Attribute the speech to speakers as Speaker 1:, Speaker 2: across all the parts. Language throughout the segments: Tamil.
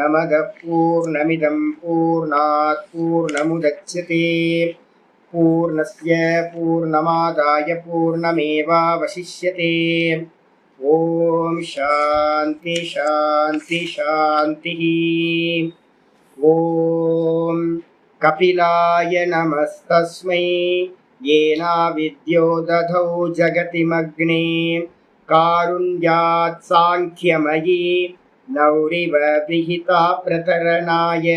Speaker 1: पूर्णमदः पूर्णमिदं पूर्णात् पूर्णमुदच्यते पूर्णस्य पूर्णमादाय पूर्णमेवावशिष्यते। ओम शांति शांति शांतिः। ओम कपिलाय नमस्तस्मै येनाविद्यो दधौ जगतिमग्ने कारुण्यात् सांख्यमयी नौरिव विहिता प्रतरणाय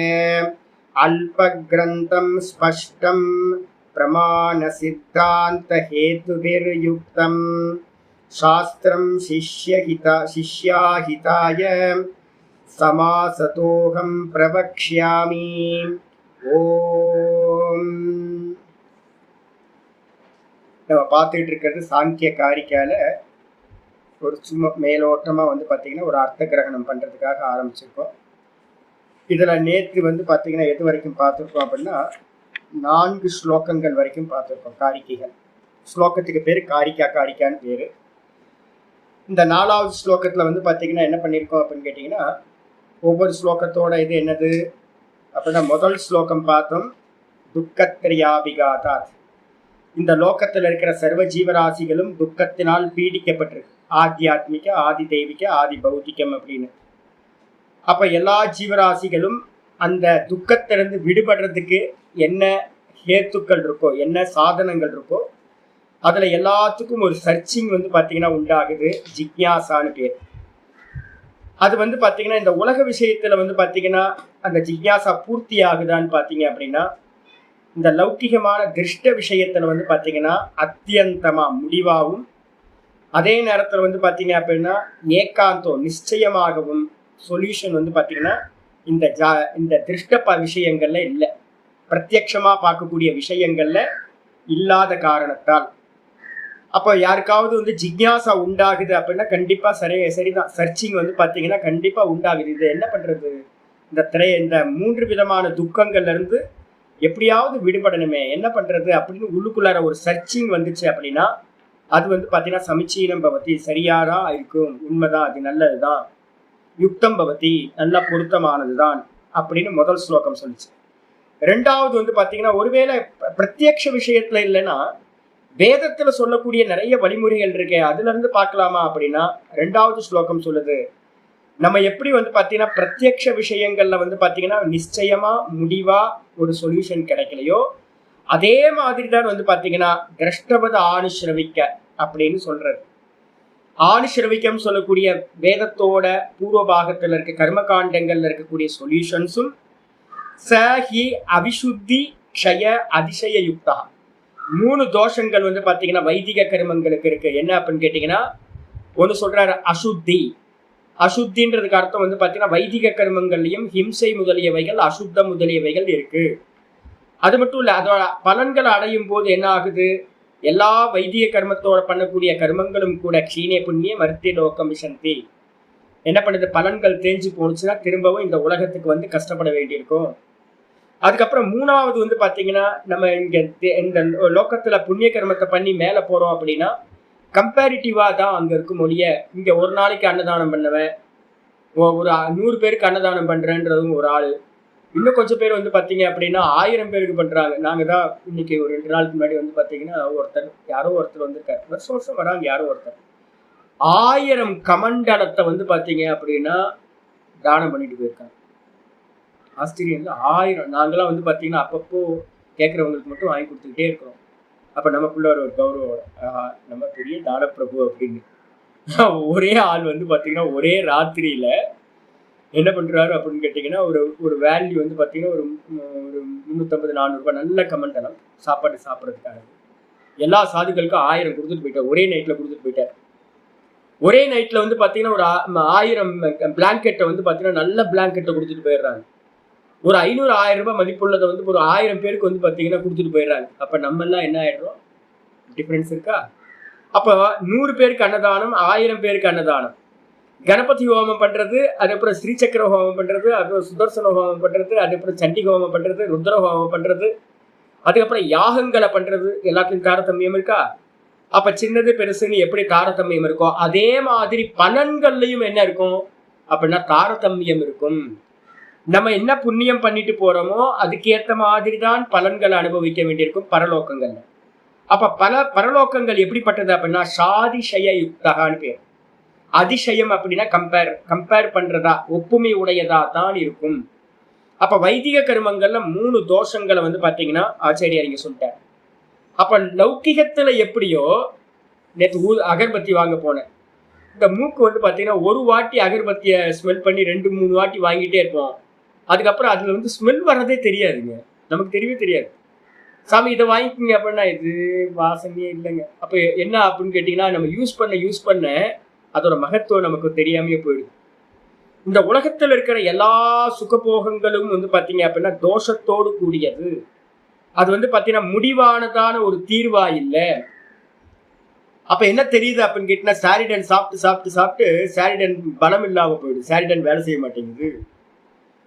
Speaker 1: अल्पग्रन्थं स्पष्टं प्रमाणसिद्धान्तहेतुभिर्युक्तं शास्त्रं शिष्याहिताय समासतोऽहं प्रवक्ष्यामि। ஓம். நம்ம பார்த்துட்டு இருக்கிறது சாங்கிய காரிக்கால ஒரு சும்மா மேலோட்டமாக பார்த்தீங்கன்னா ஒரு அர்த்த கிரகணம் பண்ணுறதுக்காக ஆரம்பிச்சிருக்கோம். இதில் நேற்று பார்த்தீங்கன்னா எது வரைக்கும் பார்த்துருக்கோம் அப்படின்னா 4 ஸ்லோகங்கள் வரைக்கும் பார்த்துருக்கோம். காரிக்கைகள் ஸ்லோகத்துக்கு பேர் காரிக்கான்னு பேர். இந்த 4வது ஸ்லோகத்தில் பார்த்தீங்கன்னா என்ன பண்ணியிருக்கோம் அப்படின்னு கேட்டிங்கன்னா, ஒவ்வொரு ஸ்லோகத்தோட இது என்னது அப்படின்னா, முதல் ஸ்லோகம் பார்த்தோம் துக்கத்ரியாபிகாதாத். இந்த லோகத்தில் இருக்கிற சர்வ ஜீவராசிகளும் துக்கத்தினால் பீடிக்கப்பட்டிருக்கு. ஆத்தியாத்மிக, ஆதி தெய்வீக, ஆதி பௌத்திகம் அப்படின்னு. அப்போ எல்லா ஜீவராசிகளும் அந்த துக்கத்திலிருந்து விடுபடுறதுக்கு என்ன ஹேத்துக்கள் இருக்கோ, என்ன சாதனங்கள் இருக்கோ, அதில் எல்லாத்துக்கும் ஒரு சர்ச்சிங் பார்த்தீங்கன்னா உண்டாகுது. ஜிக்யாசான்னு பேர். அது பார்த்தீங்கன்னா இந்த உலக விஷயத்தில் பார்த்தீங்கன்னா அந்த ஜிக்யாசா பூர்த்தி ஆகுதான்னு பார்த்தீங்க அப்படின்னா, இந்த லௌகிகமான திருஷ்ட விஷயத்தில் பார்த்தீங்கன்னா அத்தியந்தமாக முடிவாகவும், அதே நேரத்தில் பார்த்தீங்க அப்படின்னா ஏகாந்தம் நிச்சயமாகவும் சொல்யூஷன் பார்த்தீங்கன்னா இந்த திருஷ்ட விஷயங்கள்ல இல்லை, பிரத்யட்சமாக பார்க்கக்கூடிய விஷயங்கள்ல இல்லாத காரணத்தால். அப்போ யாருக்காவது ஜிக்யாசா உண்டாகுது அப்படின்னா கண்டிப்பாக சரிதான் சர்ச்சிங் பார்த்தீங்கன்னா கண்டிப்பாக உண்டாகுது. இது என்ன பண்ணுறது, இந்த 3 விதமான துக்கங்கள்லேருந்து எப்படியாவது விடுபடணுமே, என்ன பண்ணுறது அப்படின்னு உள்ளுக்குள்ளார ஒரு சர்ச்சிங் வந்துச்சு அப்படின்னா அது பார்த்தீங்கன்னா சமிச்சீனம் பவதி, சரியாதான் இருக்கும், உண்மைதான், அது நல்லது தான், யுக்தம் பவதி, நல்ல பொருத்தமானது தான் அப்படின்னு முதல் ஸ்லோகம் சொல்லிச்சு. 2வது பார்த்தீங்கன்னா ஒருவேளை பிரத்யக்ஷ விஷயத்துல இல்லைன்னா வேதத்துல சொல்லக்கூடிய நிறைய வழிமுறைகள் இருக்கு, அதுல இருந்து பார்க்கலாமா அப்படின்னா 2வது ஸ்லோகம் சொல்லுது. நம்ம எப்படி பார்த்தீங்கன்னா பிரத்யக்ஷ விஷயங்கள்ல பார்த்தீங்கன்னா நிச்சயமா முடிவா ஒரு சொல்யூஷன் கிடைக்கலையோ, அதே மாதிரி தான் பார்த்தீங்கன்னா திரஷ்டவத ஆணுஸ்ரவிக்க அப்படின்னு சொல்றது. ஆணுஸ்ரவிக்கம் சொல்லக்கூடிய வேதத்தோட பூர்வ பாகத்துல இருக்க கர்மகாண்டங்கள்ல இருக்கக்கூடிய சொல்யூஷன்ஸும் சஹி அவிசுத்தி க்ஷய அதிசய யுக்தா 3 தோஷங்கள் பார்த்தீங்கன்னா வைதிக கர்மங்களுக்கு இருக்கு. என்ன அப்படின்னு கேட்டீங்கன்னா, ஒன்று சொல்றாரு அசுத்தி. அசுத்தின்றதுக்கு அர்த்தம் பார்த்தீங்கன்னா வைதிக கர்மங்கள்லையும் ஹிம்சை முதலியவைகள், அசுத்தம் முதலியவைகள் இருக்கு. அது மட்டும் இல்லை, அதோட பலன்களை அடையும் போது என்ன ஆகுது, எல்லா வைதிக கர்மத்தோட பண்ணக்கூடிய கர்மங்களும் கூட க்ஷீணே புண்ணிய மருத்திய லோகம் விசந்தி என்ன பண்ணுது, பலன்கள் தேஞ்சு போனுச்சுன்னா திரும்பவும் இந்த உலகத்துக்கு கஷ்டப்பட வேண்டியிருக்கும். அதுக்கப்புறம் 3வது பார்த்தீங்கன்னா நம்ம இந்த லோக்கத்துல புண்ணிய கர்மத்தை பண்ணி மேலே போறோம் அப்படின்னா கம்பேரிட்டிவா தான் அங்க இருக்கும் ஒழிய, இங்க ஒரு நாளைக்கு அன்னதானம் பண்ணுவேன், ஒரு 100 பேருக்கு அன்னதானம் பண்றேன்றதும் ஒரு ஆளு, இன்னும் கொஞ்சம் பேர் பார்த்தீங்க அப்படின்னா 1000 பேருக்கு பண்றாங்க. நாங்க தான் இன்னைக்கு ஒரு 2 நாளுக்கு முன்னாடி பார்த்தீங்கன்னா யாரோ ஒருத்தர் வந்திருக்காரு, வருஷம் வராங்க, யாரோ ஒருத்தர் 1000 கமண்டலத்தை பார்த்தீங்க அப்படின்னா தானம் பண்ணிட்டு போயிருக்காங்க. ஆஸ்திரேலியாவில் 1000. நாங்களாம் பார்த்தீங்கன்னா அப்பப்போ கேட்குறவங்களுக்கு மட்டும் வாங்கி கொடுத்துக்கிட்டே இருக்கிறோம். அப்போ நமக்குள்ள ஒரு கௌரவம், நம்ம பெரிய தான பிரபு அப்படின்னு. ஒரே ஆள் பார்த்தீங்கன்னா ஒரே ராத்திரியில என்ன பண்றாரு அப்படின்னு கேட்டிங்கன்னா, ஒரு வேல்யூ பார்த்தீங்கன்னா ஒரு 350-400 ரூபாய் நல்ல கமண்டலம் சாப்பாடு சாப்பிட்றதுக்காக எல்லா சாதுக்களுக்கும் 1000 கொடுத்துட்டு போயிட்டார். ஒரே நைட்டில் கொடுத்துட்டு போயிட்டார். ஒரே நைட்டில் பார்த்தீங்கன்னா ஒரு 1000 பிளாங்கெட்டை பார்த்தீங்கன்னா நல்ல பிளாங்கெட்டை கொடுத்துட்டு போயிடுறாங்க. ஒரு 500-1000 ரூபாய் மதிப்புள்ளதை ஒரு 1000 பேருக்கு பார்த்தீங்கன்னா கொடுத்துட்டு போயிடுறாங்க. அப்போ நம்ம எல்லாம் என்ன ஆயிடுறோம், டிஃப்ரென்ஸ் இருக்கா? அப்போ 100 பேருக்கு அன்னதானம், 1000 பேருக்கு அன்னதானம், கணபதி ஹோமம் பண்றது, அதுக்கப்புறம் ஸ்ரீசக்கர ஹோமம் பண்றது, அதுக்கப்புறம் சுதர்சன ஹோமம் பண்றது, அதுக்கப்புறம் சண்டி ஹோமம் பண்றது, ருத்ர ஹோமம் பண்றது, அதுக்கப்புறம் யாகங்களை பண்றது, எல்லாத்துக்கும் தாரதமியம் இருக்கா? அப்ப சின்னது பெருசுன்னு எப்படி தாரதமியம் இருக்கோ அதே மாதிரி பலன்கள்லையும் என்ன இருக்கும் அப்படின்னா தாரதமியம் இருக்கும். நம்ம என்ன புண்ணியம் பண்ணிட்டு போறோமோ அதுக்கேற்ற மாதிரி தான் பலன்களை அனுபவிக்க வேண்டியிருக்கும் பரலோகங்கள்ல. அப்ப பரலோகங்கள் எப்படிப்பட்டது அப்படின்னா சாதிஷய யுக்தகான்னு பேர். அதிசயம் அப்படின்னா கம்பேர் பண்றதா, ஒப்புமை உடையதா தான் இருக்கும். அப்ப வைதிக கர்மங்கள்ல 3 தோஷங்களை வந்து பாத்தீங்கன்னா ஆச்சாரியார் இங்க சொல்லிட்டார். அப்ப லௌகிகத்துல எப்படியோ, நேற்று அகர்பத்தி வாங்க போனேன். இந்த மூக்கு வந்து பாத்தீங்கன்னா ஒரு வாட்டி அகர்பத்திய ஸ்மெல் பண்ணி 2-3 வாட்டி வாங்கிட்டே இருப்போம். அதுக்கப்புறம் அதுல வந்து ஸ்மெல் வர்றதே தெரியாதுங்க, நமக்கு தெரியவே தெரியாது. சாமி இதை வாங்கிக்கிங்க அப்படின்னா இது வாசனையே இல்லைங்க. அப்ப என்ன அப்படின்னு கேட்டீங்கன்னா, நம்ம யூஸ் பண்ண அதோட மகத்துவம் நமக்கு தெரியாமையே போயிடுது. இந்த உலகத்துல இருக்கிற எல்லா சுகபோகங்களும் வந்து பாத்தீங்க அப்படின்னா தோஷத்தோடு கூடியது. அது வந்து பாத்தீங்கன்னா முடிவானதான ஒரு தீர்வா இல்லை. அப்ப என்ன தெரியுது அப்படின்னு கேட்டீங்கன்னா, சாரிடன் சாப்பிட்டு சாரிடன் பலம் இல்லாம போயிடுது, சாரிடன் வேலை செய்ய மாட்டேங்குது.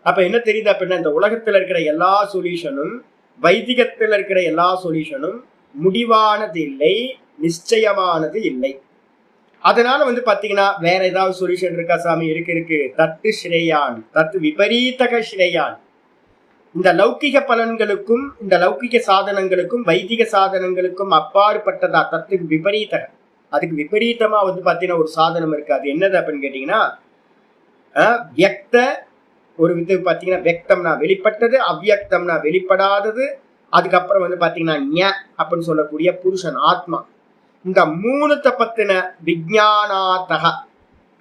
Speaker 1: அப்ப என்ன தெரியுது அப்படின்னா, இந்த உலகத்துல இருக்கிற எல்லா சொல்யூஷனும், வைதிகத்துல இருக்கிற எல்லா சொல்யூஷனும் முடிவானது இல்லை, நிச்சயமானது இல்லை. அதனால வந்து பாத்தீங்கன்னா வேற ஏதாவது சொல்யூஷன் இருக்கா சாமி? இருக்கு. தத்து ஸ்ரேயான் தத்து விபரீதக ஸ்ரேயான். இந்த லௌகிக பலன்களுக்கும் இந்த லௌகிக சாதனங்களுக்கும் வைதிக சாதனங்களுக்கும் அப்பாற்பட்டதா தத்துக்கு விபரீத, அதுக்கு விபரீதமா வந்து பாத்தீங்கன்னா ஒரு சாதனம் இருக்கு. அது என்னது அப்படின்னு கேட்டீங்கன்னா, வியக்த ஒரு இது பாத்தீங்கன்னா, வியக்தம்னா வெளிப்பட்டது, அவ்வியக்தம்னா வெளிப்படாதது, அதுக்கப்புறம் வந்து பாத்தீங்கன்னா ஞ அப்படின்னு சொல்லக்கூடிய புருஷன் ஆத்மா. இந்த 3 பத்தின விஞ்ஞானாத்தக,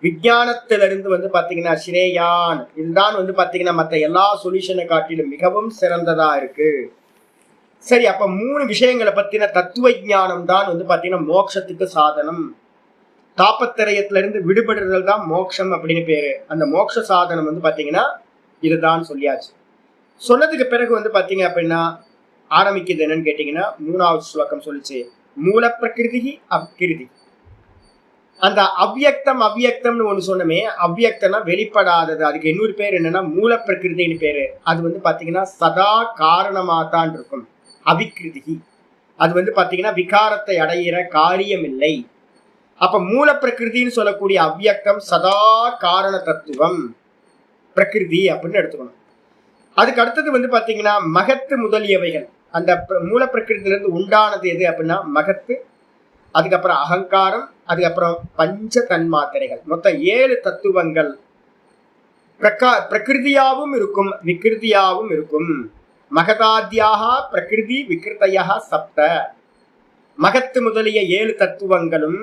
Speaker 1: விஞ்ஞானத்திலிருந்து வந்து பாத்தீங்கன்னா ஸ்ரேயான், இதுதான் வந்து பாத்தீங்கன்னா மற்ற எல்லா சொல்யூஷனை காட்டிலும் மிகவும் சிறந்ததா இருக்கு. சரி, அப்ப 3 விஷயங்களை பத்தின தத்துவ ஞானம் தான் வந்து பாத்தீங்கன்னா மோட்சத்துக்கு சாதனம். தாபத்திரயத்துல இருந்து விடுபடுறது தான் மோட்சம் அப்படின்னு பேரு. அந்த மோட்ச சாதனம் வந்து பாத்தீங்கன்னா இதுதான் சொல்லியாச்சு. சொன்னதுக்கு பிறகு வந்து பாத்தீங்க அப்படின்னா ஆரம்பிக்குது என்னன்னு கேட்டீங்கன்னா, 3வது ஸ்லோகம் சொல்லிச்சு மூல பிரகிருதி அவ்கிருதி. அந்த அவ்வியக்தம்னு ஒண்ணு சொன்னமே, அவ்வியக்தம்னா வெளிப்படாதது. அதுக்கு இன்னொரு பேர் என்னன்னா மூல பிரகிருதின்னு பேரு. அது வந்து பாத்தீங்கன்னா சதா காரணமா தான் இருக்கும். அவிக்கிருதி அது வந்து பாத்தீங்கன்னா விகாரத்தை அடையிற காரியம் இல்லை. அப்ப மூல பிரகிருதின்னு சொல்லக்கூடிய அவ்வியக்தம் சதா காரண தத்துவம் பிரகிருதி அப்படின்னு எடுத்துக்கணும். அதுக்கு அடுத்தது வந்து பாத்தீங்கன்னா மகத்து முதலியவைகள். அந்த மூல பிரகிருதியிலிருந்து உண்டானது எது அப்படின்னா மகத்து, அதுக்கப்புறம் அகங்காரம், அதுக்கப்புறம் பஞ்ச தன்மாத்திரைகள். மொத்தம் 7 தத்துவங்கள் பிரகிருதியாவும் இருக்கும் விகிருதியாவும் இருக்கும். மகதாத்யாக பிரகிருதி விகிருத்தையா சப்த. மகத்து முதலிய 7 தத்துவங்களும்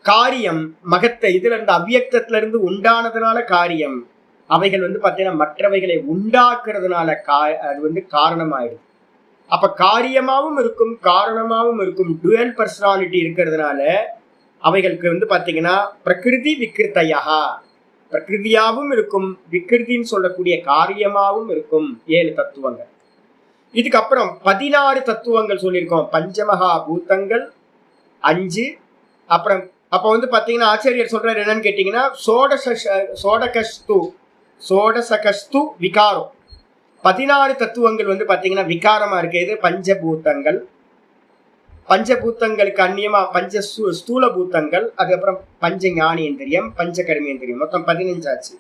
Speaker 1: காரியம் மகத்தை இதுல இருந்து அவ்வியக்தத்துல இருந்து உண்டானதுனால காரியம். அவைகள் வந்து பாத்தீங்கன்னா மற்றவைகளை உண்டாக்குறதுனால அது வந்து காரணமாயிடுது. அப்ப காரியமாவும் இருக்கும் காரணமாவும் இருக்கும், டுவல் பர்சனாலிட்டி இருக்கிறதுனால அவைகளுக்கு வந்து பாத்தீங்கன்னா பிரகிருதி விகிருத்தையா, பிரகிருதியாவும் இருக்கும் விகிருதின்னு சொல்லக்கூடிய காரியமாவும் இருக்கும் 7 தத்துவங்கள். இதுக்கப்புறம் 16 தத்துவங்கள் சொல்லியிருக்கோம். பஞ்சமகா பூதங்கள் 5. அப்புறம் அப்ப வந்து பாத்தீங்கன்னா ஆச்சாரியர் சொல்றாரு என்னன்னு கேட்டீங்கன்னா, சோடசகஸ்து விகாரம். 16 தத்துவங்கள் வந்து பாத்தீங்கன்னா விகாரமா இருக்கிறது பஞ்சபூதங்கள். பஞ்சபூதங்களுக்கு அந்நியமா பஞ்ச ஸ்தூல பூதங்கள், அதுக்கப்புறம் பஞ்ச ஞானேந்திரியம், பஞ்ச கர்மேந்திரியம், மொத்தம் 15 ஆச்சு.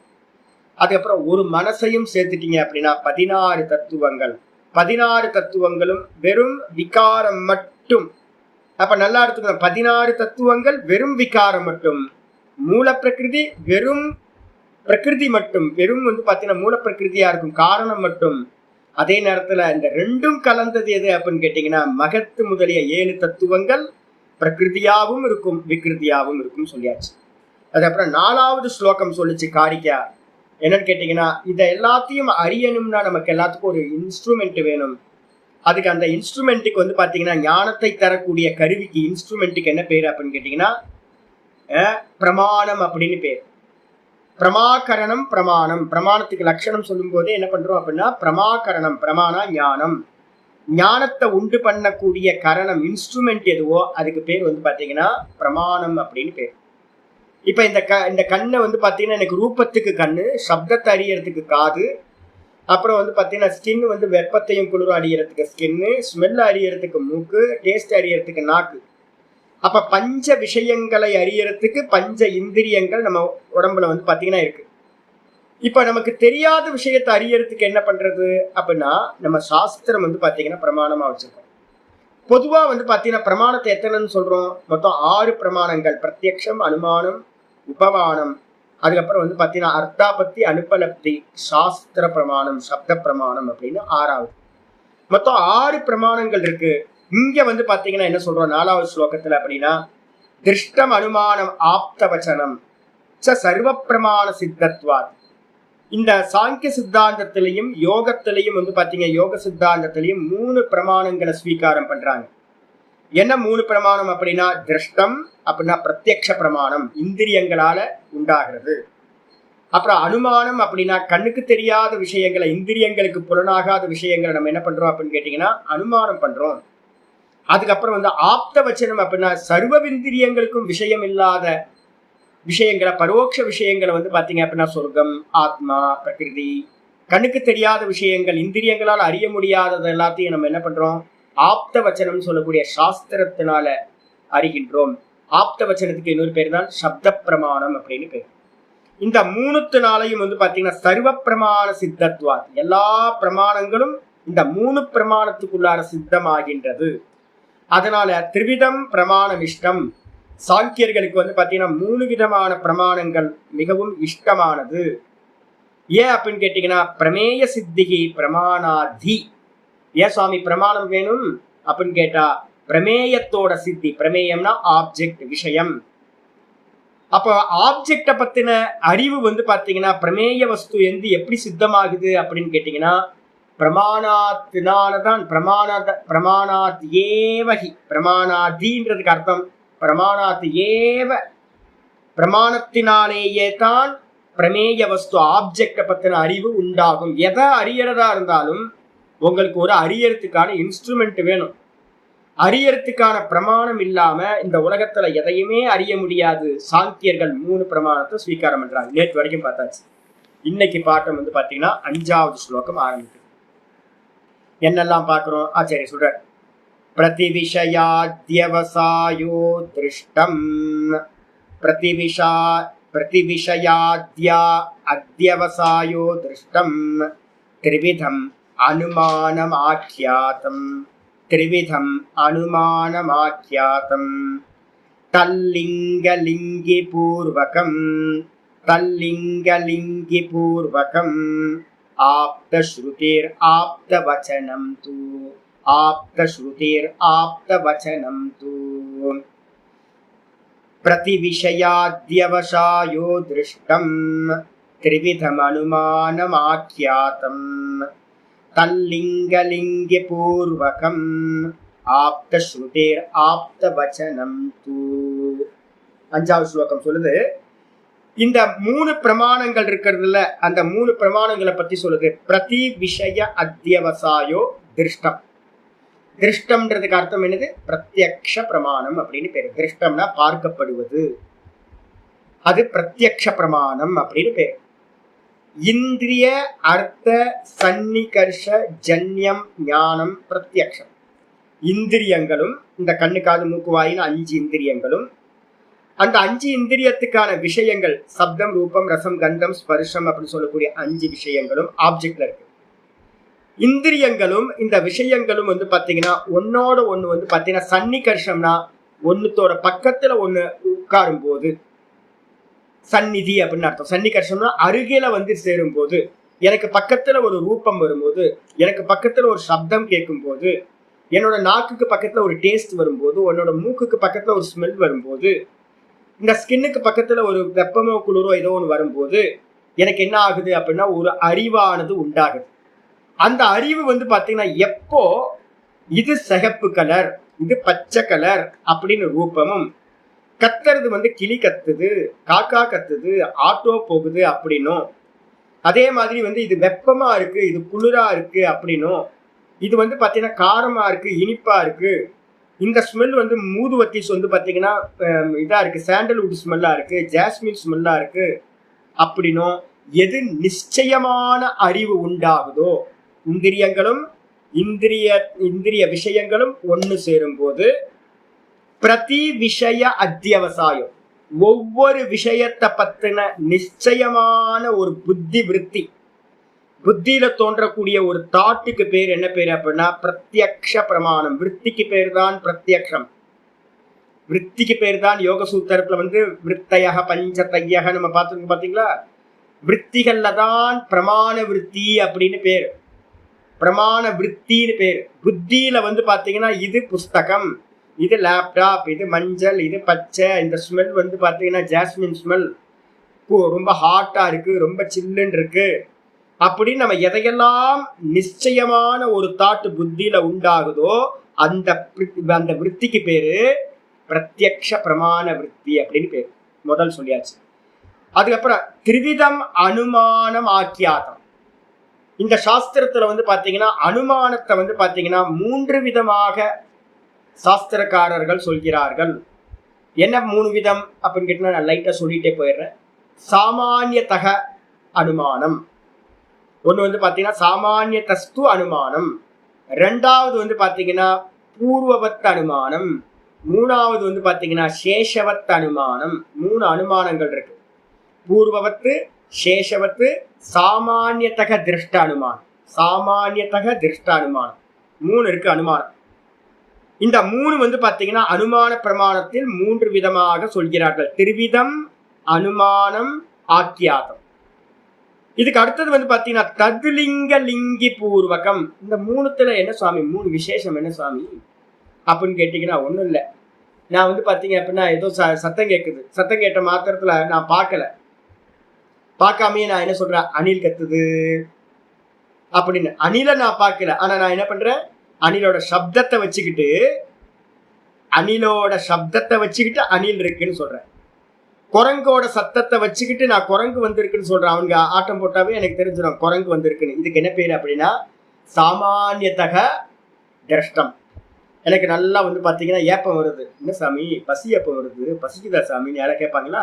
Speaker 1: அதுக்கப்புறம் ஒரு மனசையும் சேர்த்துட்டீங்க அப்படின்னா 16 தத்துவங்கள். 16 தத்துவங்களும் வெறும் விகாரம் மட்டும். அப்ப நல்லா எடுத்துக்கணும், 16 தத்துவங்கள் வெறும் விகாரம் மட்டும். மூல பிரகிருதி வெறும் பிரகிருதி மட்டும், வெறும் வந்து பாத்தீங்கன்னா மூல பிரகிருதியா இருக்கும், காரணம் மட்டும். அதே நேரத்துல இந்த ரெண்டும் கலந்தது எது அப்படின்னு கேட்டீங்கன்னா மகத்து முதலிய 7 தத்துவங்கள் பிரகிருதியாவும் இருக்கும் விகிருதியாவும் இருக்கும் சொல்லியாச்சு. அதுக்கப்புறம் 4வது ஸ்லோகம் சொல்லிச்சு காரிக்கா. என்னன்னு கேட்டீங்கன்னா, இதை எல்லாத்தையும் அறியணும்னா நமக்கு எல்லாத்துக்கும் ஒரு இன்ஸ்ட்ருமெண்ட் வேணும். அதுக்கு அந்த இன்ஸ்ட்ருமெண்ட்டுக்கு வந்து பாத்தீங்கன்னா ஞானத்தை தரக்கூடிய கருவிக்கு இன்ஸ்ட்ருமெண்ட்டுக்கு என்ன பேரு அப்படின்னு கேட்டீங்கன்னா பிரமாணம் அப்படின்னு பேர். பிரமாகரணம் பிரமாணம். பிரமாணத்துக்கு லட்சணம் சொல்லும் போதே என்ன பண்றோம் அப்படின்னா பிரமாகரணம், பிரமாணா ஞானம். ஞானத்தை உண்டு பண்ணக்கூடிய கரணம் இன்ஸ்ட்ருமெண்ட் எதுவோ அதுக்கு பேர் வந்து பாத்தீங்கன்னா பிரமாணம் அப்படின்னு பேர். இப்ப இந்த கண்ணை வந்து பாத்தீங்கன்னா எனக்கு ரூபத்துக்கு கண்ணு, சப்தத்தை அறியறதுக்கு காது, அப்புறம் வந்து பாத்தீங்கன்னா ஸ்கின் வந்து வெப்பத்தையும் குளிரும் அறியறதுக்கு ஸ்கின்னு, ஸ்மெல் அறியறதுக்கு மூக்கு, டேஸ்ட் அறியறதுக்கு நாக்கு. அப்ப பஞ்ச விஷயங்களை அறியறதுக்கு பஞ்ச இந்திரியங்கள் நம்ம உடம்புல வந்து பாத்தீங்கன்னா இருக்கு. இப்ப நமக்கு தெரியாத விஷயத்தை அறியறதுக்கு என்ன பண்றது அப்படின்னா, நம்ம சாஸ்திரம் பாத்தீங்கன்னா பிரமாணமா வச்சிருக்கோம். பொதுவா பாத்தீங்கன்னா பிரமாணத்தை எத்தனைன்னு சொல்றோம்? மொத்தம் 6 பிரமாணங்கள். பிரத்யக்ஷம், அனுமானம், உபமானம், அதுக்கப்புறம் பாத்தீங்கன்னா அர்த்தாபத்தி, அனுபலப்தி, சாஸ்திர பிரமாணம், சப்த பிரமாணம் அப்படின்னு 6வது. மொத்தம் 6 பிரமாணங்கள் இருக்கு. இங்க பாத்தீங்கன்னா என்ன சொல்றோம் 4வது ஸ்லோகத்துல அப்படின்னா, திருஷ்டம் அனுமானம் ஆப்த வச்சனம் சர்வ பிரமாண சித்தத்வாத். இந்த சாங்கிய சித்தாந்தத்திலையும் யோகத்திலையும் பாத்தீங்க, யோக சித்தாந்தத்திலையும் 3 பிரமாணங்களை ஸ்வீகாரம் பண்றாங்க. என்ன 3 பிரமாணம் அப்படின்னா, திருஷ்டம் அப்படின்னா பிரத்யக்ஷ பிரமாணம், இந்திரியங்களால உண்டாகிறது. அப்புறம் அனுமானம் அப்படின்னா கண்ணுக்கு தெரியாத விஷயங்களை, இந்திரியங்களுக்கு புலனாகாத விஷயங்களை நம்ம என்ன பண்றோம் அப்படின்னு கேட்டீங்கன்னா அனுமானம் பண்றோம். அதுக்கப்புறம் ஆப்த வச்சனம் அப்படின்னா சர்வவிந்திரியங்களுக்கும் விஷயம் இல்லாத விஷயங்களை, பரோட்ச விஷயங்களை பாத்தீங்க அப்படின்னா சொர்க்கம், ஆத்மா, பிரகிருதி, கண்ணுக்கு தெரியாத விஷயங்கள், இந்திரியங்களால் அறிய முடியாதது எல்லாத்தையும் நம்ம என்ன பண்றோம், ஆப்த வச்சனம் சொல்லக்கூடிய சாஸ்திரத்தினால அறிகின்றோம். ஆப்த வச்சனத்துக்கு இன்னொரு பேர் தான் சப்த பிரமாணம் அப்படின்னு பேர். இந்த 3னாலையும் பாத்தீங்கன்னா சர்வ பிரமாண சித்தத்வாத், எல்லா பிரமாணங்களும் இந்த 3 பிரமாணத்துக்குள்ளார சித்தமாகின்றது. அதனால திரிவிதம் பிரமாணம் இஷ்டம். சாங்கியர்களுக்கு பாத்தீங்கன்னா 3 விதமான பிரமாணங்கள் மிகவும் இஷ்டமானது. ஏன் அப்படின்னு கேட்டீங்கன்னா, பிரமேய சித்திகி பிரமாணாதி. ஏன் சுவாமி பிரமாணம் வேணும் அப்படின்னு கேட்டா, பிரமேயத்தோட சித்தி. பிரமேயம்னா ஆப்ஜெக்ட், விஷயம். அப்ப ஆப்ஜெக்ட பத்தின அறிவு பாத்தீங்கன்னா பிரமேய வஸ்து எப்படி சித்தமாகுது அப்படின்னு கேட்டீங்கன்னா, பிரமாணத்தினாலதான். பிரமாணாத் ஏவகி, பிரமாணாதின்றதுக்கு அர்த்தம் பிரமாணாத் ஏவ, பிரமாணத்தினாலேயே தான் பிரமேய வஸ்து ஆப்ஜெக்ட பத்தின அறிவு உண்டாகும். எதை அறியறதா இருந்தாலும் உங்களுக்கு ஒரு அறியறதுக்கான இன்ஸ்ட்ருமெண்ட் வேணும். அறியறதுக்கான பிரமாணம் இல்லாம இந்த உலகத்துல எதையுமே அறிய முடியாது. சாங்கியர்கள் 3 பிரமாணத்தை ஸ்வீகாரம் பண்றாங்க. நேற்று வரைக்கும் பார்த்தாச்சு. இன்னைக்கு பாட்டம் பாத்தீங்கன்னா 5வது ஸ்லோகம் ஆரம்பிக்குது. என்னெல்லாம் பார்க்கிறோம்? ஆச்சாரிய சொல்ற, பிரதிவிஷயாத்யவசாயோ திருஷ்டம். பிரதிவிஷயாத்யா அத்யவசாயோ திருஷ்டம். திரிவிதம் அனுமானமாக்யாதம். திரிவிதம் அனுமானமாக்யாதம். தல்லிங்கலிங்கி பூர்வகம். தல்லிங்கலிங்கி பூர்வகம். ஆப்த ஸ்ருதிர் ஆப்த வச்சனம் தூ. ஆப்த ஸ்ருதிர் ஆப்த வச்சனம் தூ. பிரதிவிஷயாத்யவசாயோ திருஷ்டம். திரிவிதம் அனுமானமாக்யாதம். தல்லிங்கலிங்கி பூர்வகம். ஆப்த ஸ்ருதிர் ஆப்த வச்சனம் தூ. 5வது ஸ்லோகம் சொல்லுது, இந்த 3 பிரமாணங்கள் இருக்கிறதுல அந்த 3 பிரமாணங்களை பத்தி சொல்லுது. பிரதி விஷய அத்தியவசாயோ திருஷ்டம். திருஷ்டம்ன்றதுக்கு அர்த்தம் என்னது? பிரத்யக்ஷ பிரமாணம் அப்படின்னு பேரு. திருஷ்டம்னா பார்க்கப்படுவது, அது பிரத்யக்ஷ பிரமாணம் அப்படின்னு பேரு. இந்திரிய அர்த்த சன்னிகர்ஷ ஜன்யம் ஞானம் பிரத்யக்ஷம். இந்திரியங்களும், இந்த கண்ணு காது மூக்கு வாயின்னு 5 இந்திரியங்களும், அந்த 5 இந்திரியத்துக்கான விஷயங்கள் சப்தம், ரூபம், ரசம், கந்தம், ஸ்பர்ஷம் அப்படின்னு சொல்லக்கூடிய 5 விஷயங்களும் ஆப்ஜெக்ட்ல இருக்கு. இந்திரியங்களும் இந்த விஷயங்களும் பாத்தீங்கன்னா ஒன்னோட ஒண்ணு பாத்தீங்கன்னா சன்னிகர்ஷம்னா ஒன்னுத்தோட பக்கத்துல ஒண்ணு உட்காரும் போது சந்நிதி அப்படின்னு அர்த்தம். சன்னிகர்ஷம்னா அருகில சேரும் போது, எனக்கு பக்கத்துல ஒரு ரூபம் வரும்போது, எனக்கு பக்கத்துல ஒரு சப்தம் கேட்கும் போது, என்னோட நாக்குக்கு பக்கத்துல ஒரு டேஸ்ட் வரும்போது, உன்னோட மூக்குக்கு பக்கத்துல ஒரு ஸ்மெல் வரும்போது, இந்த ஸ்கின்னுக்கு பக்கத்துல ஒரு வெப்பமோ குளிரோ ஏதோ ஒன்று வரும்போது எனக்கு என்ன ஆகுது அப்படின்னா ஒரு அறிவானது உண்டாகுது. அந்த அறிவு பாத்தீங்கன்னா எப்போ இது சிகப்பு கலர், இது பச்சை கலர் அப்படின்னு ரூபமும், கத்துறது கிளி கத்துது, காக்கா கத்துது, ஆட்டோ போகுது அப்படின்னும், அதே மாதிரி இது வெப்பமா இருக்கு, இது குளிரா இருக்கு அப்படின்னும், இது பாத்தீங்கன்னா காரமா இருக்கு, இனிப்பா இருக்கு, இந்த ஸ்மெல் மூதுவத்தி பாத்தீங்கன்னா இதா இருக்கு, சாண்டல்வுட் ஸ்மெல்லா இருக்கு, ஜாஸ்மின் ஸ்மெல்லா இருக்கு அப்படின்னும் எது நிச்சயமான அறிவு உண்டாகுதோ, இந்திரியங்களும் இந்திரிய விஷயங்களும் ஒன்று சேரும் போது பிரதி விஷய அத்தியவசாயம், ஒவ்வொரு விஷயத்தை பத்தின நிச்சயமான ஒரு புத்தி விருத்தி, புத்தியில தோன்றக்கூடிய ஒரு தாட்டுக்கு பேர் என்ன பேரு அப்படின்னா பிரத்யக்ஷ பிரமாணம். விற்த்திக்கு பேர் தான் பிரத்யக்ஷம். விற்த்திக்கு பேர் தான் யோக சூத்திரத்துல விற்த்தையக பஞ்சத்தையக நம்ம பார்த்துருக்கோம் பாத்தீங்களா. விற்த்திகள்ல தான் பிரமாண விற்பி அப்படின்னு பேரு, பிரமாண விற்த்தின்னு பேரு. புத்தியில பாத்தீங்கன்னா இது புஸ்தகம், இது லேப்டாப், இது மஞ்சள், இது பச்சை, இந்த ஸ்மெல் பாத்தீங்கன்னா ஜாஸ்மின் ஸ்மெல், ரொம்ப ஹாட்டா இருக்கு, ரொம்ப சில்லுன்னு இருக்கு அப்படின்னு நம்ம எதையெல்லாம் நிச்சயமான ஒரு தாட்டு புத்தியில உண்டாகுதோ அந்த அந்த விற்த்திக்கு பேரு பிரத்யக்ஷ பிரமாண விற்பி அப்படின்னு பேரு. முதல் சொல்லியாச்சு. அதுக்கப்புறம் திரிவிதம் அனுமானம் ஆக்கியாதம். இந்த சாஸ்திரத்துல பாத்தீங்கன்னா அனுமானத்தை பாத்தீங்கன்னா 3 விதமாக சாஸ்திரக்காரர்கள் சொல்கிறார்கள். என்ன 3 விதம் அப்படின்னு கேட்டீங்கன்னா நான் லைட்டா சொல்லிட்டே போயிடுறேன். சாமானியதக அனுமானம் ஒண்ணு பாத்தீங்கன்னா சாமானிய தஸ்து அனுமானம், ரெண்டாவது பாத்தீங்கன்னா பூர்வவத் அனுமானம், மூணாவது பாத்தீங்கன்னா சேஷவத் அனுமானம். 3 அனுமானங்கள் இருக்கு. பூர்வவத்து, சேஷவத்து, சாமானியதக திருஷ்ட அனுமானம். சாமானியதக திருஷ்ட அனுமானம் 3 இருக்கு அனுமானம். இந்த 3 பாத்தீங்கன்னா அனுமான பிரமாணத்தில் 3 விதமாக சொல்கிறார்கள். திருவிதம் அனுமானம் ஆக்கியாதம். இதுக்கு அடுத்தது பாத்தீங்கன்னா தத்லிங்க லிங்கி பூர்வகம். இந்த 3த்துல என்ன சுவாமி 3 விசேஷம் என்ன சுவாமி அப்படின்னு கேட்டீங்கன்னா ஒண்ணும் இல்லை. நான் பாத்தீங்க அப்படின்னா ஏதோ சத்தம் கேட்குது, சத்தம் கேட்ட மாத்திரத்துல நான் பார்க்காமே நான் என்ன சொல்றேன், அணில் கத்துது அப்படின்னு. அணில நான் பார்க்கல, ஆனா நான் என்ன பண்றேன், அணிலோட சப்தத்தை வச்சுக்கிட்டு அணில் இருக்குன்னு சொல்றேன். குரங்கோட சத்தத்தை வச்சுக்கிட்டு நான் குரங்கு வந்திருக்குன்னு சொல்றேன். அவங்க ஆட்டம் போட்டாவே எனக்கு தெரிஞ்சிடும் குரங்கு வந்திருக்குன்னு. இதுக்கு என்ன பேரு அப்படின்னா சாமானியதக திரஷ்டம். எனக்கு நல்லா பாத்தீங்கன்னா ஏப்பம் வருது, என்ன சாமி பசி ஏப்பம் வருது, பசிக்குதா சாமின்னு யாரை கேட்பாங்களா?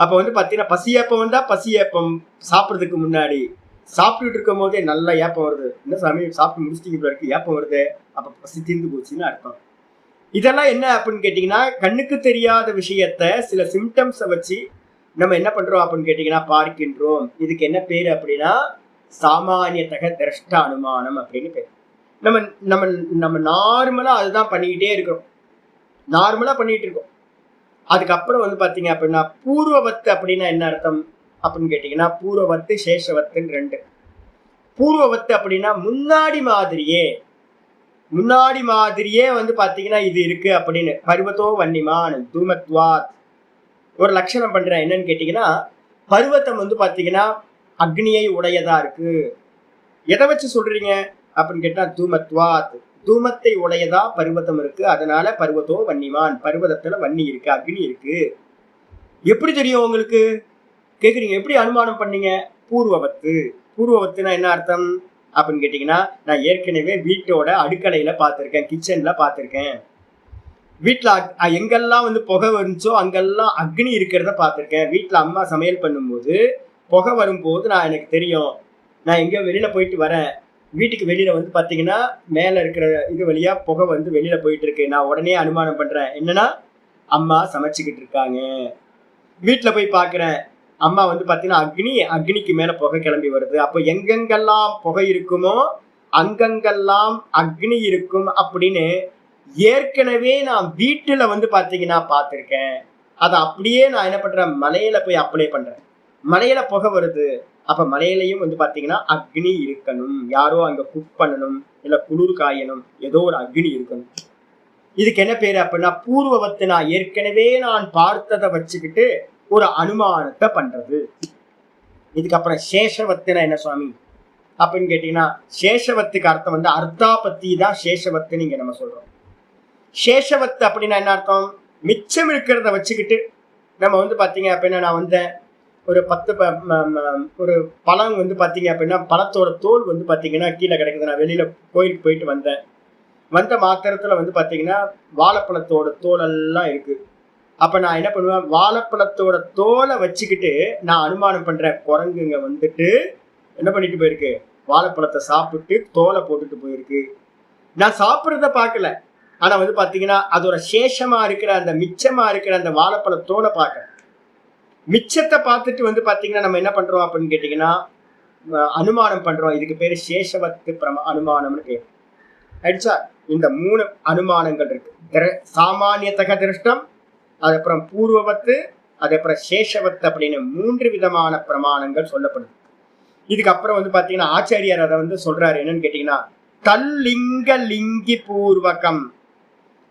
Speaker 1: அப்ப பாத்தீங்கன்னா பசி ஏப்பம் வந்தா பசி ஏப்பம் சாப்பிட்றதுக்கு முன்னாடி சாப்பிட்டுட்டு இருக்கும் போதே நல்லா ஏப்பம் வருது, என்ன சாமி சாப்பிட்டு முடிச்சிட்டீங்க இருக்கு ஏப்பம் வருது, அப்ப பசி தீர்ந்து போச்சுன்னு அர்த்தம். இதெல்லாம் என்ன அப்படின்னு கேட்டீங்கன்னா கண்ணுக்கு தெரியாத விஷயத்த சில சிம்டம்ஸை வச்சு நம்ம என்ன பண்றோம் அப்படின்னு கேட்டீங்கன்னா பார்க்கின்றோம். இதுக்கு என்ன பேரு அப்படின்னா சாமானியதக திரஷ்ட அனுமானம் அப்படின்னு பேர். நம்ம நம்ம நம்ம நார்மலா அதுதான் பண்ணிக்கிட்டே இருக்கோம், நார்மலா பண்ணிட்டு இருக்கோம். அதுக்கப்புறம் பாத்தீங்க அப்படின்னா பூர்வவத்து அப்படின்னா என்ன அர்த்தம் அப்படின்னு கேட்டீங்கன்னா பூர்வவத்து சேஷவத்துன்னு 2. பூர்வவத்து அப்படின்னா முன்னாடி மாதிரியே பாத்தீங்கன்னா இது இருக்கு அப்படின்னு. பர்வதோ வன்னிமான் தூமத்வாத். ஒரு லட்சணம் பண்றேன் என்னன்னு கேட்டீங்கன்னா பர்வதம் பாத்தீங்கன்னா அக்னியை உடையதா இருக்கு. எதை வச்சு சொல்றீங்க அப்படின்னு கேட்டா தூமத்வாத், தூமத்தை உடையதா பர்வதம் இருக்கு, அதனால பர்வதோ வன்னிமான், பர்வதத்துல வன்னி இருக்கு, அக்னி இருக்கு. எப்படி தெரியும் உங்களுக்கு கேக்குறீங்க, எப்படி அனுமானம் பண்ணீங்க? பூர்வவத்து. பூர்வவத்துனா என்ன அர்த்தம் அப்படின்னு கேட்டீங்கன்னா நான் ஏற்கனவே வீட்டோட அடுக்கலையில பார்த்திருக்கேன், கிச்சன்ல பார்த்திருக்கேன். வீட்டுல எங்கெல்லாம் புகை வந்துச்சோ அங்கெல்லாம் அக்னி இருக்கிறத பார்த்திருக்கேன். வீட்டுல அம்மா சமையல் பண்ணும்போது புகை வரும்போது எனக்கு தெரியும். நான் எங்கேயோ வெளியில போயிட்டு வரேன், வீட்டுக்கு வெளியில பாத்தீங்கன்னா மேல இருக்கிற இது வழியா புகை வெளியில போயிட்டு இருக்கு. நான் உடனே அனுமானம் பண்றேன் என்னன்னா அம்மா சமைச்சுக்கிட்டு இருக்காங்க. வீட்டுல போய் பாக்குறேன், அம்மா பாத்தீங்கன்னா அக்னிக்கு மேல புகை கிளம்பி வருது. அப்போ எங்கெங்கெல்லாம் புகை இருக்குமோ அங்கங்கெல்லாம் அக்னி இருக்கும் அப்படின்னு ஏற்கனவே நான் வீட்டுல பாத்தீங்கன்னா பார்த்திருக்கேன். அதை அப்படியே நான் என்ன பண்றேன், மலையில போய் அப்ளை பண்றேன். மலையில புகை வருது, அப்ப மலையிலையும் பாத்தீங்கன்னா அக்னி இருக்கணும், யாரோ அங்க குக் பண்ணணும், இல்ல குளிர் காயணும், ஏதோ ஒரு அக்னி இருக்கணும். இதுக்கு என்ன பேரு அப்படின்னா பூர்வவத்து. நான் ஏற்கனவே நான் பார்த்ததை வச்சுக்கிட்டு ஒரு அனுமானத்தை பண்றது. இதுக்கப்புறம் சேஷவத்துனா என்ன சுவாமி அப்படின்னு கேட்டீங்கன்னா சேஷவத்துக்கு அர்த்தம் அர்த்தாபத்தி தான் சேஷவத்துன்னு இங்க நம்ம சொல்றோம். சேஷவத்து அப்படின்னா என்ன அர்த்தம், மிச்சம் இருக்கிறத வச்சுக்கிட்டு நம்ம பாத்தீங்க அப்படின்னா நான் ஒரு 10 ஒரு பழம் பாத்தீங்க அப்படின்னா பழத்தோட தோல் பாத்தீங்கன்னா கீழே கிடைக்குது. நான் வெளியில கோயிலுக்கு போயிட்டு வந்த மாத்திரத்துல பாத்தீங்கன்னா வாழைப்பழத்தோட தோல் எல்லாம் இருக்கு. அப்ப நான் என்ன பண்ணுவேன், வாழைப்பழத்தோட தோலை வச்சுக்கிட்டு நான் அனுமானம் பண்றேன் குரங்குங்க என்ன பண்ணிட்டு போயிருக்கு, வாழைப்பழத்தை சாப்பிட்டு தோலை போட்டுட்டு போயிருக்கு. நான் சாப்பிட்றத பார்க்கல, ஆனா வந்து பாத்தீங்கன்னா அதோட சேஷமா இருக்கிற அந்த மிச்சமா இருக்கிற அந்த வாழைப்பழத்தோட பார்க்க, மிச்சத்தை பார்த்துட்டு வந்து பாத்தீங்கன்னா நம்ம என்ன பண்றோம் அப்படின்னு கேட்டீங்கன்னா அனுமானம் பண்றோம். இதுக்கு பேரு சேஷவத்து அனுமானம்னு பேர். ஆயிடுச்சா? இந்த 3 அனுமானங்கள் இருக்கு. சாமானியத்தக திருஷ்டம், அதுக்கப்புறம் பூர்வவத்து, அதுக்கப்புறம் சேஷவத்து அப்படின்னு 3 விதமான பிரமாணங்கள் சொல்லப்படுது. இதுக்கப்புறம் வந்து பாத்தீங்கன்னா ஆச்சாரியார் அதை வந்து சொல்றாரு. என்னன்னு கேட்டீங்கன்னா தல்லிங்க லிங்கி பூர்வகம்.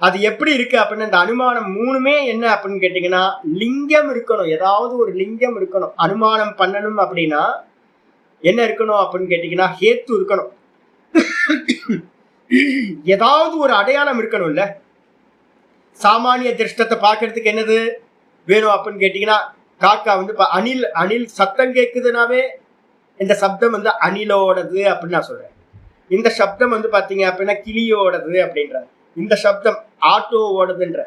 Speaker 1: அது எப்படி இருக்கு அப்படின்னு இந்த அனுமானம் 3மே என்ன அப்படின்னு கேட்டீங்கன்னா லிங்கம் இருக்கணும். ஏதாவது ஒரு லிங்கம் இருக்கணும். அனுமானம் பண்ணணும் அப்படின்னா என்ன இருக்கணும் அப்படின்னு கேட்டீங்கன்னா ஹேத்து இருக்கணும். ஏதாவது ஒரு அடையாளம் இருக்கணும்ல. சாமானிய திருஷ்டத்தை பார்க்கறதுக்கு என்னது வேணும் அப்படின்னு கேட்டீங்கன்னா காக்கா வந்து அணில் அணில் சத்தம் கேட்குதுனாவே இந்த சப்தம் வந்து அணிலோடது அப்படின்னு நான் சொல்றேன். இந்த சப்தம் வந்து பாத்தீங்க அப்படின்னா கிளியோடது அப்படின்ற, இந்த சப்தம் ஆட்டோவோடதுன்ற.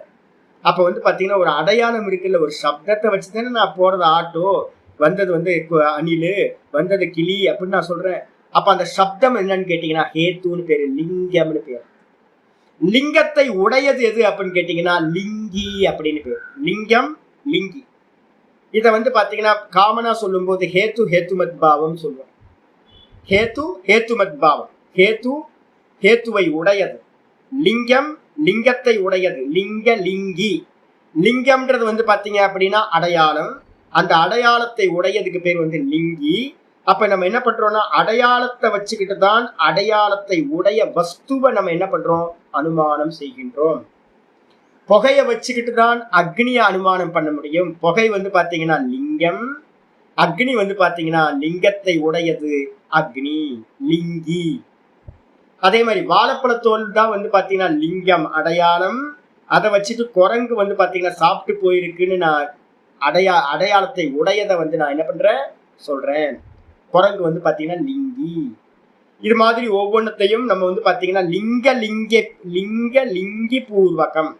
Speaker 1: அப்ப வந்து பாத்தீங்கன்னா ஒரு அடையாளம் இருக்குல்ல, ஒரு சப்தத்தை வச்சுதானே நான் போறது ஆட்டோ, வந்தது வந்து அணிலு, வந்தது கிளி அப்படின்னு நான் சொல்றேன். அப்ப அந்த சப்தம் என்னன்னு கேட்டீங்கன்னா ஹேத்துன்னு பேரு, லிங்கம்னு பேரு. லிங்கத்தை உடையது எது அப்படின்னு கேட்டீங்கன்னா லிங்கி அப்படின்னு பேரு. லிங்கம் லிங்கி. இத வந்து பாத்தீங்கன்னா காமனா சொல்லும் போது ஹேத்து ஹேத்துமத் பாவம் சொல்லுவோம். ஹேத்து ஹேத்துமத் பாவம். ஹேத்து ஹேத்துவை உடையது, லிங்கம் லிங்கத்தை உடையது, லிங்க லிங்கி. லிங்கம்ன்றது வந்து பாத்தீங்க அப்படின்னா அடையாளம். அந்த அடையாளத்தை உடையதுக்கு பேர் வந்து லிங்கி. அப்ப நம்ம என்ன பண்றோம்னா அடையாளத்தை வச்சுக்கிட்டு தான் அடையாளத்தை உடைய வஸ்துவை நம்ம என்ன பண்றோம் அனுமானம் செய்கின்றோம். புகையை வச்சுக்கிட்டு தான் அக்னியை அனுமானம் பண்ண முடியும். புகை வந்து பாத்தீங்கன்னா லிங்கம், அக்னி வந்து பாத்தீங்கன்னா லிங்கத்தை உடையது, அக்னி லிங்கி. அதே மாதிரி வாழைப்பழத்தோல் தான் வந்து பாத்தீங்கன்னா லிங்கம் அடையாளம். அதை வச்சுட்டு குரங்கு வந்து பாத்தீங்கன்னா சாப்பிட்டு போயிருக்குன்னு நான் அடையாளத்தை உடையதை வந்து நான் என்ன பண்றேன் சொல்றேன். குரங்கு வந்து பாத்தீங்கன்னா லிங்கி. இது மாதிரி ஒவ்வொன்றத்தையும் நம்ம வந்து பாத்தீங்கன்னா லிங்க லிங்கி பூர்வகம்.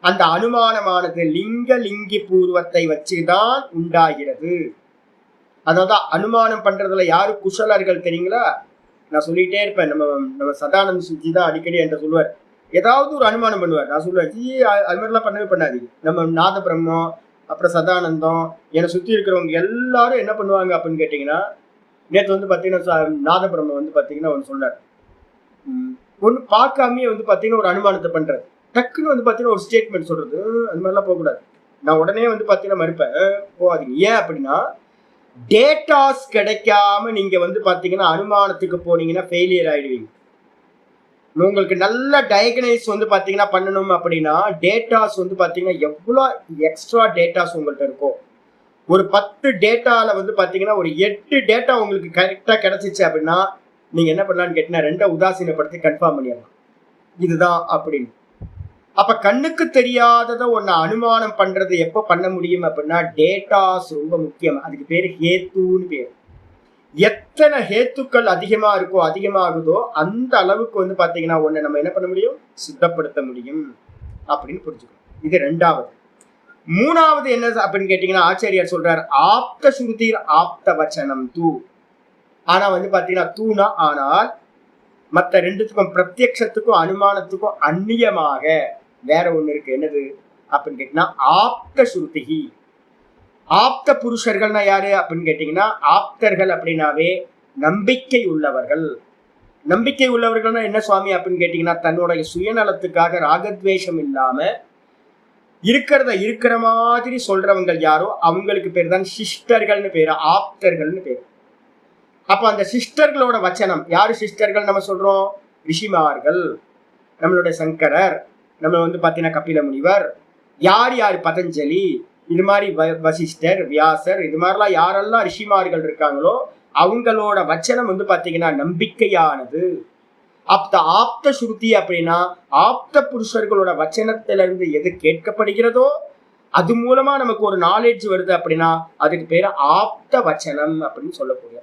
Speaker 1: அந்த அனுமானமானது லிங்க லிங்கி பூர்வத்தை வச்சுதான் உண்டாகிறது. அதாவது அனுமானம் பண்றதுல யாரு குஷலர்கள் தெரியுங்களா? நான் சொல்லிட்டே இருப்பேன். நம்ம சதானந்த சுஜி தான் அடிக்கடி என்கிட்ட சொல்லுவார், ஏதாவது ஒரு அனுமானம் பண்ணுவார். நான் சொல்லுவேன், ஜி அது மாதிரிலாம் பண்ணவே பண்ணாதீங்க. நம்ம நாத பிரம்மம் அப்புறம் சதானந்தம் என்னை சுத்தி இருக்கிறவங்க எல்லாரும் என்ன பண்ணுவாங்க அப்படின்னு கேட்டீங்கன்னா, நேற்று வந்து பாத்தீங்கன்னா நாத பிரம்மம் வந்து பாத்தீங்கன்னா ஒன்று சொன்னார். ஒன்று பார்க்காமே வந்து பாத்தீங்கன்னா ஒரு அனுமானத்தை பண்றது, டக்குன்னு வந்து பாத்தீங்கன்னா ஒரு ஸ்டேட்மெண்ட் சொல்றது, அது மாதிரிலாம் போகக்கூடாது. நான் உடனே வந்து பாத்தீங்கன்னா மறுப்பேன், போகாதீங்க. ஏன் அப்படின்னா டேட்டாஸ் கிடைக்காம நீங்க வந்து பாத்தீங்கன்னா அனுமானத்துக்கு போனீங்கன்னா ஃபெயிலியர் ஆயிடுவீங்க. உங்களுக்கு நல்ல டயக்னைஸ் வந்து பாத்தீங்கன்னா பண்ணணும் அப்படின்னா டேட்டாஸ் வந்து பாத்தீங்கன்னா எவ்வளவு எக்ஸ்ட்ரா டேட்டாஸ் உங்கள்கிட்ட இருக்கும். ஒரு 10 டேட்டால வந்து பாத்தீங்கன்னா ஒரு 8 டேட்டா உங்களுக்கு கரெக்டா கிடைச்சிச்சு அப்படின்னா நீங்க என்ன பண்ணலான்னு கேட்டீங்கன்னா 2 உதாசீனப்படுத்தி கன்ஃபார்ம் பண்ணிடலாம் இதுதான் அப்படின்னு. அப்ப கண்ணுக்கு தெரியாதத ஒன்னு அனுமானம் பண்றது எப்ப பண்ண முடியும் அப்படின்னா டேட்டாஸ் ரொம்ப முக்கியம். அதுக்கு பேரு ஹேத்துன்னு பேரு. எத்தனை ஹேத்துக்கள் அதிகமா இருக்கோ அதிகமாகுதோ அந்த அளவுக்கு வந்து பாத்தீங்கன்னா ஒண்ணு நம்ம என்ன பண்ண முடியும் சித்தப்படுத்த முடியும் அப்படின்னு புரிஞ்சுக்கணும். இது 2வது. 3வது என்ன அப்படின்னு கேட்டீங்கன்னா ஆச்சாரியார் சொல்றாரு ஆப்த சுருதிர் ஆப்த வச்சனம் தூ. ஆனா வந்து பாத்தீங்கன்னா தூணா ஆனால் மற்ற 2த்துக்கும் பிரத்யக்ஷத்துக்கும் அனுமானத்துக்கும் அந்நியமாக வேற ஒண்ணு இருக்கு. என்னது அப்படின்னு கேட்டீங்கன்னா ஆப்த சுருதிகி. ஆப்த புருஷர்கள்னா யாரு அப்படின்னு கேட்டீங்கன்னா ஆப்தர்கள் அப்படின்னாவே நம்பிக்கை உள்ளவர்கள். நம்பிக்கை உள்ளவர்கள்னா என்ன சுவாமி அப்படின்னு கேட்டீங்கன்னா தன்னுடைய சுயநலத்துக்காக ராகத்வேஷம் இல்லாம இருக்கிறத இருக்கிற மாதிரி சொல்றவங்க யாரோ அவங்களுக்கு பேர் தான் சிஸ்டர்கள்னு பேரு, ஆப்தர்கள்னு பேரு. அப்ப அந்த சிஸ்டர்களோட வச்சனம் யாரு சிஸ்டர்கள் நம்ம சொல்றோம்? ரிஷிமார்கள், நம்மளுடைய சங்கரர், நம்ம வந்து பாத்தீங்கன்னா கபில முனிவர், யார் பதஞ்சலி, இது மாதிரி வசிஷ்டர், வியாசர், இது மாதிரிலாம் யாரெல்லாம் ரிஷிமார்கள் இருக்காங்களோ அவங்களோட வச்சனம் வந்து பாத்தீங்கன்னா நம்பிக்கையானது. அப்ப ஆப்த சுருதி அப்படின்னா ஆப்த புருஷர்களோட வச்சனத்திலிருந்து எது கேட்கப்படுகிறதோ அது மூலமா நமக்கு ஒரு நாலேஜ் வருது அப்படின்னா அதுக்கு பேரு ஆப்த வச்சனம் அப்படின்னு சொல்லக்கூடிய.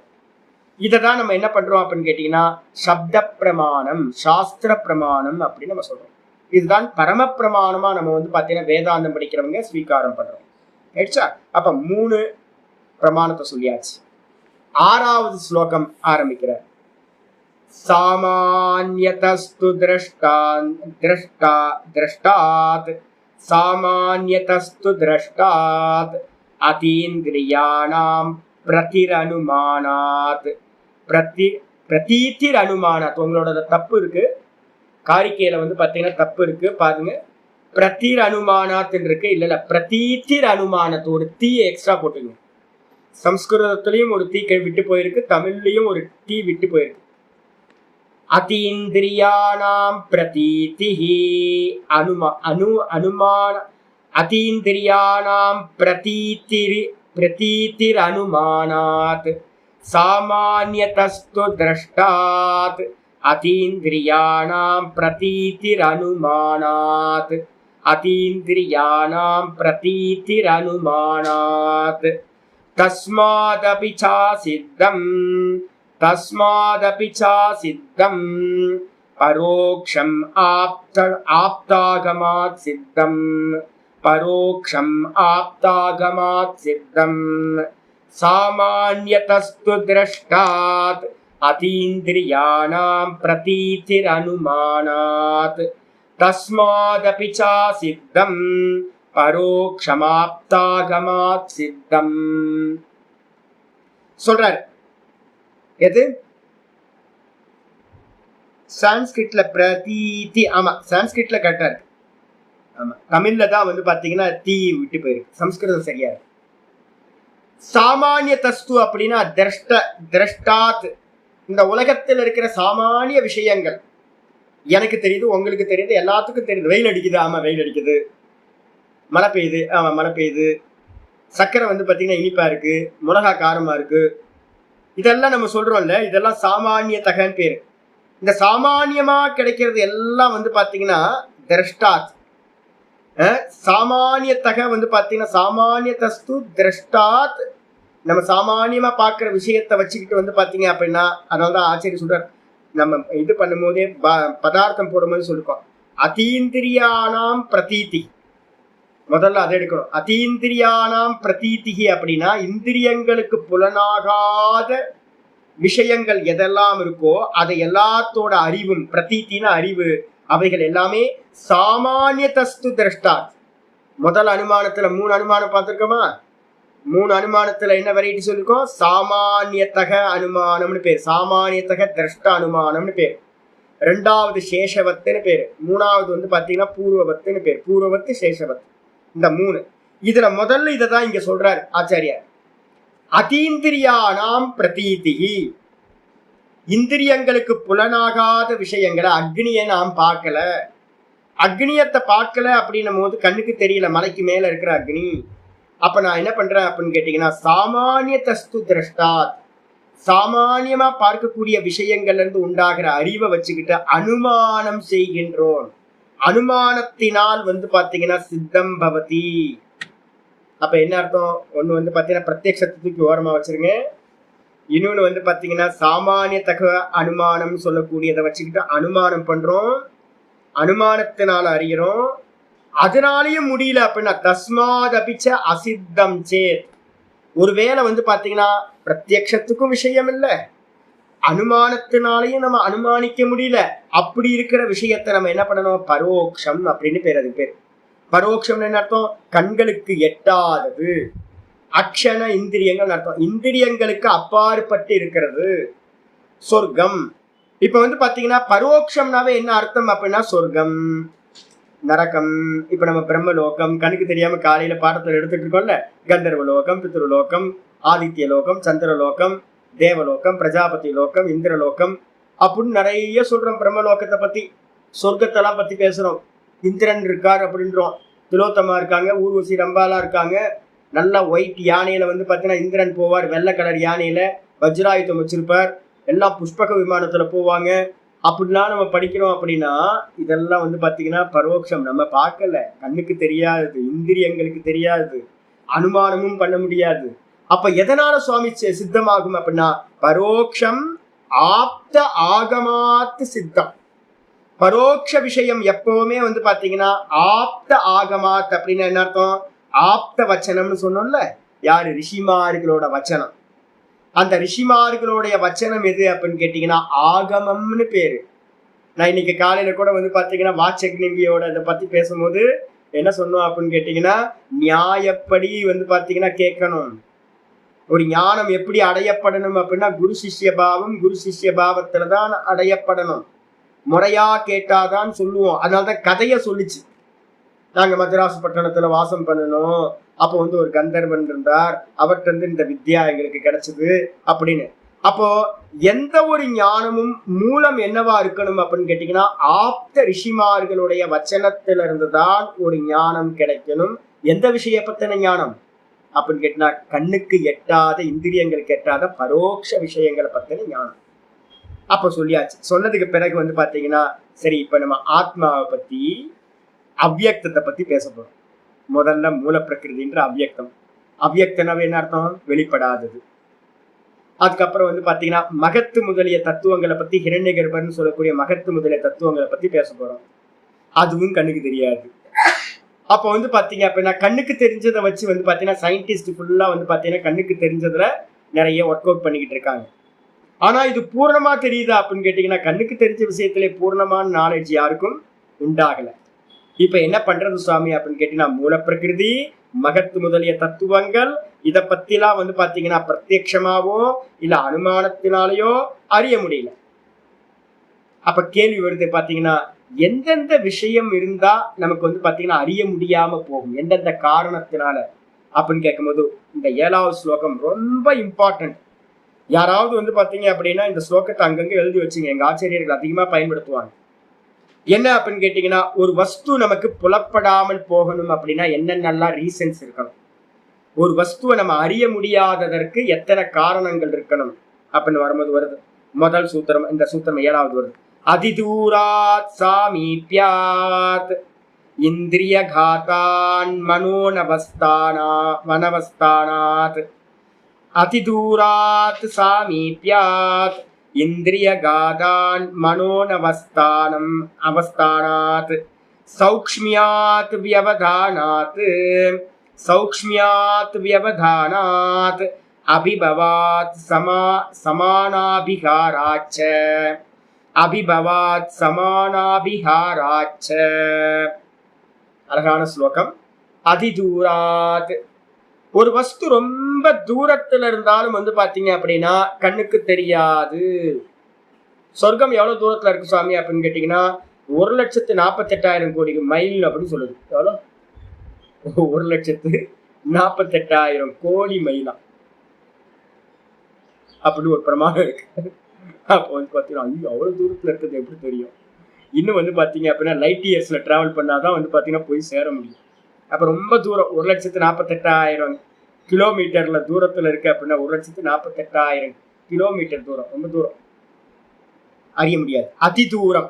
Speaker 1: இததான் நம்ம என்ன பண்றோம் அப்படின்னு கேட்டீங்கன்னா சப்த பிரமாணம், சாஸ்திர பிரமாணம் அப்படின்னு நம்ம சொல்றோம். இதுதான் பரம பிரமாணமா நம்ம வந்து பாத்தீங்கன்னா வேதாந்தம் படிக்கிறவங்க ஸ்வீகாரம் பண்றோம். ஆயிடுச்சா? அப்ப 3 பிரமாணத்தை சொல்லியாச்சு. 6வது ஸ்லோகம் ஆரம்பிக்கிறார். சாமான்யதஸ்து திரஷ்டாத் சாமான்யதஸ்து திரஷ்டாத் அதீந்திரியாணாம் பிரதிரனுமானாத் பிரதீதிரனுமானாத். உங்களோட தப்பு இருக்கு, காரிக்கையில வந்து பாத்தீங்கன்னா தப்பு இருக்கு பாருங்க. பிரதிர் அனுமானாத் இருக்கு, இல்ல பிரதீதிர் அனுமானத், ஒரு தீ எக்ஸ்ட்ரா போட்டுங்க. சம்ஸ்கிருதத்திலையும் ஒரு தீ விட்டு போயிருக்கு, தமிழ்லயும் ஒரு தீ விட்டு போயிருக்கு. அதீந்திரியாணாம் பிரதீதிஹி அனுமான அதீந்திரியாணாம் பிரதீதிர் அனுமானாத் சாமான்யதஸ்து திரஷ்டாத் அதீந்திரியாணாம் பிரதீதிர் அனுமானாத் அதீந்திரியாணாம் பிரதீதிர் அனுமானாத் தஸ்மாதபி சாசித்தம் பரோக்ஷம் ஆப்தாகமாத் சித்தம் பரோக்ஷம் ஆப்தாகமாத் சித்தம் சாமான்யதஸ்து திரஷ்டாத் அதீந்திரியாணாம் பிரதீதிர் அனுமானாத் தஸ்மாதபி சாசித்தம் பரோக்ஷமாப்தாகமாத் சித்தம் சொல்றாரு. எது சான்ஸ்கிரிட்ல பிரதீதி, ஆமா சான்ஸ்கிரிட்ல கரெக்டா இருக்கு. ஆமா, தமிழ்ல தான் வந்து பாத்தீங்கன்னா தீ விட்டு போயிருக்கு, சம்ஸ்கிருதம் சரியா இருக்கு. சாமானிய தஸ்து அப்படின்னா திரஷ்டாத், இந்த உலகத்தில் இருக்கிற சாமானிய விஷயங்கள் எனக்கு தெரியுது, உங்களுக்கு தெரியுது, எல்லாத்துக்கும் தெரியுது. வெயில் அடிக்குது, ஆமா வெயில் அடிக்குது. மழை பெய்யுது, ஆமா மழை பெய்யுது. சர்க்கரை வந்து பாத்தீங்கன்னா இனிப்பா இருக்கு, மிளகா காரமா இருக்கு. இதெல்லாம் நம்ம சொல்றோம்ல, இதெல்லாம் சாமானிய தகன்னு பேரு. இந்த சாமானியமா கிடைக்கிறது எல்லாம் வந்து பாத்தீங்கன்னா திரஷ்டாத். சாமானிய தக வந்து பாத்தீங்கன்னா சாமானிய தஸ்து திரஷ்டாத். நம்ம சாமானியமா பாக்குற விஷயத்த வச்சுக்கிட்டு வந்து பாத்தீங்க அப்படின்னா, அதனாலதான் ஆச்சரிய சொல்றார், நம்ம இது பண்ணும் போதே பதார்த்தம் போடும்போது சொல்லிருக்கோம் அதீந்திரியானாம் பிரதீதி. முதல்ல அதை எடுக்கணும். அதீந்திரியானாம் பிரதீதிகி அப்படின்னா இந்திரியங்களுக்கு புலனாகாத விஷயங்கள் எதெல்லாம் இருக்கோ அதை எல்லாத்தோட அறிவும், பிரதீத்தின அறிவு, அவைகள் எல்லாமே சாமானிய தஸ்து திரஷ்டா. முதல் அனுமானத்துல 3 அனுமானம் பார்த்திருக்கோமா? 3 அனுமானத்துல என்ன வெரைட்டி சொல்லிருக்கோம்? சாமானியத்தக அனுமானம்னு பேர், சாமானியத்தக திரஷ்ட அனுமானம்னு பேர். 2வது சேஷவத்துன்னு பேரு, 3வது வந்து பாத்தீங்கன்னா பூர்வவத்துன்னு பேர். பூர்வவத்து சேஷவத்து, இந்த 3. இதுல முதல்ல இதைதான் இங்க சொல்றாரு ஆச்சாரியார். அதீந்திரியானாம் பிரதீதிகி, இந்திரியங்களுக்கு புலனாகாத விஷயங்களை, அக்னியை நாம் பார்க்கல, அக்னியத்தை பார்க்கல அப்படின்னும் போது கண்ணுக்கு தெரியல, மலைக்கு மேல இருக்கிற அக்னி. அப்ப நான் என்ன பண்றேன் அப்படின்னு கேட்டீங்கன்னா சாமானிய தஸ்து திரஷ்டாத், சாமானியமா பார்க்கக்கூடிய விஷயங்கள்ல இருந்து உண்டாகிற அறிவை வச்சுக்கிட்டு அனுமானம் செய்கின்றோம். அனுமானத்தினால் வந்து பாத்தீங்கன்னா சித்தம் பவதி. அப்ப என்ன அர்த்தம்? ஒண்ணு வந்து பாத்தீங்கன்னா பிரத்யக்ஷத்தை தூக்கி ஓரமா வச்சிருங்க. இன்னொன்னு வந்து பாத்தீங்கன்னா சாமானிய தக அனுமானம் சொல்லக்கூடியதை வச்சுக்கிட்டு அனுமானம் பண்றோம், அனுமானத்தினால அறிகிறோம். அதனாலயும் முடியல அப்படின்னா தஸ்மாத் அபிச்ச அசித்தம் சேத், ஒருவேளை வந்து பாத்தீங்கன்னா பிரத்யக்ஷத்துக்கும் விஷயம் இல்லை, அனுமானத்தினாலையும் நம்ம அனுமானிக்க முடியல, அப்படி இருக்கிற விஷயத்த நம்ம என்ன பண்ணணும்? பரோக்ஷம் அப்படின்னு பேர். அது பேர் பரோக்ஷம். என்ன அர்த்தம்? கண்களுக்கு எட்டாதது. அக்ஷண இந்திரியங்கள் அர்த்தம், இந்திரியங்களுக்கு அப்பாற்பட்டு இருக்கிறது, சொர்க்கம். இப்ப வந்து பாத்தீங்கன்னா பரோக்ஷம்னாவே என்ன அர்த்தம் அப்படின்னா சொர்க்கம், நரகம். இப்ப நம்ம பிரம்மலோகம் கண்ணுக்கு தெரியாம காலையில பாடத்துல எடுத்துட்டு இருக்கோம்ல, கந்தர்வலோகம், பித்ருலோகம், ஆதித்ய லோகம், சந்திரலோகம், தேவலோகம், பிரஜாபதி லோகம், இந்திரலோகம் அப்படின்னு நிறைய சொல்றோம். பிரம்மலோகத்தை பத்தி, சொர்க்கத்தெல்லாம் பத்தி பேசுறோம். இந்திரன் இருக்கார் அப்படின்றோம், திலோத்தமா இருக்காங்க, ஊர்வசி ரம்பாலா இருக்காங்க. நல்லா ஒயிட் யானையில வந்து பாத்தீங்கன்னா இந்திரன் போவார், வெள்ளை கலர் யானையில வஜ்ராயுதம் வச்சிருப்பார், எல்லாம் புஷ்பக விமானத்துல போவாங்க. அப்படிலாம் நம்ம படிக்கிறோம். அப்படின்னா இதெல்லாம் வந்து பாத்தீங்கன்னா பரோட்சம், நம்ம பார்க்கல, கண்ணுக்கு தெரியாது, இந்திரியங்களுக்கு தெரியாது, அனுமானமும் பண்ண முடியாது. அப்ப எதனால சுவாமி சித்தமாகும் அப்படின்னா பரோட்சம் ஆப்த ஆகமாத்து சித்தம். பரோட்ச விஷயம் எப்பவுமே வந்து பாத்தீங்கன்னா ஆப்த ஆகமாத் அப்படின்னு என்ன அர்த்தம்? ஆப்த வச்சனம்னு சொன்னோம்ல, யாரு? ரிஷிமார்களோட வச்சனம். அந்த ரிஷிமார்களுடைய வச்சனம் எது அப்படின்னு கேட்டீங்கன்னா ஆகமம்னு பேரு. நான் இன்னைக்கு காலையில கூட வந்து பாத்தீங்கன்னா வாட்சக்னிவியோட இதை பத்தி பேசும்போது என்ன சொன்னோம் அப்படின்னு கேட்டீங்கன்னா, நியாயப்படி வந்து பாத்தீங்கன்னா கேட்கணும். ஒரு ஞானம் எப்படி அடையப்படணும் அப்படின்னா குரு சிஷ்ய பாவம், குரு சிஷ்ய பாவத்துலதான் அடையப்படணும். முறையா கேட்டாதான் சொல்லுவோம். அதனாலதான் கதைய சொல்லிச்சு. நாங்க மദ്രാസ് பட்டணத்துல வாசம் பண்ணணும், அப்போ வந்து ஒரு கந்தர்வன் இருந்தார், அவர்கிட்ட இருந்து இந்த வித்யா எங்களுக்கு கிடைச்சது அப்படின்னு. அப்போ எந்த ஒரு ஞானமும் மூலம் என்னவா இருக்கணும் அப்படின்னு கேட்டீங்கன்னா ஆப்த ரிஷிமார்களுடைய வச்சனத்தில இருந்துதான் ஒரு ஞானம் கிடைக்கணும். எந்த விஷய பத்தின ஞானம் அப்படின்னு கேட்டீங்கன்னா கண்ணுக்கு எட்டாத, இந்திரியங்களுக்கு எட்டாத பரோட்ச விஷயங்களை பத்தின ஞானம். அப்ப சொல்லியாச்சு. சொன்னதுக்கு பிறகு வந்து பாத்தீங்கன்னா சரி, இப்ப நம்ம ஆத்மாவை பத்தி அவ்வியக்தத்தை பத்தி பேச போறோம். முதல்ல மூல பிரகிருதின்ற அவ்வியக்தம். அவ்வியக்தனாவே என்ன அர்த்தம்? வெளிப்படாதது. அதுக்கப்புறம் வந்து பாத்தீங்கன்னா மகத்து முதலிய தத்துவங்களை பத்தி, ஹிரண்ய கர்ப்பர்னு சொல்லக்கூடிய மகத்து முதலிய தத்துவங்களை பத்தி பேச போறோம். அதுவும் கண்ணுக்கு தெரியாது. அப்ப வந்து பாத்தீங்க அப்படின்னா கண்ணுக்கு தெரிஞ்சதை வச்சு வந்து பாத்தீங்கன்னா சயின்டிஸ்ட் ஃபுல்லா வந்து பாத்தீங்கன்னா கண்ணுக்கு தெரிஞ்சதுல நிறைய ஒர்க் அவுட் பண்ணிக்கிட்டு இருக்காங்க. ஆனா இது பூர்ணமா தெரியுதா அப்படின்னு கேட்டீங்கன்னா கண்ணுக்கு தெரிஞ்ச விஷயத்திலே பூர்ணமான நாலேஜ் யாருக்கும் உண்டாகல. இப்ப என்ன பண்றது சுவாமி அப்படின்னு கேட்டீங்கன்னா மூல பிரகிருதி, மகத்து முதலிய தத்துவங்கள் இத பத்திலாம் வந்து பாத்தீங்கன்னா பிரத்யட்சமாவோ இல்ல அனுமானத்தினாலேயோ அறிய முடியல. அப்ப கேள்வி வருது பாத்தீங்கன்னா எந்தெந்த விஷயம் இருந்தா நமக்கு வந்து பாத்தீங்கன்னா அறிய முடியாம போகும், எந்தெந்த காரணத்தினால அப்படின்னு கேட்கும்போது இந்த 7வது ஸ்லோகம் ரொம்ப இம்பார்ட்டன்ட். யாராவது வந்து பாத்தீங்க அப்படின்னா இந்த ஸ்லோகத்தை அங்கங்க எழுதி வச்சுங்க. எங்க ஆச்சரியர்கள் அதிகமா பயன்படுத்துவாங்க. என்ன அப்படின்னு கேட்டீங்கன்னா ஒரு வஸ்து நமக்கு புலப்படாமல் போகணும் அப்படின்னா என்னென்னலாம் ரீசன்ஸ் இருக்கணும், ஒரு வஸ்துவை நம்ம அறிய முடியாததற்கு எத்தனை காரணங்கள் இருக்கணும் அப்படின்னு வரும்போது வருது முதல் சூத்திரம். இந்த சூத்திரம் 7வது வருது. அதிதூராத் சாமீப்யாத் இந்திரிய காதான் மனோனவஸ்தானாத். அதிதூராத் சாமீப்யாத் இந்திரிய காதான் மனோனவஸ்தானாத் சௌக்ஷ்மியாத் வியவதானாத் அபிபவாத் சமானாபிகாராச்ச. அழகான ஸ்லோகம். அதிதூராத், ஒரு வஸ்து ரொம்ப தூரத்துல இருந்தாலும் வந்து பாத்தீங்க அப்படின்னா கண்ணுக்கு தெரியாது. சொர்க்கம் எவ்வளவு தூரத்துல இருக்கு சுவாமி அப்படின்னு கேட்டீங்கன்னா 1,48,000 கோடி மைல் அப்படின்னு சொல்லுது. எவ்வளோ? 1,48,000 கோடி மைலா அப்படி ஒரு பிரமாணம் இருக்கு. அப்போ வந்து பாத்தீங்கன்னா ஐயோ அவ்வளவு தூரத்துல இருக்கிறது எப்படி தெரியும்? இன்னும் வந்து பாத்தீங்க அப்படின்னா லைட் இயர்ஸ்ல டிராவல் பண்ணாதான் வந்து பாத்தீங்கன்னா போய் சேர முடியும். அப்ப ரொம்ப தூரம் 1,48,000 கிலோமீட்டர்ல தூரத்துல இருக்கு அப்படின்னா 1,48,000 கிலோமீட்டர் தூரம், ரொம்ப தூரம், அறிய முடியாது. அதி தூரம்.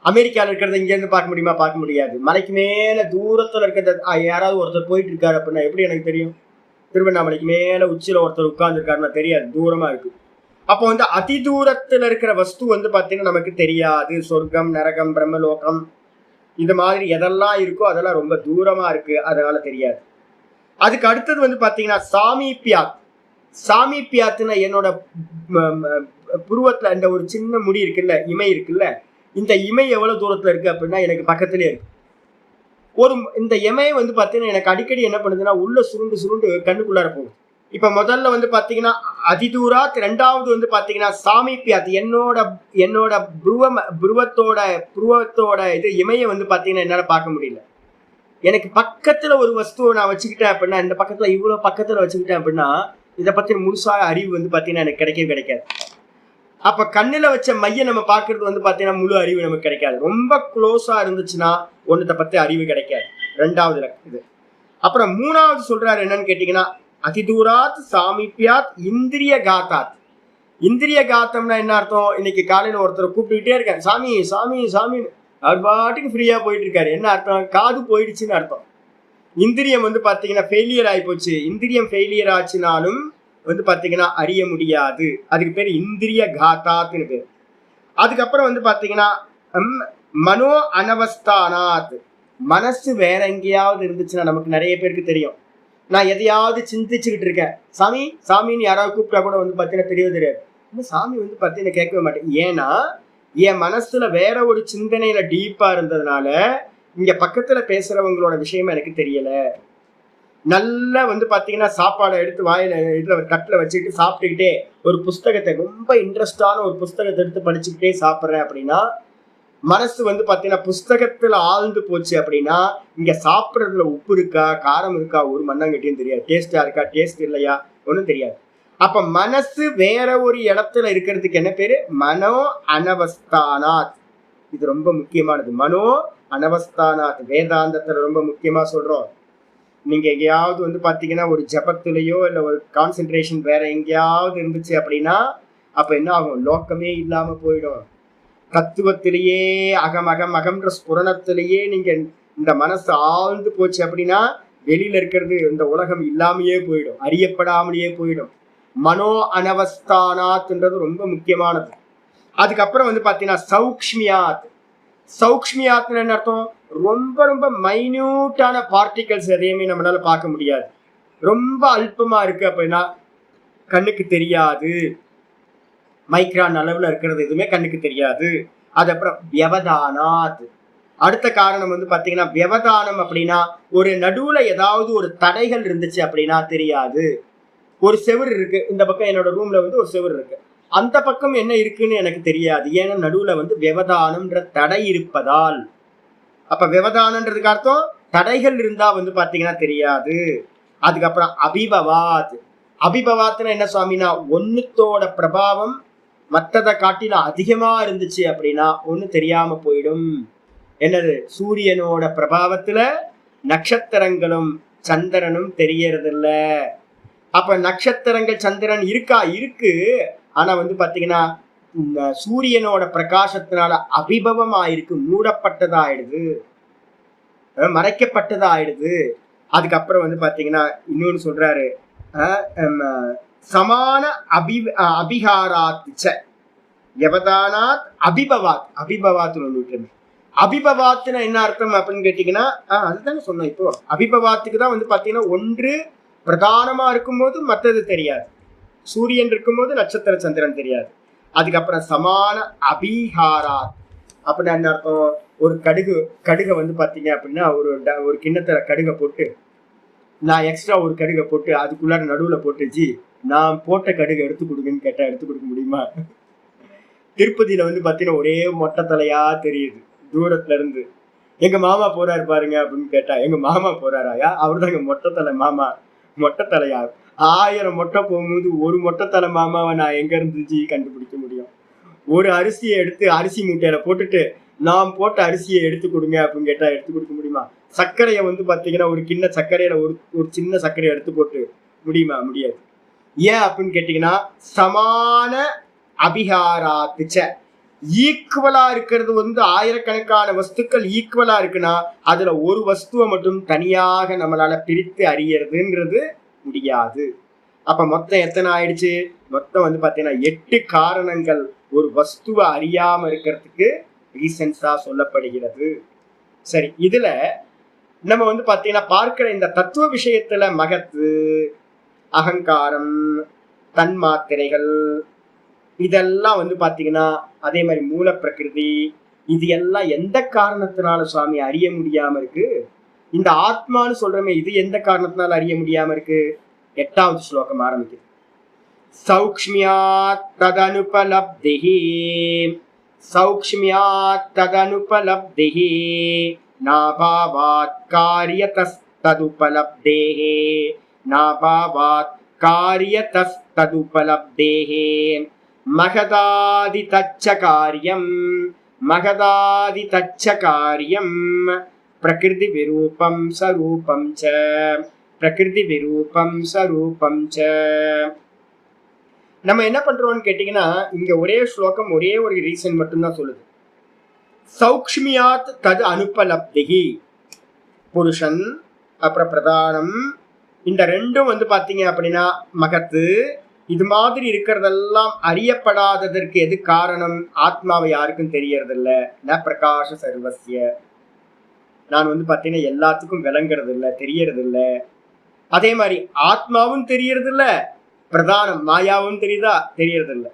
Speaker 1: அமெரிக்கால இருக்கிறத இங்க இருந்து பார்க்க முடியுமா? பார்க்க முடியாது. மலைக்கு மேல தூரத்துல இருக்கிறத யாராவது ஒருத்தர் போயிட்டு இருக்காரு அப்படின்னா எப்படி எனக்கு தெரியும்? திருவண்ணாமலைக்கு மேல உச்சியில ஒருத்தர் உட்கார்ந்து இருக்காருன்னா தெரியாது, தூரமா இருக்கு. அப்போ வந்து அதி தூரத்துல இருக்கிற வஸ்து வந்து பாத்தீங்கன்னா நமக்கு தெரியாது. சொர்க்கம், நரகம், பிரம்மலோகம் இந்த மாதிரி எதெல்லாம் இருக்கோ அதெல்லாம் ரொம்ப தூரமா இருக்கு, அதனால தெரியாது. அதுக்கு அடுத்தது வந்து பாத்தீங்கன்னா சாமீபியாத். சாமீபியாத்துன்னா என்னோட புருவத்துல இந்த ஒரு சின்ன முடி இருக்குல்ல, இமை இருக்குல்ல, இந்த இமை எவ்வளவு தூரத்துல இருக்கு அப்படின்னா எனக்கு பக்கத்திலே இருக்கு. ஒரு இந்த இமையை வந்து பாத்தீங்கன்னா எனக்கு அடிக்கடி என்ன பண்ணுதுன்னா உள்ள சுருண்டு கண்ணுக்குள்ளார போகுது. இப்ப முதல்ல வந்து பாத்தீங்கன்னா அதிதூராத், ரெண்டாவது வந்து பாத்தீங்கன்னா சாமீபியாத். என்னோட புருவத்தோட இது இமையை வந்து பாத்தீங்கன்னா என்னால பார்க்க முடியல. எனக்கு பக்கத்துல ஒரு வஸ்துவை நான் வச்சுக்கிட்டேன் அப்படின்னா, இந்த பக்கத்துல இவ்வளவு பக்கத்துல வச்சுக்கிட்டேன் அப்படின்னா இதை பத்தி முழுசா அறிவு வந்து பாத்தீங்கன்னா எனக்கு கிடைக்காது. அப்ப கண்ணுல வச்ச மைய நம்ம பாக்குறது வந்து பாத்தீங்கன்னா முழு அறிவு நமக்கு கிடைக்காது. ரொம்ப க்ளோஸா இருந்துச்சுன்னா ஒன்னத்தை பத்தி அறிவு கிடைக்காது. ரெண்டாவது இது. அப்புறம் மூணாவது சொல்றாரு என்னன்னு கேட்டீங்கன்னா அதிதூராத் சாமீபியாத் இந்திரிய காத்தாத். இந்திரிய காத்தம்னா என்ன அர்த்தம்? இன்னைக்கு காலையில ஒருத்தர் கூப்பிட்டுக்கிட்டே இருக்கேன், சாமி சாமி சாமின்னு, அவர் பாட்டுக்கு ஃப்ரீயா போயிட்டு இருக்காரு. என்ன அர்த்தம்? காது போயிடுச்சுன்னு அர்த்தம். இந்திரியம் வந்து பாத்தீங்கன்னா ஃபெயிலியர் ஆகி போச்சு. இந்திரியம் ஃபெயிலியர் ஆச்சுனாலும் வந்து பாத்தீங்கன்னா அறிய முடியாது. அதுக்கு பேர் இந்திரிய காத்தாத்னு பேர். அதுக்கப்புறம் வந்து பாத்தீங்கன்னா மனோ அனவஸ்தானாத். மனசு வேற எங்கேயாவது இருந்துச்சுன்னா நமக்கு நிறைய பேருக்கு தெரியும். நான் எதையாவது சிந்திச்சுக்கிட்டு இருக்கேன், சாமி சாமின்னு யாராவது கூப்பிட்டா கூட வந்து பார்த்தீங்கன்னா தெரியவே தெரியாது. இன்னும் சாமி வந்து பார்த்தீங்கன்னா கேட்கவே மாட்டேன். ஏன்னா என் மனசுல வேற ஒரு சிந்தனையில டீப்பா இருந்ததுனால இங்க பக்கத்துல பேசுறவங்களோட விஷயம் எனக்கு தெரியல. நல்லா வந்து பாத்தீங்கன்னா சாப்பாடை எடுத்து வாயில இதுல ஒரு தட்டுல வச்சுட்டு சாப்பிட்டுக்கிட்டே ஒரு புஸ்தகத்தை, ரொம்ப இன்ட்ரெஸ்டான ஒரு புஸ்தகத்தை எடுத்து படிச்சுக்கிட்டே சாப்பிட்றேன் அப்படின்னா மனசு வந்து பாத்தீங்கன்னா புஸ்தகத்துல ஆழ்ந்து போச்சு அப்படின்னா இங்க சாப்பிட்றதுல உப்பு இருக்கா காரம் இருக்கா ஒரு மண்ணாங்கட்டியும் தெரியாது, டேஸ்டா இருக்கா டேஸ்ட் இல்லையா ஒன்றும் தெரியாது. அப்ப மனசு வேற ஒரு இடத்துல இருக்கிறதுக்கு என்ன பேரு? மனோ அனவஸ்தானாத். இது ரொம்ப முக்கியமானது. மனோ அனவஸ்தானாத் வேதாந்தத்துல ரொம்ப முக்கியமா சொல்றோம். நீங்க எங்கேயாவது வந்து பாத்தீங்கன்னா ஒரு ஜபத்திலேயோ இல்ல ஒரு கான்சென்ட்ரேஷன் வேற எங்கேயாவது இருந்துச்சு அப்படின்னா அப்ப என்ன ஆகும்? லோக்கமே இல்லாம போயிடும். தத்துவத்திலேயே அகம் அகம் அகம்ன்ற ஸ்புரணத்திலேயே நீங்க இந்த மனசு ஆழ்ந்து போச்சு அப்படின்னா வெளியில இருக்கிறது இந்த உலகம் இல்லாமையே போயிடும், அறியப்படாமலேயே போயிடும். மனோ அனவஸ்தானாத்ன்றது ரொம்ப முக்கியமானது. அதுக்கப்புறம் வந்து பாத்தீங்கன்னா சௌக்ஷ்மியாத். சௌக்ஷ்மியாத்னு என்ன அர்த்தம்? ரொம்ப ரொம்ப மைன்யூட்டான பார்ட்டிகல்ஸ் எதையுமே நம்மளால பார்க்க முடியாது, ரொம்ப அல்பமா இருக்கு அப்படின்னா கண்ணுக்கு தெரியாது. மைக்ரான் அளவுல இருக்கிறது எதுவுமே கண்ணுக்கு தெரியாது. அது அப்புறம் வியவதானாத். அடுத்த காரணம் வந்து பாத்தீங்கன்னா வியவதானம் அப்படின்னா ஒரு நடுவுல ஏதாவது ஒரு தடைகள் இருந்துச்சு அப்படின்னா தெரியாது. ஒரு செவுரு இருக்கு, இந்த பக்கம் என்னோட ரூம்ல வந்து ஒரு செவுரு இருக்கு, அந்த பக்கம் என்ன இருக்குன்னு எனக்கு தெரியாது. ஏன்னா நடுவுல வந்து வியவதானம்ன்ற தடை இருப்பதால். அப்ப வியவதானன்றதுக்கு அர்த்தம் தடைகள் இருந்தா வந்து பாத்தீங்கன்னா தெரியாது. அதுக்கப்புறம் அபிபவாத். அபிபவாத்னா என்ன சுவாமினா ஒன்னுத்தோட பிரபாவம் மற்றதை காட்டிலும் அதிகமா இருந்துச்சு அப்படின்னா ஒண்ணு தெரியாம போயிடும். என்னது? சூரியனோட பிரபாவத்துல நட்சத்திரங்களும் சந்திரனும் தெரியறதில்ல. அப்ப நட்சத்திரங்கள் சந்திரன் இருக்கா? இருக்கு. ஆனா வந்து பாத்தீங்கன்னா சூரியனோட பிரகாசத்தினால அபிபவம் ஆயிருக்கு, மூடப்பட்டதாயிடுது, மறைக்கப்பட்டதாயிடுது. அதுக்கப்புறம் வந்து பாத்தீங்கன்னா இன்னொன்னு சொல்றாரு, சமான அபிகாராத் யவதானாத் அபிபவாத். அபிபவாத்னு ஒண்ணு விட்டுருமே. அபிபவாத்னா என்ன அர்த்தம் அப்படின்னு கேட்டீங்கன்னா அதுதானே சொன்னோம். இப்போ அபிபவாத்துக்கு தான் வந்து பாத்தீங்கன்னா ஒன்று பிரதானமா இருக்கும்போது மற்றது தெரியாது, சூரியன் இருக்கும்போது நட்சத்திர சந்திரன் தெரியாது. அதுக்கப்புறம் சமான அபிகாராத் அப்படின்னா என்ன அர்த்தம்? ஒரு கடுகை வந்து பாத்தீங்க அப்படின்னா ஒரு கிண்ணத்துல கடுகை போட்டு நான் எக்ஸ்ட்ரா ஒரு கடுகை போட்டு அதுக்குள்ளார நடுவுல போட்டு ஜி நான் போட்ட கடுகை எடுத்து கொடுங்கன்னு கேட்டா எடுத்து கொடுக்க முடியுமா? திருப்பதியில வந்து பாத்தீங்கன்னா ஒரே மொட்டை தலையா தெரியுது தூரத்துல இருந்து. எங்க மாமா போறாரு பாருங்க அப்படின்னு கேட்டா எங்க மாமா போறாராயா? அவருதாங்க மொட்டை தலை மாமா. மொட்டை தலையா? 1000 மொட்டை போகும்போது ஒரு மொட்டை தலை மாமாவை நான் எங்க இருந்து கண்டுபிடிக்க முடியும்? ஒரு அரிசியை எடுத்து அரிசி மூட்டையில போட்டுட்டு நான் போட்ட அரிசியை எடுத்து கொடுங்க அப்படின்னு கேட்டா எடுத்து கொடுக்க முடியுமா? சர்க்கரையை வந்து பாத்தீங்கன்னா ஒரு கிண்ண சர்க்கரையில ஒரு சின்ன சர்க்கரையை எடுத்து போட்டு முடியுமா? முடியாது. ஏன் அப்படின்னு கேட்டீங்கன்னா சமான அபிகாராத்துச்ச. ஈக்குவலா இருக்கிறது வந்து ஆயிரக்கணக்கான வஸ்துக்கள் ஈக்குவலா இருக்குன்னா அதுல ஒரு வஸ்துவை மட்டும் தனியாக நம்மளால பிரித்து அறியறதுன்றது முடியாது. அப்ப மொத்தம் எத்தனை ஆயிடுச்சு? மொத்தம் வந்து பாத்தீங்கன்னா 8 காரணங்கள் ஒரு வஸ்துவை அறியாம இருக்கிறதுக்கு ரீசன்ஸா சொல்லப்படுகிறது. சரி, இதுல நம்ம வந்து பாத்தீங்கன்னா பார்க்கிற இந்த தத்துவ விஷயத்துல மகத்து, அகங்காரம், தன்மாத்திரைகள் இதெல்லாம் வந்து பாத்தீங்கன்னா அதே மாதிரி மூல பிரகிருதி, இது எல்லாம் எந்த காரணத்தினால சுவாமி அறிய முடியாம இருக்கு? இந்த ஆத்மான்னு சொல்றமே இது எந்த காரணத்தினால அறிய முடியாம இருக்கு? 8வது ஸ்லோகம் ஆரம்பிக்குது. சௌக்ஷ்மியாத் ததனுபலப்திஹி. சௌக்ஷ்மியாத் ததனுபலப்திஹி நாபாவாத் காரியதஸ்ததுபலப்தேஹே. நாபாவாத் காரியதஸ்ததுபலப்தேஹே. மகதாதி தச்ச காரியம். மகதாதி தச்ச காரியம். பிரகிருதி விரூபம் சரூபம் ச. பிரகிருதி விரூபம் சரூபம் ச. நம்ம என்ன பண்றோம்னு கேட்டீங்கன்னா இங்க ஒரே ஸ்லோகம் ஒரே ஒரு ரீசன் மட்டும்தான் சொல்லுது. சௌக்ஷ்மியாத் தது அனுபலப்திகி. புருஷன் அப்புறம் பிரதானம், இந்த ரெண்டும் வந்து பாத்தீங்க அப்படின்னா மகத்து. இது மாதிரி இருக்கிறதெல்லாம் அறியப்படாததற்கு எது காரணம்? ஆத்மாவை யாருக்கும் தெரியறது இல்ல. ந பிரகாஷ சர்வசிய. நான் வந்து பாத்தீங்கன்னா எல்லாத்துக்கும் விளங்குறது இல்லை, தெரியறது இல்லை. அதே மாதிரி ஆத்மாவும் தெரியறது இல்ல, பிரதானம் மாயாவும் தெரியுதா, தெரியறது இல்ல.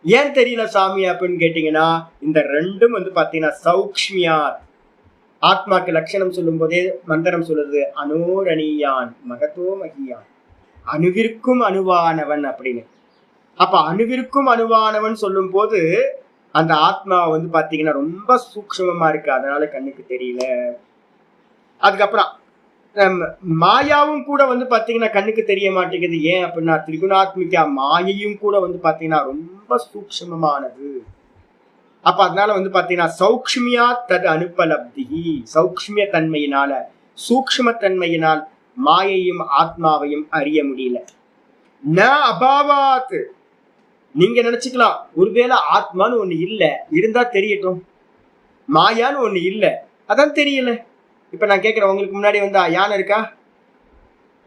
Speaker 1: ஏன் தெரியல சாமி அப்படின்னு கேட்டீங்கன்னா, இந்த ரெண்டும் பாத்தீங்கன்னா சௌக்ஷ்மியார். ஆத்மாக்கு லட்சணம் சொல்லும் போதே மந்திரம் சொல்லுது, அனோரணியான் மகத்தோ மகியான், அணுவிற்கும் அணுவானவன் அப்படின்னு. அப்ப அணுவிற்கும் அணுவானவன் சொல்லும் போது அந்த ஆத்மா பாத்தீங்கன்னா ரொம்ப சூக்ஷ்மமா இருக்கு, அதனால கண்ணுக்கு தெரியல. அதுக்கப்புறம் மாயாவும் கூட பாத்தீங்கன்னா கண்ணுக்கு தெரிய மாட்டேங்குது. ஏன் அப்படின்னா திரிகுணாத்மிகா மாயையும் கூட பாத்தீங்கன்னா ரொம்ப சூக்ஷ்மமானது. அப்ப அதனால பாத்தீங்கன்னா சௌக்ஷ்மியா தது அனுபலப்தி, சௌக்ஷ்மிய தன்மையினால சூக்ஷ்ம தன்மையினால் மாயையும் ஆத்மாவையும் அறிய முடியல. ந அபாவாத், நீங்க நினைச்சுக்கலாம் ஒருவேளை ஆத்மான்னு ஒண்ணு இல்ல, இருந்தா தெரியட்டும், மாயான்னு ஒண்ணு இல்ல அதான் தெரியல. இப்ப நான் கேட்கிறேன், உங்களுக்கு முன்னாடி யானை இருக்கா?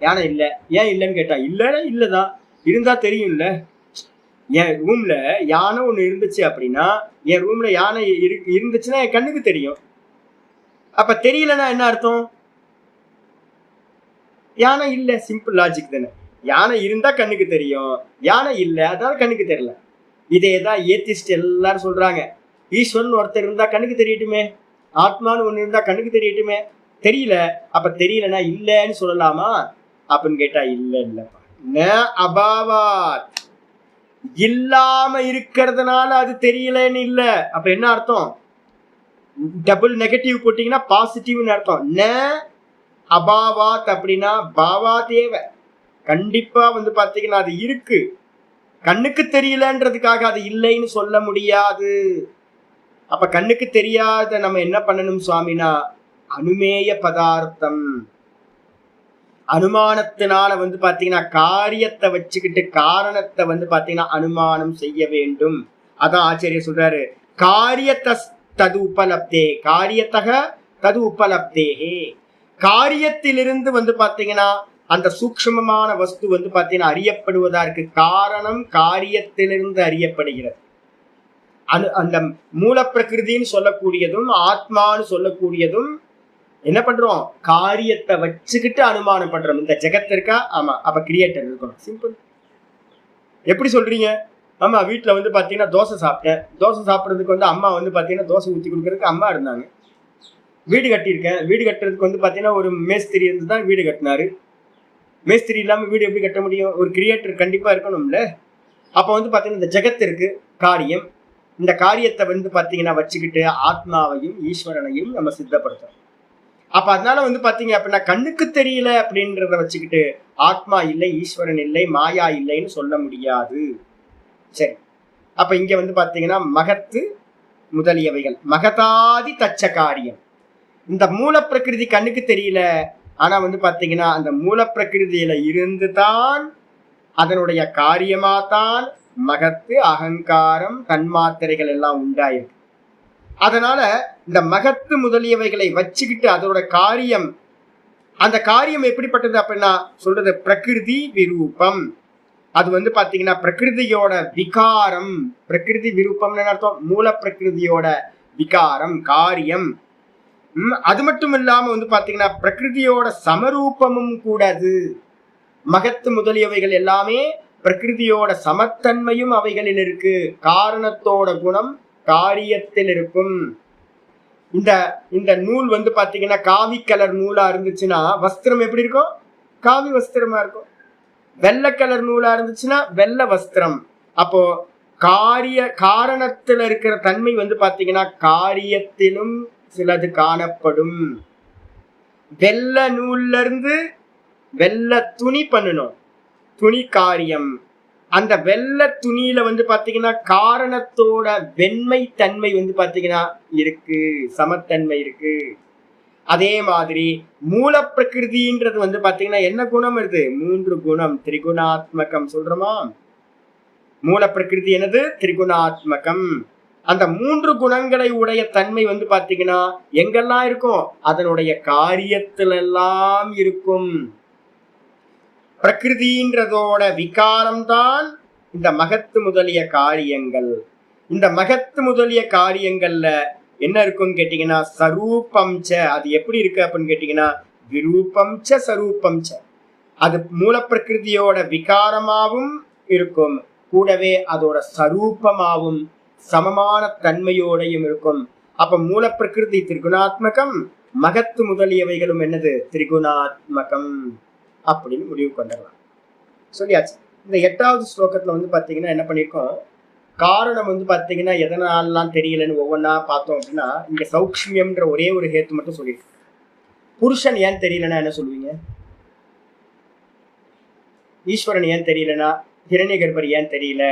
Speaker 1: யானை இல்ல, ஏன் இல்லைன்னு கேட்டா இல்லன்னா இல்லதான், இருந்தா தெரியும்ல. என் ரூம்ல யானை ஒண்ணு இருந்துச்சு அப்படின்னா, என் ரூம்ல யானை இருந்துச்சுன்னா என் கண்ணுக்கு தெரியும். அப்ப தெரியலன்னா என்ன அர்த்தம்? யானை இல்ல, சிம்பிள் லாஜிக் தானே. யானை இருந்தா கண்ணுக்கு தெரியும், யானை இல்ல அதனால கண்ணுக்கு தெரியல. இதேதான் ஏத்திஸ்ட் எல்லாரும் சொல்றாங்க. ஈஸ்வரன் ஒருத்தர் இருந்தா கண்ணுக்கு தெரியட்டுமே, ஆத்மான்னு ஒண்ணு இருந்தா கண்ணுக்கு தெரியட்டுமே, தெரியல. அப்ப தெரியலன்னா இல்லன்னு சொல்லலாமா அப்படின்னு கேட்டா இல்ல இல்லப்பா. ந அபாவாத், இல்லாம இருக்கிறதுனால அது தெரியலன்னு இல்ல. அப்ப என்ன அர்த்தம்? டபுள் நெகட்டிவ் போட்டீங்கன்னா பாசிட்டிவ்னு அர்த்தம். ந அபாவாத் அப்படின்னா பாவா தேவ, கண்டிப்பா பாத்தீங்கன்னா அது இருக்கு, கண்ணுக்கு தெரியலன்றதுக்காக அது இல்லைன்னு சொல்ல முடியாது. அப்ப கண்ணுக்கு தெரியாத நம்ம என்ன பண்ணணும் சுவாமினா, அனுமேய பதார்த்தம், அனுமானத்தினால பாத்தீங்கன்னா காரியத்தை வச்சுக்கிட்டு காரணத்தை பாத்தீங்கன்னா அனுமானம் செய்ய வேண்டும். அதான் ஆச்சரியர் சொல்றாரு, காரியத்தை தது உபலப்தே, காரியத்தக தது உபலப்தேஹே. காரியத்திலிருந்து பாத்தீங்கன்னா அந்த சூக்ஷ்மமான வஸ்து பாத்தீங்கன்னா அறியப்படுவதற்கு காரணம் காரியத்திலிருந்து அறியப்படுகிறது. அந்த மூல பிரகிருதின்னு சொல்லக்கூடியதும் ஆத்மான்னு சொல்லக்கூடியதும் என்ன பண்றோம்? காரியத்தை வச்சுக்கிட்டு அனுமானம் பண்றோம். இந்த ஜெகத் இருக்கா, ஆமா, அப்ப கிரியேட்டர் இருக்கணும். சிம்பிள். எப்படி சொல்றீங்க? ஆமா, வீட்டுல பாத்தீங்கன்னா தோசை சாப்பிட்டேன், தோசை சாப்பிட்றதுக்கு அம்மா பாத்தீங்கன்னா தோசை ஊற்றி கொடுக்கறதுக்கு அம்மா இருந்தாங்க. வீடு கட்டியிருக்கேன், வீடு கட்டுறதுக்கு பாத்தீங்கன்னா ஒரு மேஸ்திரி இருந்து தான் வீடு கட்டினாரு. மேஸ்திரி இல்லாம வீடு எப்படி கட்ட முடியும்? ஒரு கிரியேட்டர் கண்டிப்பா இருக்கணும்ல. அப்ப பாத்தீங்கன்னா இந்த ஜெகத் இருக்கு, காரியம். இந்த காரியத்தை பாத்தீங்கன்னா வச்சுக்கிட்டு ஆத்மாவையும் ஈஸ்வரனையும் நம்ம சித்தப்படுத்துறோம். அப்ப அதனால பாத்தீங்க அப்படின்னா கண்ணுக்கு தெரியல அப்படின்றத வச்சுக்கிட்டு ஆத்மா இல்லை, ஈஸ்வரன் இல்லை, மாயா இல்லைன்னு சொல்ல முடியாது. சரி, அப்ப இங்க பாத்தீங்கன்னா மகத்து முதலியவைகள், மகதாதி தச்ச காரியம். இந்த மூல பிரகிருதி கண்ணுக்கு தெரியல, ஆனா பாத்தீங்கன்னா அந்த மூல பிரகிருதியில இருந்து தான் அதனுடைய காரியமாதான் மகத்து அகங்காரம் தன்மாத்திரைகள் எல்லாம் உண்டாயிருக்கு. அதனால இந்த மகத்து முதலியவைகளை வச்சுக்கிட்டு அதோட காரியம், அந்த காரியம் எப்படிப்பட்டது அப்படின்னா சொல்றது பிரகிருதி விரூபம். அது பாத்தீங்கன்னா பிரகிருதியோட விகாரம். பிரகிருதி விரூபம்னு அர்த்தம் மூல பிரகிருதியோட விகாரம் காரியம். அது மட்டும் இல்லாம பாத்தீங்கன்னா பிரகிருதியோட சமரூபமும் கூட. அது மகத்து முதலியவைகள் எல்லாமே பிரகிருதியோட சமத்தன்மையும் அவைகளில் இருக்கு. காரணத்தோட குணம் காரியத்தில் இருக்கும். இந்த நூல் பாத்தீங்கன்னா காவி கலர் நூலா இருந்துச்சுன்னா வஸ்திரம் எப்படி இருக்கும்? காவி வஸ்திரமா இருக்கும். வெள்ளை கலர் நூலா இருந்துச்சுன்னா வெள்ளை வஸ்திரம். அப்போ காரணத்துல இருக்கிற தன்மை பாத்தீங்கன்னா காரியத்திலும் சிலது காணப்படும். வெள்ளை நூல்ல இருந்து வெள்ளை துணி பண்ணணும், துணி காரியம். அந்த வெள்ளை துணியில பாத்தீங்கன்னா காரணத்தோட வெண்மை தன்மை பாத்தீங்கன்னா இருக்கு, சமத்தன்மை இருக்கு. அதே மாதிரி மூல பிரகிருதின்றது பாத்தீங்கன்னா என்ன குணம் இருக்கு? 3 குணம், திரிகுணாத்மகம் சொல்றோமா. மூல பிரகிருதி என்னது? திரிகுணாத்மகம். அந்த 3 குணங்களை உடைய தன்மை பாத்தீங்கன்னா எங்கெல்லாம் இருக்கும்? அதனுடைய காரியத்துல எல்லாம் இருக்கும். பிரகிருதின்றதோட விகாரம் தான் இந்த மகத்து முதலிய காரியங்கள். இந்த மகத்து முதலிய காரியங்கள்ல என்ன இருக்குன்னு கேட்டீங்கன்னா சரூபம் ச. அது எப்படி இருக்கு அப்படின்னு கேட்டீங்கன்னா விரூபம் ச சரூபம் ச. அது மூலப்பிரகிருதியோட விகாரமாவும் இருக்கும், கூடவே அதோட சரூபமாவும் சமமான தன்மையோடையும் இருக்கும். அப்ப மூலப்பிரகிருதி திரிகுணாத்மகம், மகத்து முதலியவைகளும் என்னது திரிகுணாத்மகம் அப்படின்னு முடிவு கொண்டுடலாம். சொல்லியாச்சு. இந்த 8வது ஸ்லோகத்துல வந்து பாத்தீங்கன்னா என்ன பண்ணிருக்கோம், காரணம் வந்து பாத்தீங்கன்னா எதனாலாம் தெரியலன்னு ஒவ்வொன்றா பார்த்தோம் அப்படின்னா, இங்க சௌக்ஷ்மியம்ன்ற ஒரே ஒரு ஹேத்து மட்டும் சொல்லியிருக்கு. புருஷன் ஏன் தெரியலன்னா என்ன சொல்லுவீங்க? ஈஸ்வரன் ஏன் தெரியலன்னா, ஹிரண்ய கர்ப்பர் ஏன் தெரியல?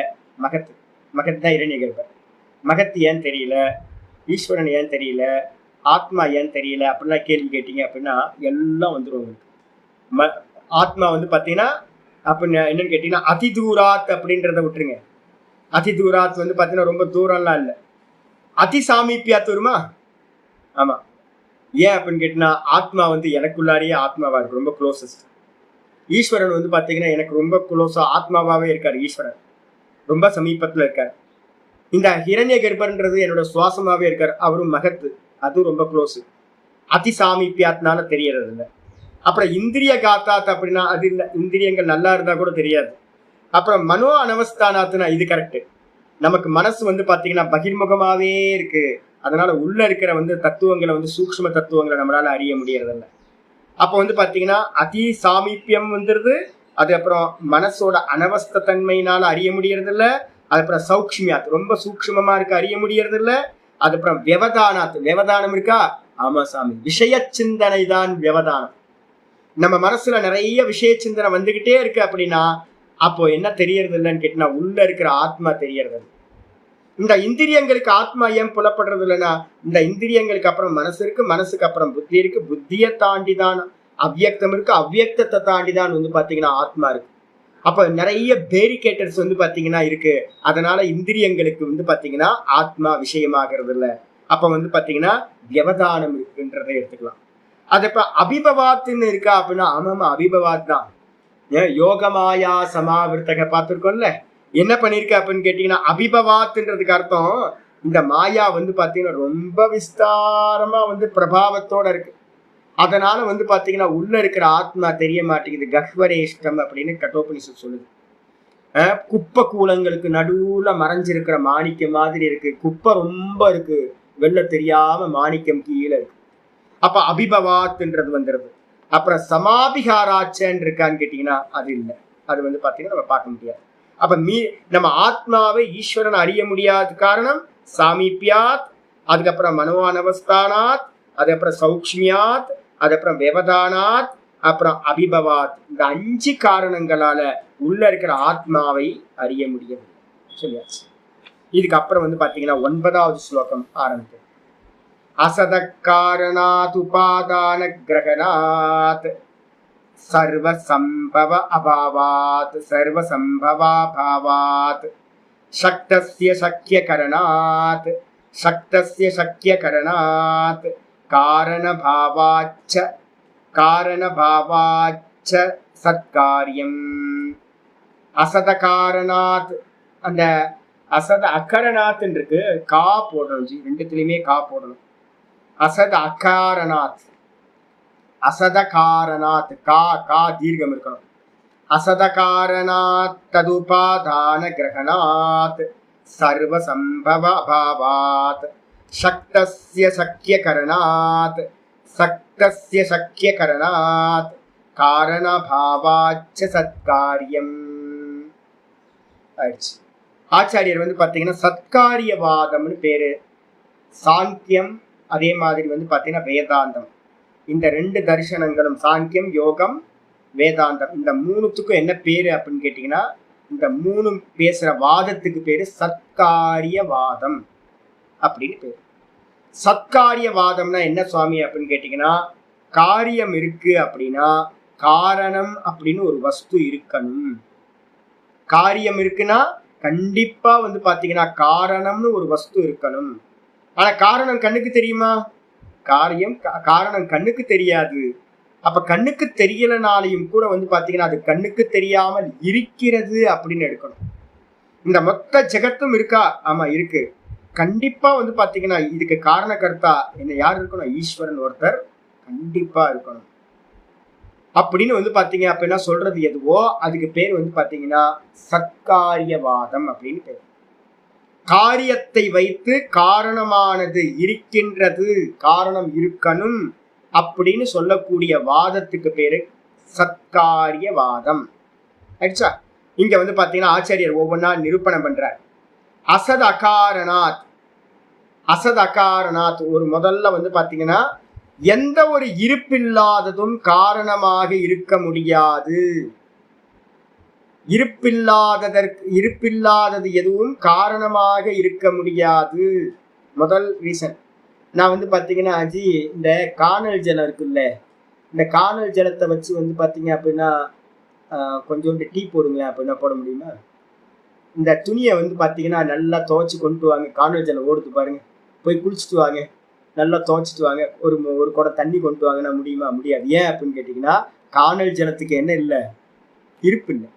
Speaker 1: மகத் தான் ஹிரண்ய கர்ப்பர். மகத் ஏன் தெரியல? ஈஸ்வரன் ஏன் தெரியல? ஆத்மா ஏன் தெரியல? அப்படிலாம் கேள்வி கேட்டீங்க அப்படின்னா எல்லாம் வந்துடும் உங்களுக்கு. ஆத்மா வந்து பாத்தீங்கன்னா அப்படின்னு என்னன்னு கேட்டீங்கன்னா, அதிதூராத் அப்படின்றத விட்டுருங்க. அதிதூராத் வந்து பாத்தீங்கன்னா ரொம்ப தூரம்லாம் இல்லை, அதி சாமீபியாத் வருமா? ஆமா. ஏன் அப்படின்னு கேட்டீங்கன்னா, ஆத்மா வந்து எனக்குள்ளாரியே ஆத்மாவா இருக்கு, ரொம்ப க்ளோசஸ்ட். ஈஸ்வரன் வந்து பாத்தீங்கன்னா எனக்கு ரொம்ப க்ளோஸா ஆத்மாவாவே இருக்காரு. ஈஸ்வரன் ரொம்ப சமீபத்துல இருக்காரு. இந்த ஹிரண்ய கர்ப்பர்ன்றது என்னோட சுவாசமாவே இருக்காரு, அவரும் மகத்து, அதுவும் ரொம்ப க்ளோஸ். அதி சாமீபியாத்னால தெரியறது இல்லை. அப்புறம் இந்திரிய காத்தாத் அப்படின்னா அது இல்லை, இந்திரியங்கள் நல்லா இருந்தா கூட தெரியாது. அப்புறம் மனோ அனவஸ்தானாத்துனா இது கரெக்ட். நமக்கு மனசு வந்து பாத்தீங்கன்னா பகிர்முகமாவே இருக்கு, அதனால உள்ள இருக்கிற வந்து தத்துவங்களை வந்து சூக்ஷ்ம தத்துவங்களை நம்மளால அறிய முடியறதில்ல. அப்போ வந்து பாத்தீங்கன்னா அதி சாமீபியம் வந்துருது, அது அப்புறம் மனசோட அனவஸ்த தன்மையினால அறிய முடியறது இல்லை. அதுக்கப்புறம் சௌக்ஷ்மியாத் ரொம்ப சூக்ஷ்மமா இருக்கு, அறிய முடியறது இல்லை. அதுக்கப்புறம் வியவதானாத், வியவதானம் இருக்கா? ஆமா சாமி, விஷய சிந்தனை தான் வியவதானம். நம்ம மனசுல நிறைய விஷய சிந்தனை வந்துகிட்டே இருக்கு அப்படின்னா அப்போ என்ன தெரியறது இல்லைன்னு கேட்டீங்கன்னா, உள்ள இருக்கிற ஆத்மா தெரியறது. இந்த இந்திரியங்களுக்கு ஆத்மா ஏன் புலப்படுறது இல்லைன்னா, இந்த இந்திரியங்களுக்கு அப்புறம் மனசு இருக்கு, மனசுக்கு அப்புறம் புத்தி இருக்கு, புத்தியை தாண்டிதான் அவ்வியக்தம் இருக்கு, அவ்வியக்தத்தை தாண்டிதான் வந்து பாத்தீங்கன்னா ஆத்மா இருக்கு. அப்ப நிறைய பேரிகேட்டர்ஸ் வந்து பாத்தீங்கன்னா இருக்கு, அதனால இந்திரியங்களுக்கு வந்து பாத்தீங்கன்னா ஆத்மா விஷயமாகிறது இல்லை. அப்ப வந்து பாத்தீங்கன்னா வியவதானம் இருக்குன்றதை எடுத்துக்கலாம். அது இப்ப அபிபவாத்துன்னு இருக்கா அப்படின்னா, ஆமாமா அபிபவாத் தான். யோகமாயா சமாவிருத்தக பார்த்திருக்கோம்ல, என்ன பண்ணிருக்க அப்படின்னு கேட்டீங்கன்னா, அபிபவாத்துன்றதுக்கு அர்த்தம் இந்த மாயா வந்து பாத்தீங்கன்னா ரொம்ப விஸ்தாரமா வந்து பிரபாவத்தோட இருக்கு. அதனால வந்து பாத்தீங்கன்னா உள்ள இருக்கிற ஆத்மா தெரிய மாட்டேங்குது. கஹ்வரேஷ்டம் அப்படின்னு கட்டோபனிஷத் சொல்லுது. குப்பை கூலங்களுக்கு நடுவுல மறைஞ்சிருக்கிற மாணிக்கம் மாதிரி இருக்கு, குப்பை ரொம்ப இருக்கு, வெளில தெரியாம மாணிக்கம் கீழே இருக்கு. அப்ப அபிபவாத்ன்றது வந்துருது. அப்புறம் சமாபிகாராச்சன் இருக்கான்னு கேட்டீங்கன்னா அது இல்லை, அது வந்து பாத்தீங்கன்னா நம்ம பார்க்க முடியாது. அப்ப நம்ம ஆத்மாவை ஈஸ்வரன் அறிய முடியாத காரணம் சாமீபியாத், அதுக்கப்புறம் மனோஅனவஸ்தானாத், அதுக்கப்புறம் சௌக்ஷ்மியாத், அதுக்கப்புறம் வியவதானாத், அப்புறம் அபிபவாத். இந்த 5 காரணங்களால உள்ள இருக்கிற ஆத்மாவை அறிய முடியும் சொல்லியாச்சு. இதுக்கு அப்புறம் வந்து பாத்தீங்கன்னா 9வது ஸ்லோகம் ஆரம்பிக்கும். அசத காரணாத் உபாதான கிரகணாத் சர்வ சம்பவ அபாவாத் சர்வ சம்பவாபாவாத் சக்தஸ்ய சக்ய கரணாத் சக்தஸ்ய சக்ய கரணாத் காரணபாவாச்ச காரணபாவாச்ச சத்காரியம். அசத காரணாத், அந்த அசத அகரணாத் இருக்கு, கா போடணும் ஜி, ரெண்டுத்திலையுமே கா போடணும். அசத அகாரணாத், அசத காரணாத், கா கா தீர்க்கம் இருக்கணும். அசத காரணாத் ததுபாதான கிரகணாத் சர்வ சம்பவ அபாவாத் சக்தஸ்ய சக்ய கரணாத் சக்தஸ்ய சக்ய கரணாத் காரணபாவாச்ச சத்காரியம் ஆயிடுச்சு. ஆச்சாரியர் வந்து பாத்தீங்கன்னா சத்காரியவாதம்னு பேரு. சாங்கியம் அதே மாதிரி வந்து பாத்தீங்கன்னா வேதாந்தம். இந்த 2 தரிசனங்களும் சாங்கியம் யோகம் வேதாந்தம், இந்த 3த்துக்கும் என்ன பேரு அப்படின்னு கேட்டீங்கன்னா, இந்த 3 பேசுற வாதத்துக்கு பேரு சத்காரியவாதம் அப்படின்னு பேரு. சத்காரியவாதம்னா என்ன சுவாமி அப்படின்னு கேட்டீங்கன்னா, காரியம் இருக்கு அப்படின்னா காரணம் அப்படின்னு ஒரு வஸ்து இருக்கணும். காரியம் இருக்குன்னா கண்டிப்பா வந்து பாத்தீங்கன்னா காரணம்னு ஒரு வஸ்து இருக்கணும். ஆனா காரணம் கண்ணுக்கு தெரியுமா? காரணம் கண்ணுக்கு தெரியாது. அப்ப கண்ணுக்கு தெரியலனாலையும் கூட வந்து பாத்தீங்கன்னா அது கண்ணுக்கு தெரியாமல் இருக்கிறது அப்படின்னு எடுக்கணும். இந்த மொத்த ஜெகத்தும் இருக்கா? ஆமா இருக்கு. கண்டிப்பா வந்து பாத்தீங்கன்னா இதுக்கு காரண கர்த்தா என்ன யார் இருக்கணும்? ஈஸ்வரன் ஒருத்தர் கண்டிப்பா இருக்கணும். அப்படின்னு வந்து பாத்தீங்க அப்படின்னா சொல்றது எதுவோ அதுக்கு பேர் வந்து பாத்தீங்கன்னா சத்காரியவாதம் அப்படின்னு பேர். காரியத்தை வைத்து காரணமானது இருக்கின்றது, காரணம் இருக்கணும் அப்படின்னு சொல்லக்கூடிய வாதத்துக்கு பேரு சத்காரியவாதம். ஆயிடுச்சா? இங்க வந்து பாத்தீங்கன்னா ஆச்சாரியர் ஒவ்வொன்றா நிரூபணம் பண்றார். அசத் அகாரணாத், அசத் அகாரணாத் ஒரு முதல்ல வந்து பாத்தீங்கன்னா எந்த ஒரு இருப்பில்லாததும் காரணமாக இருக்க முடியாது. இருப்பில்லாதது எதுவும் காரணமாக இருக்க முடியாது. முதல் ரீசன். நான் வந்து பாத்தீங்கன்னா அஜி இந்த காணல் ஜலம் இருக்குல்ல, இந்த காணல் ஜலத்தை வச்சு வந்து பாத்தீங்க அப்படின்னா கொஞ்சோண்டு டீ போடுங்களேன் அப்படின்னா போட முடியுமா? இந்த துணியை வந்து பாத்தீங்கன்னா நல்லா துவைச்சு கொண்டு வாங்க, காணல் ஜலம் ஓடுது பாருங்க, போய் குளிச்சுட்டு வாங்க, நல்லா துவைச்சிட்டு வாங்க, ஒரு குடம் தண்ணி கொண்டு வாங்கன்னா முடியுமா? முடியாது. ஏன் அப்படின்னு கேட்டீங்கன்னா காணல் ஜலத்துக்கு என்ன இல்லை? இருப்பு இல்லை.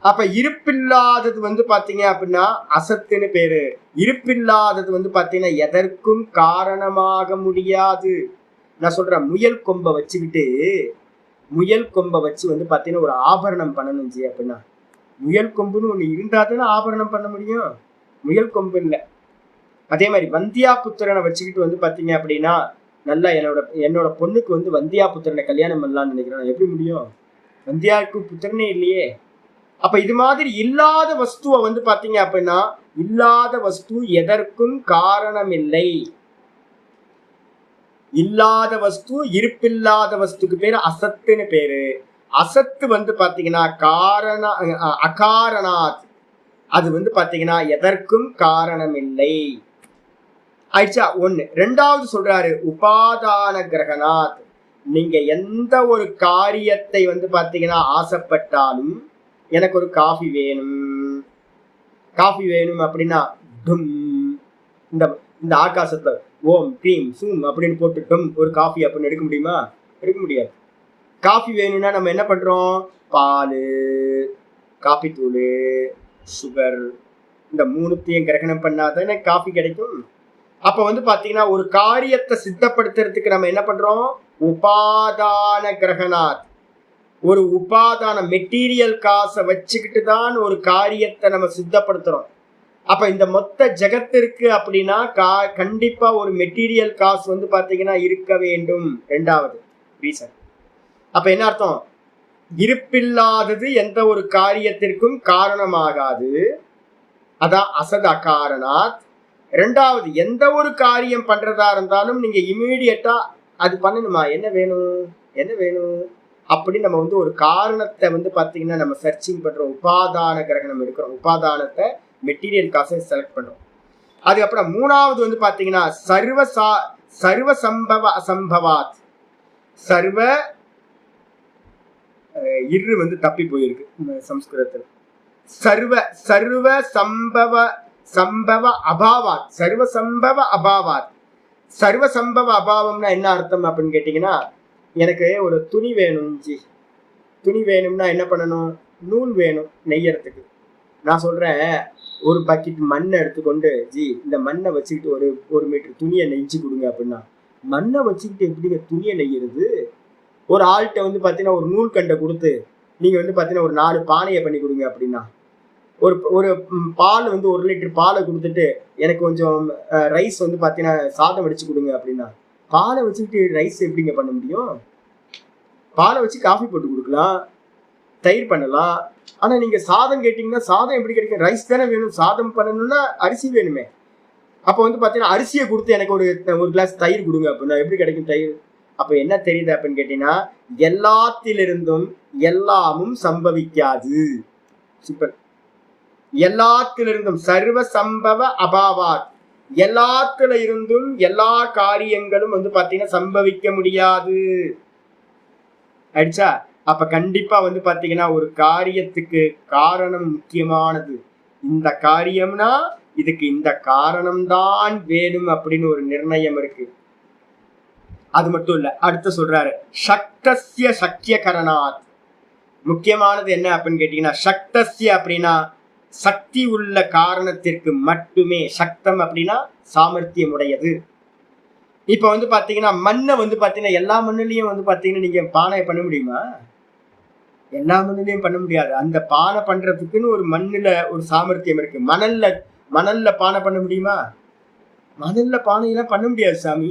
Speaker 1: அப்ப இருப்பில்லாதது வந்து பாத்தீங்க அப்படின்னா அசத்துன்னு பேரு. இருப்பில்லாதது வந்து பாத்தீங்கன்னா எதற்கும் காரணமாக முடியாது. நான் சொல்றேன், முயல் கொம்பை வச்சு வந்து பாத்தீங்கன்னா ஒரு ஆபரணம் பண்ணணும் ஜி அப்படின்னா, முயல் கொம்புன்னு ஒண்ணு இருந்தா தானே ஆபரணம் பண்ண முடியும். முயல் கொம்பு இல்லை. அதே மாதிரி வந்தியா புத்திரனை வச்சுக்கிட்டு வந்து பாத்தீங்க அப்படின்னா நல்லா என்னோட பொண்ணுக்கு வந்து வந்தியா புத்திரனை கல்யாணம் பண்ணலாம்னு நினைக்கிறேன். எப்படி முடியும்? வந்தியாவுக்கு புத்திரனே இல்லையே. அப்ப இது மாதிரி இல்லாத வஸ்துவை வந்து பாத்தீங்க அப்படின்னா இல்லாத வஸ்து எதற்கும் காரணம் இல்லை. இல்லாத வஸ்து, இருப்பில்லாத வஸ்துக்கு பேரு அசத்துன்னு பேரு. அசத்து வந்து பாத்தீங்கன்னா அகாரணாத், அது வந்து பாத்தீங்கன்னா எதற்கும் காரணம் இல்லை. ஆயிடுச்சா? ஒண்ணு. ரெண்டாவது சொல்றாரு உபாதான கிரகணாத். நீங்க எந்த ஒரு காரியத்தை வந்து பாத்தீங்கன்னா ஆசைப்பட்டாலும் எனக்கு ஒரு காஃபி வேணும் அப்படின்னா டும், இந்த ஆகாசத்தை ஓம் க்ரீம் சூம் அப்படின்னு போட்டு டும் ஒரு காஃபி அப்படின்னு எடுக்க முடியுமா? எடுக்க முடியாது. காஃபி வேணும்னா நம்ம என்ன பண்றோம்? பால், காஃபி தூள், சுகர், இந்த மூணுத்தையும் கிரகணம் பண்ணாதானே காஃபி கிடைக்கும். அப்ப வந்து பாத்தீங்கன்னா ஒரு காரியத்தை சித்தப்படுத்துறதுக்கு நம்ம என்ன பண்றோம்? உபாதான கிரகணாத். ஒரு உபாதான மெட்டீரியல் காசை வச்சுக்கிட்டு தான் ஒரு காரியத்தை நம்ம சித்தப்படுத்துறோம். அப்ப இந்த மொத்த ஜெகத்திற்கு அப்படின்னா கண்டிப்பா ஒரு மெட்டீரியல் காசு வந்து பாத்தீங்கன்னா இருக்க வேண்டும். ரெண்டாவது ரீசன். அப்ப என்ன அர்த்தம்? இருப்பில்லாதது எந்த ஒரு காரியத்திற்கும் காரணமாகாது. அதான் அசத் அகாரணாத். ரெண்டாவது, எந்த ஒரு காரியம் பண்றதா இருந்தாலும் நீங்க இமீடியட்டா அது பண்ணணுமா? என்ன வேணும் அப்படி நம்ம வந்து ஒரு காரணத்தை வந்து பாத்தீங்கன்னா நம்ம சர்ச்சிங் பண்றோம். உபாதான கிரகணம் எடுக்கிறோம். உபாதானத்தை மெட்டீரியல் காசை செலக்ட் பண்றோம். அதுக்கப்புறம் மூணாவது வந்து பாத்தீங்கன்னா சர்வ சம்பவ அசம்பவாத். சர்வ இரு வந்து தப்பி போயிருக்கு சம்ஸ்கிருதத்தில். சர்வ சம்பவ அபாவாத். சர்வ சம்பவ அபாவாத். சர்வ சம்பவ அபாவம்னா என்ன அர்த்தம் அப்படின்னு கேட்டீங்கன்னா, எனக்கு ஒரு துணி வேணும் ஜி. துணி வேணும்னா என்ன பண்ணணும்? நூல் வேணும் நெய்யறதுக்கு. நான் சொல்றேன், ஒரு பக்கெட் மண்ணை எடுத்துக்கொண்டு ஜி இந்த மண்ணை வச்சுக்கிட்டு ஒரு மீட்டர் துணியை நெய்ஞ்சு கொடுங்க அப்படின்னா, மண்ணை வச்சுக்கிட்டு எப்படிங்க துணியை நெய்யறது? ஒரு ஆள்கிட்ட வந்து பாத்தீங்கன்னா ஒரு நூல் கண்டை கொடுத்து நீங்க வந்து பாத்தீங்கன்னா ஒரு 4 பானையை பண்ணி கொடுங்க அப்படின்னா, ஒரு பால் வந்து 1 லிட்டர் பாலை கொடுத்துட்டு எனக்கு கொஞ்சம் ரைஸ் வந்து பாத்தீங்கன்னா சாதம் வடிச்சு கொடுங்க அப்படின்னா, பாலை வச்சுக்கிட்டு ரைஸ் எப்படிங்க பண்ண முடியும்? பாலை வச்சு காஃபி போட்டு கொடுக்கலாம், தயிர் பண்ணலாம். ஆனா நீங்க சாதம் கேட்டீங்கன்னா சாதம் எப்படி கிடைக்கும்? ரைஸ் தானே வேணும். சாதம் பண்ணணும்னா அரிசி வேணுமே. அப்ப வந்து பாத்தீங்கன்னா அரிசியை கொடுத்து எனக்கு ஒரு கிளாஸ் தயிர் கொடுங்க அப்படின்னா எப்படி கிடைக்கும் தயிர்? அப்ப என்ன தெரியுது அப்படின்னு கேட்டீங்கன்னா, எல்லாத்திலிருந்தும் எல்லாமும் சம்பவிக்காது. சூப்பர். எல்லாத்திலிருந்தும் சர்வ சம்பவ அபாவாத். எல்லாத்துல இருந்தும் எல்லா காரியங்களும் வந்து பாத்தீங்கன்னா சம்பவிக்க முடியாது. ஆயிடுச்சா? அப்ப கண்டிப்பா வந்து பாத்தீங்கன்னா ஒரு காரியத்துக்கு காரணம் முக்கியமானது. இந்த காரியம்னா இதுக்கு இந்த காரணம்தான் வேணும் அப்படின்னு ஒரு நிர்ணயம் இருக்கு. அது மட்டும் இல்ல, அடுத்து சொல்றாரு சக்தஸ்ய சக்கிய கரணாத். முக்கியமானது என்ன அப்படின்னு கேட்டீங்கன்னா, சக்தஸ்ய அப்படின்னா சக்தி உள்ள காரணத்திற்கு மட்டுமே. சக்தம் அப்படின்னா சாமர்த்தியம் உடையது. இப்ப வந்து பாத்தீங்கன்னா மண்ணை வந்து பாத்தீங்கன்னா எல்லா மண்ணுலயும் வந்து பாத்தீங்கன்னா நீங்க பானை பண்ண முடியுமா? எல்லா மண்ணுலயும் பண்ண முடியாது. அந்த பானை பண்றதுக்குன்னு ஒரு மண்ணுல ஒரு சாமர்த்தியம் இருக்கு. மணல்ல பானை பண்ண முடியுமா? மணல்ல பானையெல்லாம் பண்ண முடியாது சாமி.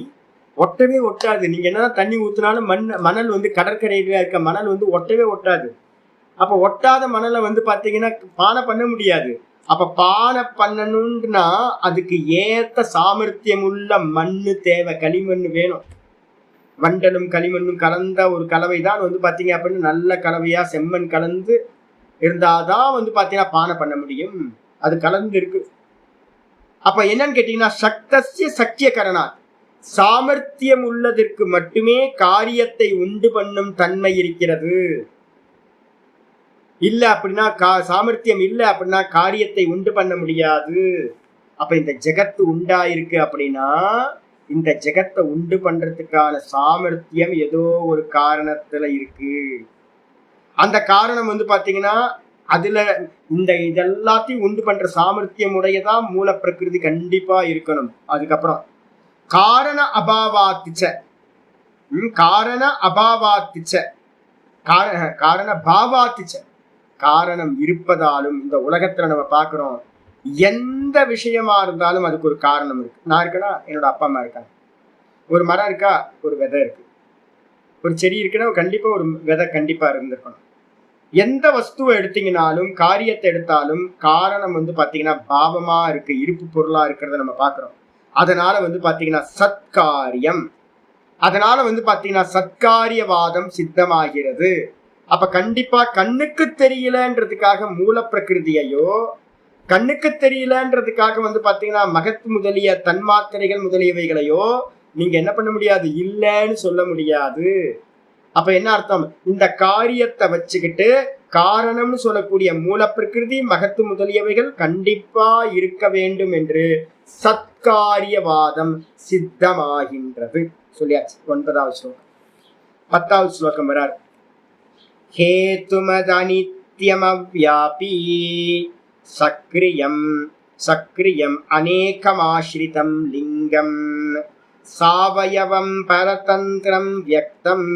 Speaker 1: ஒட்டவே ஒட்டாது. நீங்க என்னதான் தண்ணி ஊத்தினாலும் மணல் வந்து கடற்கரையில இருக்க மணல் வந்து ஒட்டவே ஒட்டாது. அப்ப ஒட்டாத மணலை வந்து பாத்தீங்கன்னா பானை பண்ண முடியாது. அப்ப பானை பண்ணணும்னா அதுக்கு ஏத்த சாமர்த்தியம் உள்ள மண்ணு தேவை, களிமண் வேணும். வண்டலும் களிமண்ணும் கலந்த ஒரு கலவை தான் வந்து பாத்தீங்க அப்படின்னு நல்ல கலவையா செம்மண் கலந்து இருந்தாதான் வந்து பாத்தீங்கன்னா பானை பண்ண முடியும். அது கலந்து இருக்கு. அப்ப என்னன்னு கேட்டீங்கன்னா சக்தஸ்ய சக்கிய கரணா, சாமர்த்தியம் உள்ளதற்கு மட்டுமே காரியத்தை உண்டு பண்ணும் தன்மை இருக்கிறது. இல்ல அப்படின்னா சாமர்த்தியம் இல்லை அப்படின்னா காரியத்தை உண்டு பண்ண முடியாது. அப்ப இந்த ஜெகத்து உண்டாயிருக்கு அப்படின்னா இந்த ஜெகத்தை உண்டு பண்றதுக்கான சாமர்த்தியம் ஏதோ ஒரு காரணத்துல இருக்கு. அந்த காரணம் வந்து பாத்தீங்கன்னா அதுல இந்த இதெல்லாத்தையும் உண்டு பண்ற சாமர்த்தியம் உடையதான் மூல பிரகிருதி கண்டிப்பா இருக்கணும். அதுக்கப்புறம் காரண அபாவாத்திச்ச, காரண அபாவாத்திச்ச, காரண பாவாத்திச்ச, காரணம் இருப்பதாலும் இந்த உலகத்துல நம்ம பாக்குறோம் எந்த விஷயமா இருந்தாலும் அதுக்கு ஒரு காரணம் இருக்கு. நான் இருக்கேன்னா என்னோட அப்பா அம்மா இருக்காங்க, ஒரு மரம் இருக்கா ஒரு விதை இருக்கு, ஒரு செடி இருக்குன்னா கண்டிப்பா ஒரு விதை கண்டிப்பா இருந்திருக்கணும். எந்த வஸ்துவை எடுத்தீங்கன்னாலும் காரியத்தை எடுத்தாலும் காரணம் வந்து பாத்தீங்கன்னா பாவமா இருக்கு, இருப்பு பொருளா இருக்கிறத நம்ம பாக்குறோம். அதனால வந்து பாத்தீங்கன்னா சத்காரியம், அதனால வந்து பாத்தீங்கன்னா சத்காரியவாதம் சித்தமாகிறது. அப்ப கண்டிப்பா கண்ணுக்கு தெரியலன்றதுக்காக மூல பிரகிருதியையோ கண்ணுக்கு தெரியலன்றதுக்காக வந்து பாத்தீங்கன்னா மகத் முதலிய தன்மாத்திரைகள் முதலியவைகளையோ நீங்க என்ன பண்ண முடியாது, இல்லைன்னு சொல்ல முடியாது. அப்ப என்ன அர்த்தம், இந்த காரியத்தை வச்சுக்கிட்டு காரணம்னு சொல்லக்கூடிய மூல பிரகிருதி மகத்து முதலியவைகள் கண்டிப்பா இருக்க வேண்டும் என்று சத்காரியவாதம் சித்தமாகின்றது. சொல்லியாச்சு. 9வது ஸ்லோகம். 10வது ஸ்லோகம் வரார். ஹேதுமதனித்யமவ்யாபி சக்ரியம் சக்ரியம் அநேகமாஸ்ரிதம் லிங்கம் சாவயவம் பரதந்திரம் வியக்தம்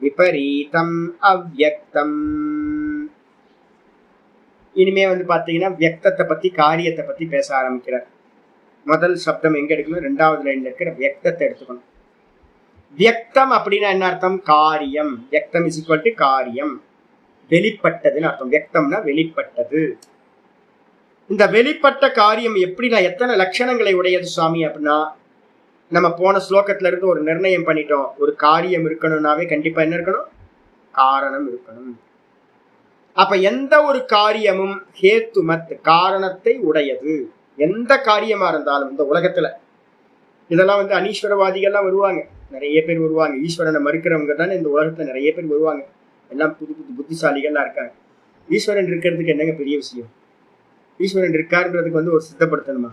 Speaker 1: விபரீதம் அவ்யக்தம். இனிமே வந்து பாத்தீங்கன்னா வியக்தத்தை பத்தி காரியத்தை பத்தி பேச ஆரம்பிக்கிறார். முதல் சப்தம் எங்க எடுக்கணும், 2வது லைன்ல இருக்கிற வியக்தத்தை எடுத்துக்கணும். வியக்தம் அப்படின்னா என்ன அர்த்தம், காரியம். வியக்தம் இஸ் ஈக்வல் டு காரியம், வெளிப்பட்டதுன்னு அர்த்தம். வியக்தம்னா வெளிப்பட்டது. இந்த வெளிப்பட்ட காரியம் எப்படின்னா எத்தனை லட்சணங்களை உடையது சுவாமி அப்படின்னா, நம்ம போன ஸ்லோகத்துல இருந்து ஒரு நிர்ணயம் பண்ணிட்டோம். ஒரு காரியம் இருக்கணும்னாவே கண்டிப்பா என்ன இருக்கணும், காரணம் இருக்கணும். அப்ப எந்த ஒரு காரியமும் ஹேத்துமத், காரணத்தை உடையது. எந்த காரியமா இருந்தாலும் இந்த உலகத்துல, இதெல்லாம் வந்து அனீஸ்வரவாதிகள்லாம் வருவாங்க, நிறைய பேர் வருவாங்க. ஈஸ்வரனை மறுக்கிறவங்க தானே இந்த உலகத்துல நிறைய பேர் வருவாங்க. எல்லாம் புது புது புத்திசாலிகள்லாம் இருக்காங்க. ஈஸ்வரன் இருக்கிறதுக்கு என்னங்க பெரிய விஷயம், ஈஸ்வரன் இருக்காருன்றதுக்கு வந்து ஒரு சித்தப்படுத்தணுமா?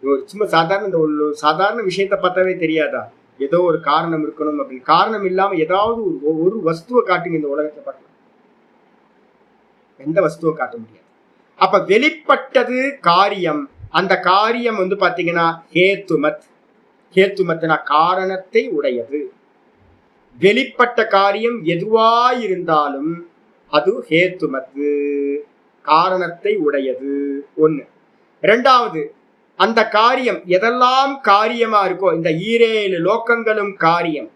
Speaker 1: ஒரு சும்மா சாதாரண இந்த ஒரு சாதாரண விஷயத்த பார்த்தாவே தெரியாதா ஏதோ ஒரு காரணம் இருக்கணும் அப்படின்னு? காரணம் இல்லாம ஏதாவது ஒரு வஸ்துவை காட்டுங்க இந்த உலகத்தை பார்க்கலாம், எந்த வஸ்துவை காட்ட முடியாது. அப்ப வெளிப்பட்டது காரியம். அந்த காரியம் வந்து பாத்தீங்கன்னா ஹேத்துமத். ஹேத்துமத்னா காரணத்தை உடையது. வெளிப்பட்ட காரியம் எதுவாயிருந்தாலும் அது ஹேத்துமத்து, காரணத்தை உடையது. ஒண்ணு. 2வது, அந்த காரியம் எதெல்லாம் காரியமா இருக்கோ, இந்த 7 லோகங்களும் காரியம்,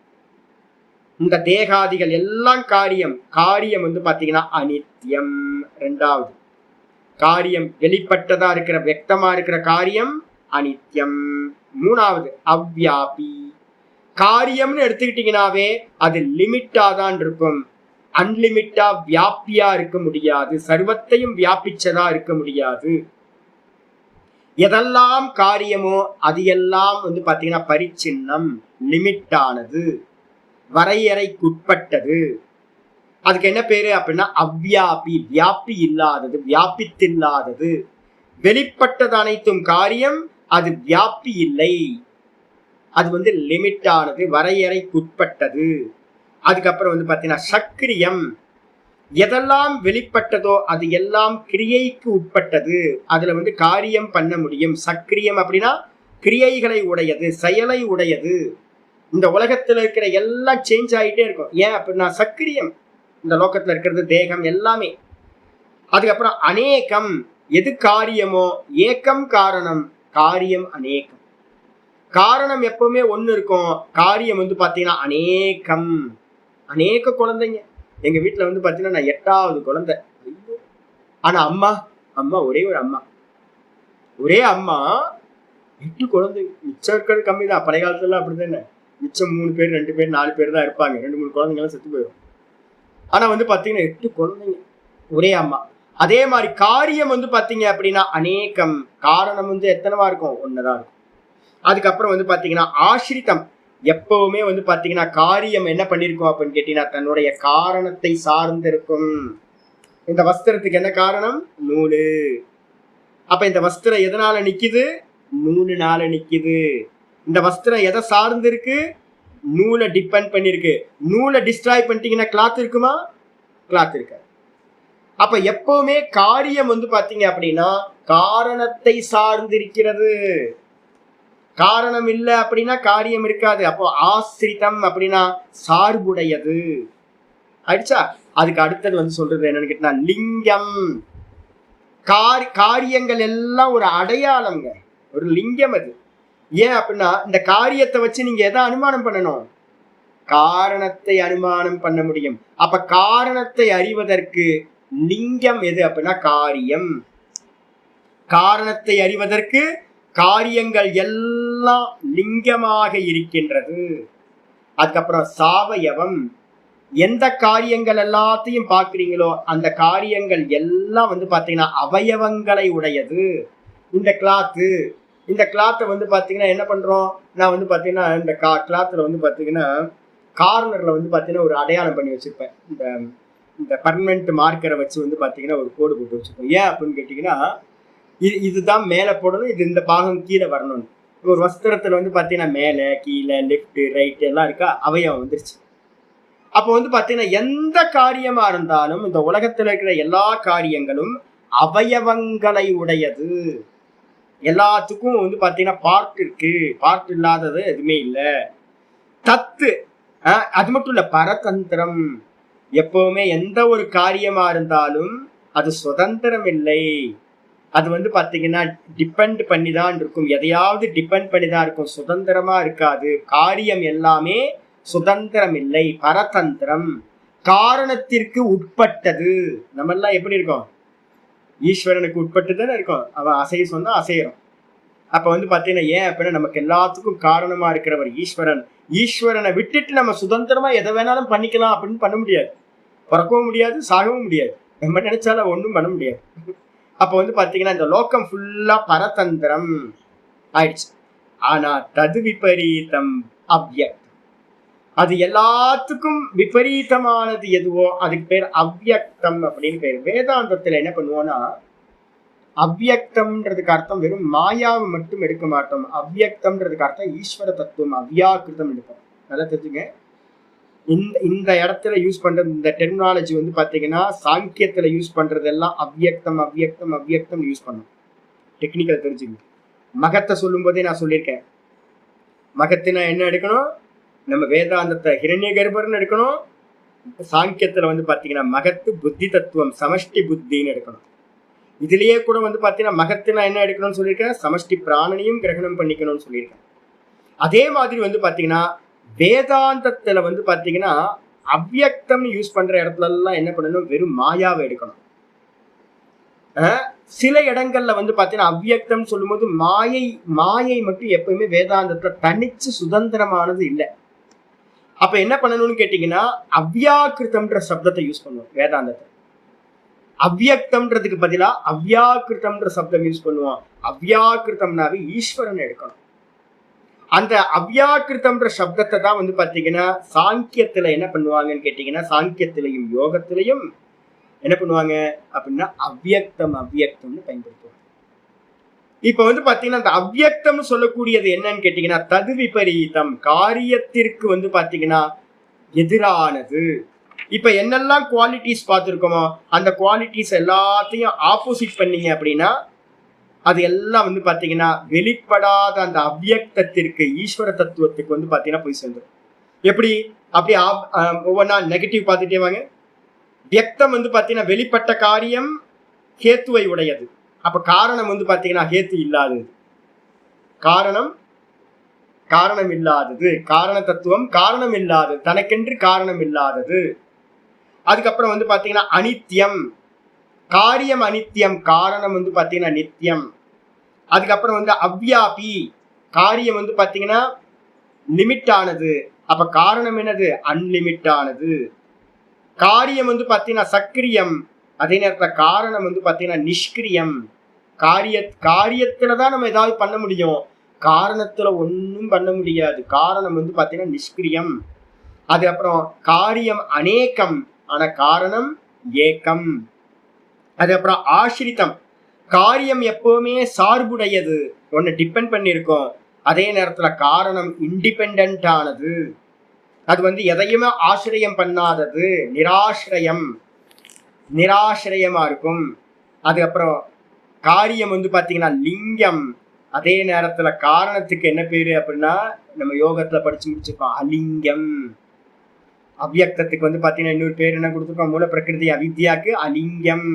Speaker 1: இந்த தேகாதிகள் எல்லாம் காரியம். காரியம் வந்து பாத்தீங்கன்னா அனித்தியம். 2வது காரியம் வெளிப்பட்டதா இருக்கிற வியக்தமா இருக்கிற காரியம் அனித்தியம். 3வது அவ்யாபி. காரியம்னு எடுத்துக்கிட்டீங்கன்னாவே அது லிமிட்டா தான் இருக்கும், அன்லிமிட்டா வியாபியா இருக்க முடியாது, சர்வத்தையும் வியாபிச்சதா இருக்க முடியாது. எதெல்லாம் காரியமோ அது எல்லாம் வந்து பாத்தீங்கன்னா பரிச்சின்னம், லிமிட்டானது, வரையறைக்குட்பட்டது. அதுக்கு என்ன பேரு அப்படின்னா அவ்யாபி, வியாபி இல்லாதது, வியாபித்தில்லாதது. வெளிப்பட்டது அனைத்தும் காரியம், அது வியாபி இல்லை, அது வந்து லிமிட்டானது, வரையறைக்குட்பட்டது. அதுக்கப்புறம் வந்து பாத்தீங்கன்னா சக்ரியம். எதெல்லாம் வெளிப்பட்டதோ அது எல்லாம் கிரியைக்கு உட்பட்டது, அதுல வந்து காரியம் பண்ண முடியும். சக்ரியம் அப்படின்னா கிரியைகளை உடையது, செயலை உடையது. இந்த உலகத்துல இருக்கிற எல்லாம் சேஞ்ச் ஆகிட்டே இருக்கும். ஏன் அப்படின்னா சக்கிரியம், இந்த லோகத்துல இருக்கிறது தேகம் எல்லாமே. அதுக்கப்புறம் அநேகம், எது காரியமோ, ஏக்கம் காரணம், காரியம் அநேகம். காரணம் எப்பவுமே ஒண்ணு இருக்கும், காரியம் வந்து பாத்தீங்கன்னா அநேகம். அநேக குழந்தைங்க எங்க வீட்டுல வந்து பாத்தீங்கன்னா நான் 8வது குழந்தை. ஆனா அம்மா அம்மா ஒரே ஒரு அம்மா, ஒரே அம்மா 8 குழந்தைங்க. மிச்சம் இருக்கிறது கம்மி தான், பழைய காலத்துல அப்படிதானே. மிச்சம் 3 பேர் 2 பேர் 4 பேர் தான் இருப்பாங்க. 2-3 குழந்தைங்கலாம் செத்து போயிடும். ஆனா வந்து பாத்தீங்கன்னா 8 குழந்தைங்க, ஒரே அம்மா. அதே மாதிரி காரியம் வந்து பாத்தீங்க அப்படின்னா அநேகம், காரணம் வந்து எத்தனைவா இருக்கும், ஒண்ணுதான் இருக்கும். அதுக்கப்புறம் வந்து பாத்தீங்கன்னா ஆசிரித்தம், எப்பவுமே வந்து பாத்தீங்கன்னா காரியம் என்ன பண்ணிருக்கும் அப்படின்னு கேட்டீங்கன்னா தன்னுடைய காரணத்தை சார்ந்து இருக்கும். இந்த வஸ்திரத்துக்கு என்ன காரணம், நூலு. அப்ப இந்த வஸ்திரம் எதனால நிக்குது, நூலுனால நிக்குது. இந்த வஸ்திரம் எதை சார்ந்து இருக்கு, நூலை டிபெண்ட் பண்ணிருக்கு. நூலை டிஸ்ட்ராய் பண்ணிட்டீங்கன்னா கிளாத் இருக்குமா, கிளாத் இருக்காது. அப்ப எப்பவுமே காரியம் வந்து பாத்தீங்க அப்படின்னா காரணத்தை சார்ந்து இருக்கிறது. காரணம் இல்லை அப்படின்னா காரியம் இருக்காது. அப்போ ஆசிரிதம் அப்படின்னா சார்புடையது. ஆயிடுச்சா? அதுக்கு அடுத்தது வந்து சொல்றது என்னன்னு கேட்டா லிங்கம். காரியங்கள் எல்லாம் ஒரு அடையாளம்ங்க, ஒரு லிங்கம் அது. ஏன் அப்படின்னா இந்த காரியத்தை வச்சு நீங்க எதை அனுமானம் பண்ணணும், காரணத்தை அனுமானம் பண்ண முடியும். அப்ப காரணத்தை அறிவதற்கு லிங்கம் எது அப்படின்னா காரியம். காரணத்தை அறிவதற்கு காரியங்கள் எல்லாம் லிங்கமாக இருக்கின்றது. அதுக்கப்புறம் சாவயவம், எந்த காரியங்கள் எல்லாத்தையும் பார்க்குறீங்களோ அந்த காரியங்கள் எல்லாம் வந்து பார்த்தீங்கன்னா அவயவங்களை உடையது. இந்த கிளாத்து, இந்த கிளாத்தை வந்து பார்த்தீங்கன்னா என்ன பண்ணுறோம், நான் வந்து பார்த்தீங்கன்னா இந்த கிளாத்தில் வந்து பார்த்தீங்கன்னா கார்னரில் வந்து பார்த்தீங்கன்னா ஒரு அடையாளம் பண்ணி வச்சுருப்பேன். இந்த பர்மனெண்ட் மார்க்கரை வச்சு வந்து பார்த்தீங்கன்னா ஒரு கோடு போட்டு வச்சுருப்பேன். ஏன் அப்படின்னு கேட்டிங்கன்னா இதுதான் மேலே போடணும், இது இந்த பாகம் கீழே வரணும். ஒரு வஸ்திரத்தில் வந்து பார்த்தீங்கன்னா மேலே கீழே லெஃப்ட் ரைட் எல்லாம் இருக்கா, அவயவம் வந்துருச்சு. அப்போ வந்து பார்த்தீங்கன்னா எந்த காரியமா இருந்தாலும் இந்த உலகத்தில் இருக்கிற எல்லா காரியங்களும் அவயவங்களை உடையது. எல்லாத்துக்கும் வந்து பார்த்தீங்கன்னா பார்ட் இருக்கு, பார்ட் இல்லாதது எதுவுமே இல்லை. தத்து, அது மட்டும் இல்லை, பரதந்திரம். எப்பவுமே எந்த ஒரு காரியமா இருந்தாலும் அது சுதந்திரம் இல்லை. அது வந்து பார்த்தீங்கன்னா டிபெண்ட் பண்ணி தான் இருக்கும், எதையாவது டிபெண்ட் பண்ணி தான் இருக்கும், சுதந்திரமா இருக்காது. காரியம் எல்லாமே சுதந்திரம் இல்லை, பரதந்திரம். காரணத்திற்கு உட்பட்டது. நம்ம எல்லாம் எப்படி இருக்கோம், ஈஸ்வரனுக்கு உட்பட்டு தானே இருக்கோம். அவன் அசைய சொன்னா அசையறோம். அப்ப வந்து பாத்தீங்கன்னா ஏன் அப்படின்னா நமக்கு எல்லாத்துக்கும் காரணமா இருக்கிறவர் ஈஸ்வரன். ஈஸ்வரனை விட்டுட்டு நம்ம சுதந்திரமா எதை வேணாலும் பண்ணிக்கலாம் அப்படின்னு பண்ண முடியாது. பிறக்கவும் முடியாது, சாகவும் முடியாது. நம்ம நினைச்சாலும் ஒன்றும் பண்ண முடியாது. அப்ப வந்து பாத்தீங்கன்னா இந்த லோகம் ஃபுல்லா பரதந்திரம் ஆயிடுச்சு. ஆனா தது விபரீதம் அவ்யக்தம், அது எல்லாத்துக்கும் விபரீதமானது எதுவோ அதுக்கு பேர் அவ்யக்தம் அப்படின்னு பேர். வேதாந்தத்துல என்ன பண்ணுவோம்னா அவ்யக்தம்ன்றதுக்கு அர்த்தம் வெறும் மாயாவை மட்டும் எடுக்க மாட்டோம். அவ்யக்தம்ன்றதுக்கு அர்த்தம் ஈஸ்வர தத்துவம், அவ்யாக்கிருதம் எடுப்போம். நல்லா தெரிஞ்சுங்க. இந்த இடத்துல யூஸ் பண்றது இந்த டெர்மினாலஜி வந்து பாத்தீங்கன்னா சாங்கியத்துல யூஸ் பண்றது எல்லாம் அவ்யக்தம் அவ்யக்தம் அவ்யக்தம் யூஸ் பண்ணும். டெக்னிக்கல் தெரிஞ்சுங்க. மகத்தை சொல்லும் போதே நான் சொல்லியிருக்கேன், மகத்தினா என்ன எடுக்கணும், நம்ம வேதாந்தத்தை ஹிரண்ய கர்ப்பர்னு எடுக்கணும். சாங்கியத்துல வந்து பாத்தீங்கன்னா மகத்து புத்தி தத்துவம், சமஷ்டி புத்தின்னு எடுக்கணும். இதுலயே கூட வந்து பாத்தீங்கன்னா மகத்தினா என்ன எடுக்கணும்னு சொல்லியிருக்கேன், சமஷ்டி பிராணனையும் கிரகணம் பண்ணிக்கணும்னு சொல்லியிருக்கேன். அதே மாதிரி வந்து பாத்தீங்கன்னா வேதாந்தத்துல வந்து பாத்தீங்கன்னா அவ்யக்தம்னு யூஸ் பண்ற இடத்துல எல்லாம் என்ன பண்ணணும், வெறும் மாயாவை எடுக்கணும். சில இடங்கள்ல வந்து பாத்தீங்கன்னா அவ்யக்தம் சொல்லும் போது மாயை மட்டும் எப்பயுமே வேதாந்தத்துல தனிச்சு சுதந்திரமானது இல்லை. அப்ப என்ன பண்ணணும்னு கேட்டீங்கன்னா அவ்யாக்கிருத்தம்ன்ற சப்தத்தை யூஸ் பண்ணுவோம் வேதாந்தத்தை. அவ்யக்தம்ன்றதுக்கு பதிலா அவ்யாக்கிருத்தம்ன்ற சப்தம் யூஸ் பண்ணுவோம். அவ்யாக்கிருத்தம்னாவே ஈஸ்வரன் எடுக்கணும். அந்த அவ்யாக்கிருத்தம்ன்ற சப்தத்தை தான் வந்து பாத்தீங்கன்னா சாங்கியத்துல என்ன பண்ணுவாங்கன்னு கேட்டீங்கன்னா சாங்கியத்திலையும் யோகத்திலையும் என்ன பண்ணுவாங்க அப்படின்னா அவ்யக்தம் அவ்யக்தம்னு பயன்படுத்துவாங்க. இப்ப வந்து பாத்தீங்கன்னா அந்த அவ்யக்தம்னு சொல்லக்கூடியது என்னன்னு கேட்டீங்கன்னா தது விபரீதம், காரியத்திற்கு வந்து பாத்தீங்கன்னா எதிரானது. இப்ப என்னெல்லாம் குவாலிட்டிஸ் பார்த்துருக்கோமோ அந்த குவாலிட்டிஸ் எல்லாத்தையும் ஆப்போசிட் பண்ணீங்க அப்படின்னா அது எல்லாம் வந்து பாத்தீங்கன்னா வெளிப்படாத அந்த அவ்வியக்தத்திற்கு, ஈஸ்வர தத்துவத்துக்கு வந்து பாத்தீங்கன்னா போய் சேர்ந்துடும். எப்படி? அப்படி ஒவ்வொன்றா நெகட்டிவ் பார்த்துட்டே வாங்க. வியக்தம் வந்து பாத்தீங்கன்னா வெளிப்பட்ட காரியம் ஹேத்துவை உடையது. அப்ப காரணம் வந்து பாத்தீங்கன்னா ஹேத்து இல்லாதது. காரணம் இல்லாதது. காரண தத்துவம் காரணம் இல்லாதது, தனக்கென்று காரணம் இல்லாதது. அதுக்கப்புறம் வந்து பாத்தீங்கன்னா அனித்தியம், காரியம் அனித்தியம், காரணம் வந்து பாத்தீங்கன்னா நித்தியம். அதுக்கப்புறம் வந்து அவ்வியாபி, காரியம் வந்து பாத்தீங்கன்னா லிமிட் ஆனது, அப்ப காரணம் என்னது? அன்லிமிட் ஆனது. காரியம் வந்து பாத்தீங்கன்னா சக்கிரியம், அதே நேரத்துல காரணம் வந்து பாத்தீங்கன்னா நிஷ்கிரியம். காரியத்துலதான் நம்ம ஏதாவது பண்ண முடியும், காரணத்துல ஒன்னும் பண்ண முடியாது. காரணம் வந்து பாத்தீங்கன்னா நிஷ்கிரியம். அது அப்புறம் காரியம் அநேகம், ஆனா காரணம் ஏகம். அது அப்புறம் ஆசிரித்தம், காரியம் எப்பவுமே சார்புடையது, ஒன்னு டிபெண்ட் பண்ணிருக்கோம். அதே நேரத்துல காரணம் இண்டிபெண்ட் ஆனது, அது வந்து எதையுமே ஆசிரியம் பண்ணாதது, நிராசிரயமா இருக்கும். அதுக்கப்புறம் காரியம் வந்து பாத்தீங்கன்னா லிங்கம். அதே நேரத்துல காரணத்துக்கு என்ன பேரு அப்படின்னா நம்ம யோகத்துல படிச்சு முடிச்சிருக்கோம், அலிங்கம். அவ்வியக்தத்துக்கு வந்து பாத்தீங்கன்னா இன்னொரு பேர் என்ன கொடுத்துருக்கோம்? மூல பிரகிருதி அவித்யாக்கு அலிங்கம்.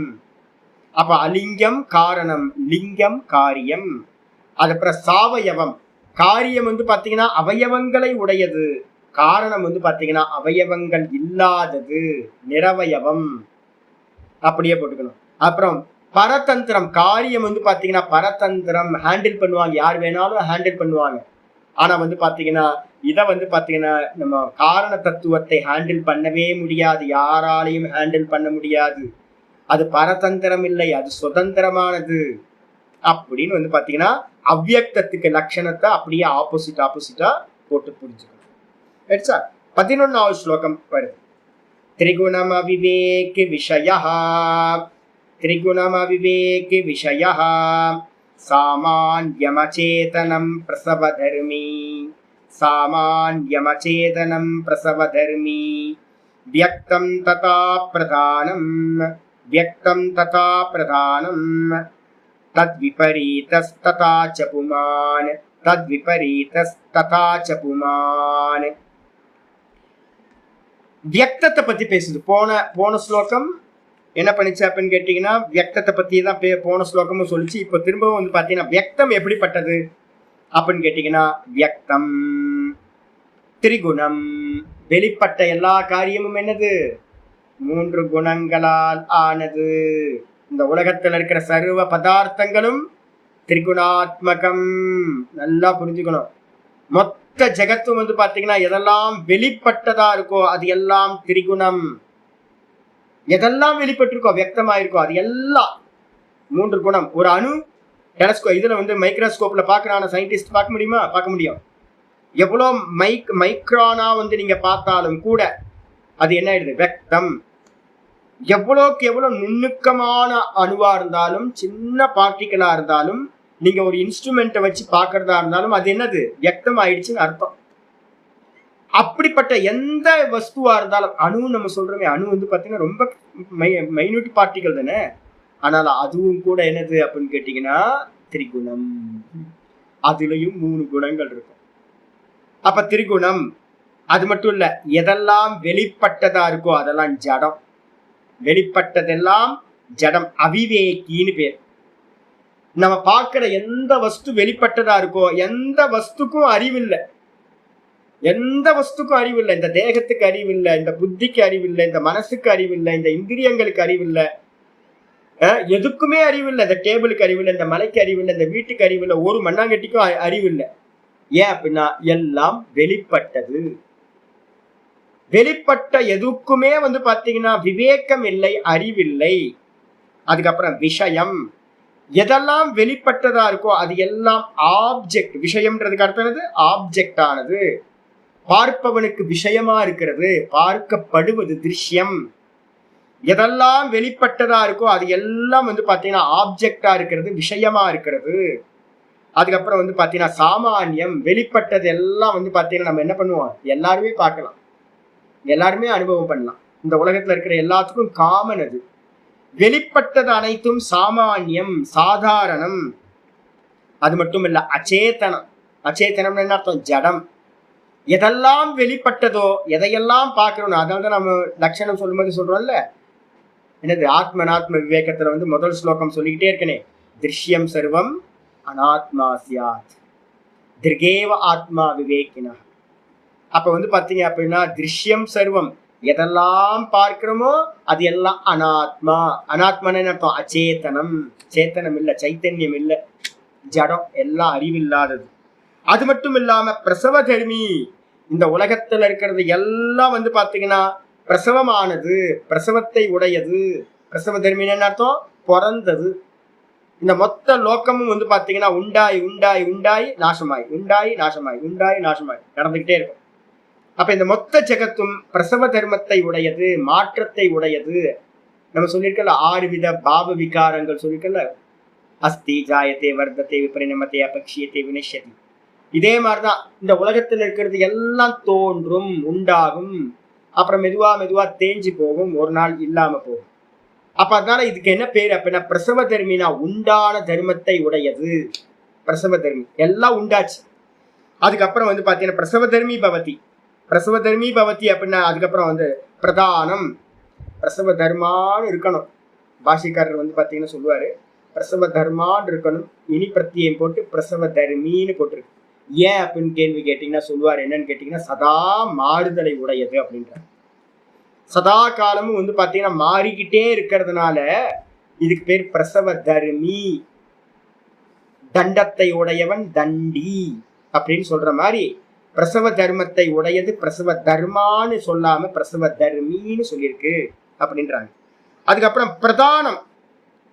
Speaker 1: அப்ப அலிங்கம் காரணம், லிங்கம் காரியம். அதுக்கப்புறம் சாவயவம், காரியம் வந்து பாத்தீங்கன்னா அவயவங்களை உடையது, காரணம் வந்து பாத்தீங்கன்னா அவயவங்கள் இல்லாதது, நிரவயவம். அப்படியே போட்டுக்கணும். அப்புறம் பரதந்திரம், காரியம் வந்து பாத்தீங்கன்னா பரதந்திரம், ஹேண்டில் பண்ணுவாங்க, யார் வேணாலும் ஹேண்டில் பண்ணுவாங்க. ஆனா வந்து பாத்தீங்கன்னா இத வந்து பாத்தீங்கன்னா நம்ம காரண தத்துவத்தை ஹேண்டில் பண்ணவே முடியாது, யாராலையும் ஹேண்டில் பண்ண முடியாது. அது பரதந்திரம் இல்லை, அது சுதந்திரமானது. அப்படின்னு வந்து பாத்தீங்கன்னா அவ்வியக்தத்துக்கு லட்சணத்தை அப்படியே ஆப்போசிட்டா போட்டு புரிஞ்சுக்கணும். 11வது ஸ்லோகம் வருது. திரிகுணமவிவேகி விஷயः சாமான்யமச்சேதனம் பிரசவதர்மி வியக்தம் ததா பிரதானம் தத்விபரீதஸ்ததா ச புமான். வியக்தத்தை பத்தி பேசுது. போன ஸ்லோகம் என்ன பண்ணிச்சு அப்படின்னு கேட்டீங்கன்னா வியக்தத்தை பத்தி தான் போன ஸ்லோகமும் சொல்லிச்சு. இப்ப திரும்பவும் வந்து பாத்தீங்கன்னா வியக்தம் எப்படிப்பட்டது அப்படின்னு கேட்டீங்கன்னா, வியக்தம் திரிகுணம், வெளிப்பட்ட எல்லா காரியமும் என்னது? 3 குணங்களால் ஆனது. இந்த உலகத்துல இருக்கிற சர்வ பதார்த்தங்களும் திரிகுணாத்மகம். நல்லா புரிஞ்சுக்கணும். மொத்த ஜெகத்தும் வந்து பாத்தீங்கன்னா எதெல்லாம் வெளிப்பட்டதா இருக்கோ அது எல்லாம் திரிகுணம். எதெல்லாம் வெளிப்பட்டிருக்கோ வியக்தமாயிருக்கோ அது எல்லாம் 3 குணம். ஒரு அணு இதுல வந்து மைக்ரோஸ்கோப்ல பாக்குறான சயின்டிஸ்ட் பார்க்க முடியுமா? பார்க்க முடியும். எவ்வளவு மைக்ரானா வந்து நீங்க பார்த்தாலும் கூட அது என்ன ஆயிடுது? வியக்தம். எவ்வளவுக்கு எவ்வளவு நுண்ணுக்கமான அணுவா இருந்தாலும், சின்ன பார்ட்டிகளா இருந்தாலும், நீங்க ஒரு இன்ஸ்ட்ருமெண்ட்டை வச்சு பாக்குறதா இருந்தாலும் அது என்னது? வியக்தம் ஆயிடுச்சுன்னு அர்த்தம். அப்படிப்பட்ட எந்த வஸ்துவா இருந்தாலும், அணுன்னு நம்ம சொல்றோமே, அணு வந்து பாத்தீங்கன்னா ரொம்ப மைனூட் பார்ட்டிகள் தானே. ஆனால் அதுவும் கூட என்னது அப்படின்னு கேட்டீங்கன்னா திரிகுணம். அதுலயும் 3 குணங்கள் இருக்கும். அப்ப திரிகுணம். அது மட்டும் இல்ல, எதெல்லாம் வெளிப்பட்டதா இருக்கோ அதெல்லாம் ஜடம். வெளிப்பட்டதெல்லாம் ஜடம். அவிவேகின்னு பேர். நம்ம பார்க்கிற எந்த வஸ்து வெளிப்பட்டதா இருக்கோ, எந்த வஸ்துக்கும் அறிவில்லை, இந்த தேகத்துக்கு அறிவில்லை, இந்த புத்திக்கு அறிவில்லை, இந்த மனசுக்கு அறிவில்லை, இந்த இந்திரியங்களுக்கு அறிவில்லை, எதுக்குமே அறிவில்லை. இந்த டேபிளுக்கு அறிவில்லை, இந்த மலைக்கு அறிவில்லை, இந்த வீட்டுக்கு அறிவில்லை, ஒரு மண்ணாங்கட்டிக்கும் அறிவில்லை. ஏன் அப்படின்னா எல்லாம் வெளிப்பட்டது. வெளிப்பட்ட எதுக்குமே வந்து பாத்தீங்கன்னா விவேகம் இல்லை, அறிவில்லை. அதுக்கப்புறம் விஷயம். எதெல்லாம் வெளிப்பட்டதா இருக்கோ அது எல்லாம் ஆப்ஜெக்ட். விஷயம்ன்றதுக்கு அர்த்தம் என்னது? ஆப்ஜெக்ட் ஆனது, பார்ப்பவனுக்கு விஷயமா இருக்கிறது, பார்க்கப்படுவது திருஷ்யம். எதெல்லாம் வெளிப்பட்டதா இருக்கோ அது எல்லாம் வந்து பாத்தீங்கன்னா ஆப்ஜெக்டா இருக்கிறது, விஷயமா இருக்கிறது. அதுக்கப்புறம் வந்து பாத்தீங்கன்னா சாமானியம். வெளிப்பட்டது எல்லாம் வந்து பாத்தீங்கன்னா நம்ம என்ன பண்ணுவோம்? எல்லாருமே பார்க்கலாம், எல்லாருமே அனுபவம் பண்ணலாம். இந்த உலகத்துல இருக்கிற எல்லாத்துக்கும் காமன் அது. வெளிப்பட்டது அனைத்தும் சாமானியம், சாதாரணம். அது மட்டும் இல்ல அச்சேதனம். அச்சேதனம்னு என்ன அர்த்தம்? ஜடம். எதெல்லாம் வெளிப்பட்டதோ, எதையெல்லாம் பார்க்கிறோம், அதனால நம்ம லட்சணம் சொல்லும்போது சொல்றோம்ல, என்னது ஆத்மனாத்ம விவேகத்துல முதல் ஸ்லோகம் சொல்லிக்கிட்டே இருக்கனே, திருஷ்யம் சர்வம் அனாத்மா சியாத் திருகேவ ஆத்மா விவேகினா. அப்ப பாத்தீங்க அப்படின்னா திருஷ்யம் சர்வம், எதெல்லாம் பார்க்கிறோமோ அது எல்லாம் அனாத்மா. அனாத்மான அர்த்தம்? அச்சேதனம். சேத்தனம் இல்ல, சைத்தன்யம் இல்ல, ஜடம், எல்லாம் அறிவில்லாதது. அது மட்டும் இல்லாம பிரசவ தர்மி, இந்த உலகத்துல இருக்கிறது எல்லாம் பாத்தீங்கன்னா பிரசவமானது, பிரசவத்தை உடையது. பிரசவ தர்மின்னு அர்த்தம்? பிறந்தது. இந்த மொத்த லோக்கமும் பாத்தீங்கன்னா உண்டாய் உண்டாய் உண்டாய் நாசமாய், உண்டாய் நாசமாய், உண்டாய் நாசமாய் நடந்துகிட்டே இருக்கும். அப்ப இந்த மொத்த ஜெகத்தும் பிரசவ தர்மத்தை உடையது, மாற்றத்தை உடையது. நம்ம சொல்லியிருக்கல 6 வித பாவ விகாரங்கள் சொல்லியிருக்கல, அஸ்தி ஜாயத்தே வர்த்தத்தை விபரிணமத்தை அபக்ஷியத்தை வினஷ்யதி. இதே மாதிரிதான் இந்த உலகத்தில் இருக்கிறது எல்லாம் தோன்றும், உண்டாகும், அப்புறம் மெதுவா மெதுவா தேஞ்சு போகும், ஒரு நாள் இல்லாம போகும். அப்ப அதனால இதுக்கு என்ன பேரு அப்படின்னா பிரசவ தர்மினா, உண்டான தர்மத்தை உடையது. பிரசவ தர்மி எல்லாம் உண்டாச்சு. அதுக்கப்புறம் பாத்தீங்கன்னா பிரசவ தர்மி பவதி. பிரசவ தர்மி பவதி அப்படின்னா அதுக்கப்புறம் பிரதானம். பிரசவ தர்மான்னு இருக்கணும். பாஷிக்காரர் பாத்தீங்கன்னா சொல்லுவாரு, பிரசவ தர்மான்னு இருக்கணும். இனி பிரத்தியம் போட்டு பிரசவ தர்மின்னு போட்டிருக்கு. ஏன் அப்படின்னு கேள்வி கேட்டீங்கன்னா சொல்லுவாரு, என்னன்னு கேட்டீங்கன்னா சதா மாறுதலை உடையது அப்படின்ற. சதா காலமும் பாத்தீங்கன்னா மாறிக்கிட்டே இருக்கிறதுனால இதுக்கு பேர் பிரசவ தர்மி. தண்டத்தை உடையவன் தண்டி அப்படின்னு சொல்ற மாதிரி பிரசவ தர்மத்தை உடையது பிரசவ தர்மான்னு சொல்லாம பிரசவ தர்மின்னு சொல்லியிருக்கு அப்படின்றாங்க. அதுக்கப்புறம் பிரதானம்,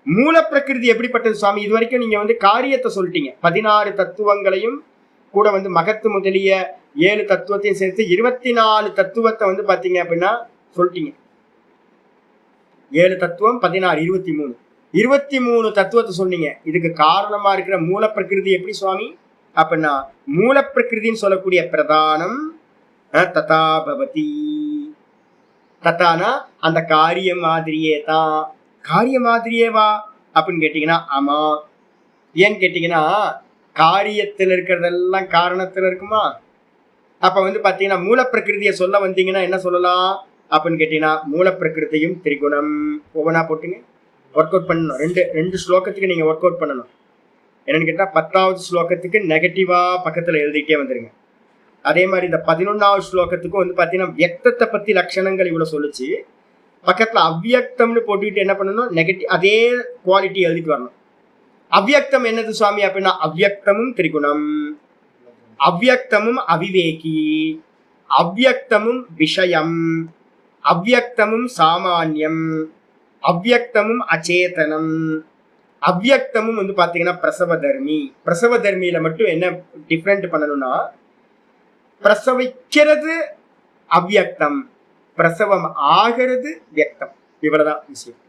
Speaker 1: மூல பிரகிருதி எப்படிப்பட்டது சுவாமி? இது வரைக்கும் நீங்க காரியத்தை சொல்லிட்டீங்க. 16 தத்துவங்களையும் கூட மகத்து முதலிய 7 தத்துவத்தையும் சேர்த்து 24 தத்துவத்தை பாத்தீங்க அப்படின்னா சொல்லிட்டீங்க. 7 தத்துவம் 16 23 23 தத்துவத்தை சொன்னீங்க. இதுக்கு காரணமா இருக்கிற மூல பிரகிருதி எப்படி சுவாமி அப்படின்னா, மூல பிரகிருதின்னு சொல்லக்கூடிய பிரதானம் ததா பவதி. தத்தானா அந்த காரிய மாதிரியே தான். காரிய மாதிரியே வா அப்படின்னு கேட்டீங்கன்னா ஆமா. ஏன்னு கேட்டீங்கன்னா காரியத்தில் இருக்கிறதெல்லாம் காரணத்துல இருக்குமா? அப்ப பாத்தீங்கன்னா மூல பிரகிருதியை சொல்ல வந்தீங்கன்னா என்ன சொல்லலாம் அப்படின்னு கேட்டீங்கன்னா, மூல பிரகிருதியும் திரிகுணம். ஒவ்வொன்றா போட்டுங்க, ஒர்க் அவுட் பண்ணணும். ரெண்டு ஸ்லோகத்துக்கு நீங்க ஒர்க் அவுட் பண்ணணும். என்னன்னு கேட்டா 10வது ஸ்லோகத்துக்கு நெகட்டிவா பக்கத்துல எழுதிட்டே வந்துருங்க. அதே மாதிரி இந்த 11வது ஸ்லோகத்துக்கும் பாத்தீங்கன்னா வியக்தத்தை பத்தி லட்சணங்கள் இவ்வளவு சொல்லிச்சு. பக்கத்துல அவ்வியக்தம்னு போட்டுக்கிட்டு என்ன பண்ணணும், நெகட்டிவ் அதே குவாலிட்டி எழுதிட்டு வரணும். அவ்வியக்தம் என்னது சுவாமி அப்படின்னா, அவ்வியக்தமும் திரிகுணம், அவ்வியக்தமும் அவிவேகி, அவ்வியக்தமும் விஷயம், அவ்வியக்தமும் சாமான்யம், அவ்வியக்தமும் அச்சேதனம், அவ்வியக்தமும் பாத்தீங்கன்னா பிரசவ தர்மி. பிரசவ தர்மியில மட்டும் என்ன டிஃபரெண்ட் பண்ணணும்னா, பிரசவிக்கிறது அவ்வியக்தம், பிரசவம் ஆகிறது வியக்தம். இவ்வளவுதான் விஷயம்.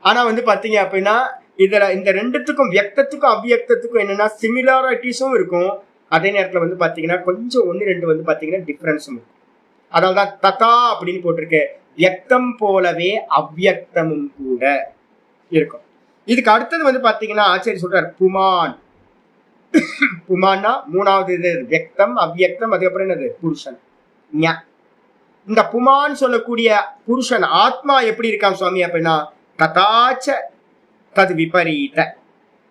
Speaker 1: ஆனா பாத்தீங்க அப்படின்னா இதுல இந்த ரெண்டுத்துக்கும் வியக்தத்துக்கும் அவ்வியக்தத்துக்கும் என்னன்னா சிமிலாரிட்டிஸும் இருக்கும். அதே நேரத்துல பாத்தீங்கன்னா கொஞ்சம் 1-2 பாத்தீங்கன்னா டிஃபரன்ஸும் இருக்கும். அதனால்தான் ததா அப்படின்னு போட்டிருக்கு. வியக்தம் போலவே அவ்வியக்தமும் கூட இருக்கும். இதுக்கு அடுத்தது பாத்தீங்கன்னா ஆச்சாரி சொல்றாரு புமான். புமான்னா 3வது இது வியக்தம் அவ்வியக்தம், அதுக்கப்புறம் என்னது புருஷன். இந்த புமான் சொல்லக்கூடிய புருஷன் ஆத்மா எப்படி இருக்கான் சுவாமி அப்படின்னா, ததாச்ச தது விபரீத.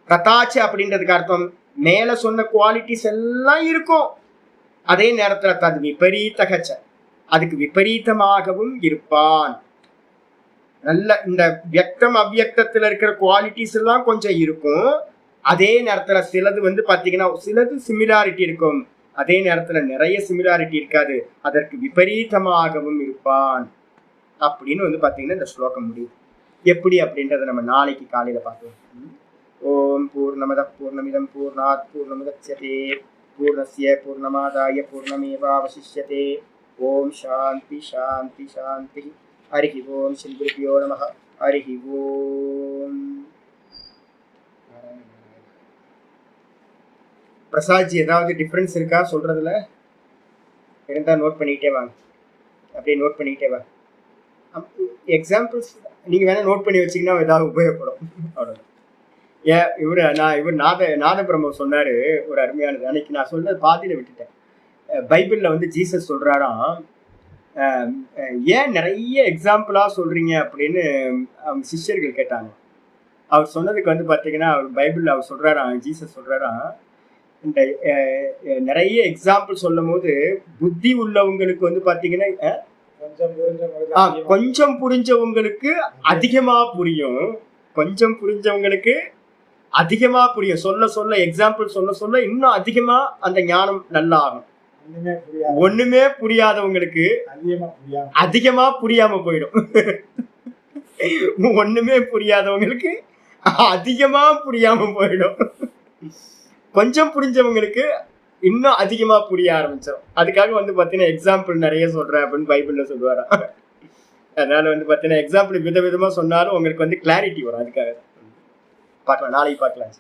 Speaker 1: ததாச்ச அப்படின்றதுக்கு அர்த்தம் மேல சொன்ன குவாலிட்டிஸ் எல்லாம் இருக்கும், அதே நேரத்துல தது விபரீதகச்ச அதுக்கு விபரீதமாகவும் இருப்பான். நல்ல இந்த வியக்தம் அவ்வியக்தத்துல இருக்கிற குவாலிட்டிஸ் எல்லாம் கொஞ்சம் இருக்கும், அதே நேரத்துல சிலது பாத்தீங்கன்னா சிலது சிமிலாரிட்டி இருக்கும், அதே நேரத்துல நிறைய சிமிலாரிட்டி இருக்காது, அதற்கு விபரீதமாகவும் இருப்பான் அப்படின்னு பாத்தீங்கன்னா இந்த ஸ்லோகம் முடியும். எப்படி அப்படின்றத நம்ம நாளைக்கு காலையில பார்க்கலாம். ஓம் பூர்ணமத பூர்ணமிதம் பூர்ணாத் பூர்ணமுதச்யதே பூர்ணஸ்ய பூர்ணமாதாய பூர்ணமேவாவசிஷ்யதே. ஓம் சாந்தி சாந்தி சாந்தி. ஹரிஹி ஓம் ஸ்ரீ குருபியோ நமஹ. ஹரிஹி ஓம். பிரசாத்ஜி ஏதாவது டிஃபரன்ஸ் இருக்கா சொல்றதுல? இருந்தா நோட் பண்ணிக்கிட்டே வாங்க, அப்படியே நோட் பண்ணிக்கிட்டே வாங்க. எக்ஸாம்பிள்ஸ் நீங்க வேணா நோட் பண்ணி வச்சீங்கன்னா ஏதாவது உபயோகப்படும். அவ்வளவுதான். இவர் நாதபிரம்ம சொன்னாரு ஒரு அருமையானது. அன்னைக்கு நான் சொன்னது பாதியில விட்டுட்டேன். பைபிள்ல வந்து ஜீசஸ் சொல்றாராம், ஏன் நிறைய எக்ஸாம்பிளா சொல்றீங்க அப்படின்னு அவங்க சிஷ்யர்கள் கேட்டாங்க. அவர் சொன்னதுக்கு வந்து பாத்தீங்கன்னா, அவர் பைபிள்ல அவர் சொல்றாராம், ஜீசஸ் சொல்றாராம், இந்த நிறைய எக்ஸாம்பிள் சொல்லும் போது புத்தி உள்ளவங்களுக்கு வந்து பாத்தீங்கன்னா கொஞ்சம் புரிஞ்சவங்களுக்கு அதிகமா புரியும், கொஞ்சம் புரிஞ்சவங்களுக்கு அதிகமா புரியும். சொல்ல சொல்ல எக்ஸாம்பிள் சொல்ல சொல்ல இன்னும் அதிகமா அந்த ஞானம் நல்லா ஆகும். ஒண்ணுமே புரியாதவங்களுக்கு அதிகமா புரியாம போயிடும். ஒண்ணுமே புரியாதவங்களுக்கு அதிகமா புரியாம போயிடும். கொஞ்சம் புரிஞ்சவங்களுக்கு இன்னும் அதிகமா புரிய ஆரம்பிச்சிடும். அதுக்காக வந்து பாத்தீங்கன்னா எக்ஸாம்பிள் நிறைய சொல்றேன் அப்படின்னு பைபிள்ல சொல்லுவாராம். அதனால வந்து பாத்தீங்கன்னா எக்ஸாம்பிள் விதவிதமா சொன்னாலும் உங்களுக்கு வந்து கிளாரிட்டி வரும். அதுக்காக பார்க்கலாம், நாளைக்கு பார்க்கலாம்.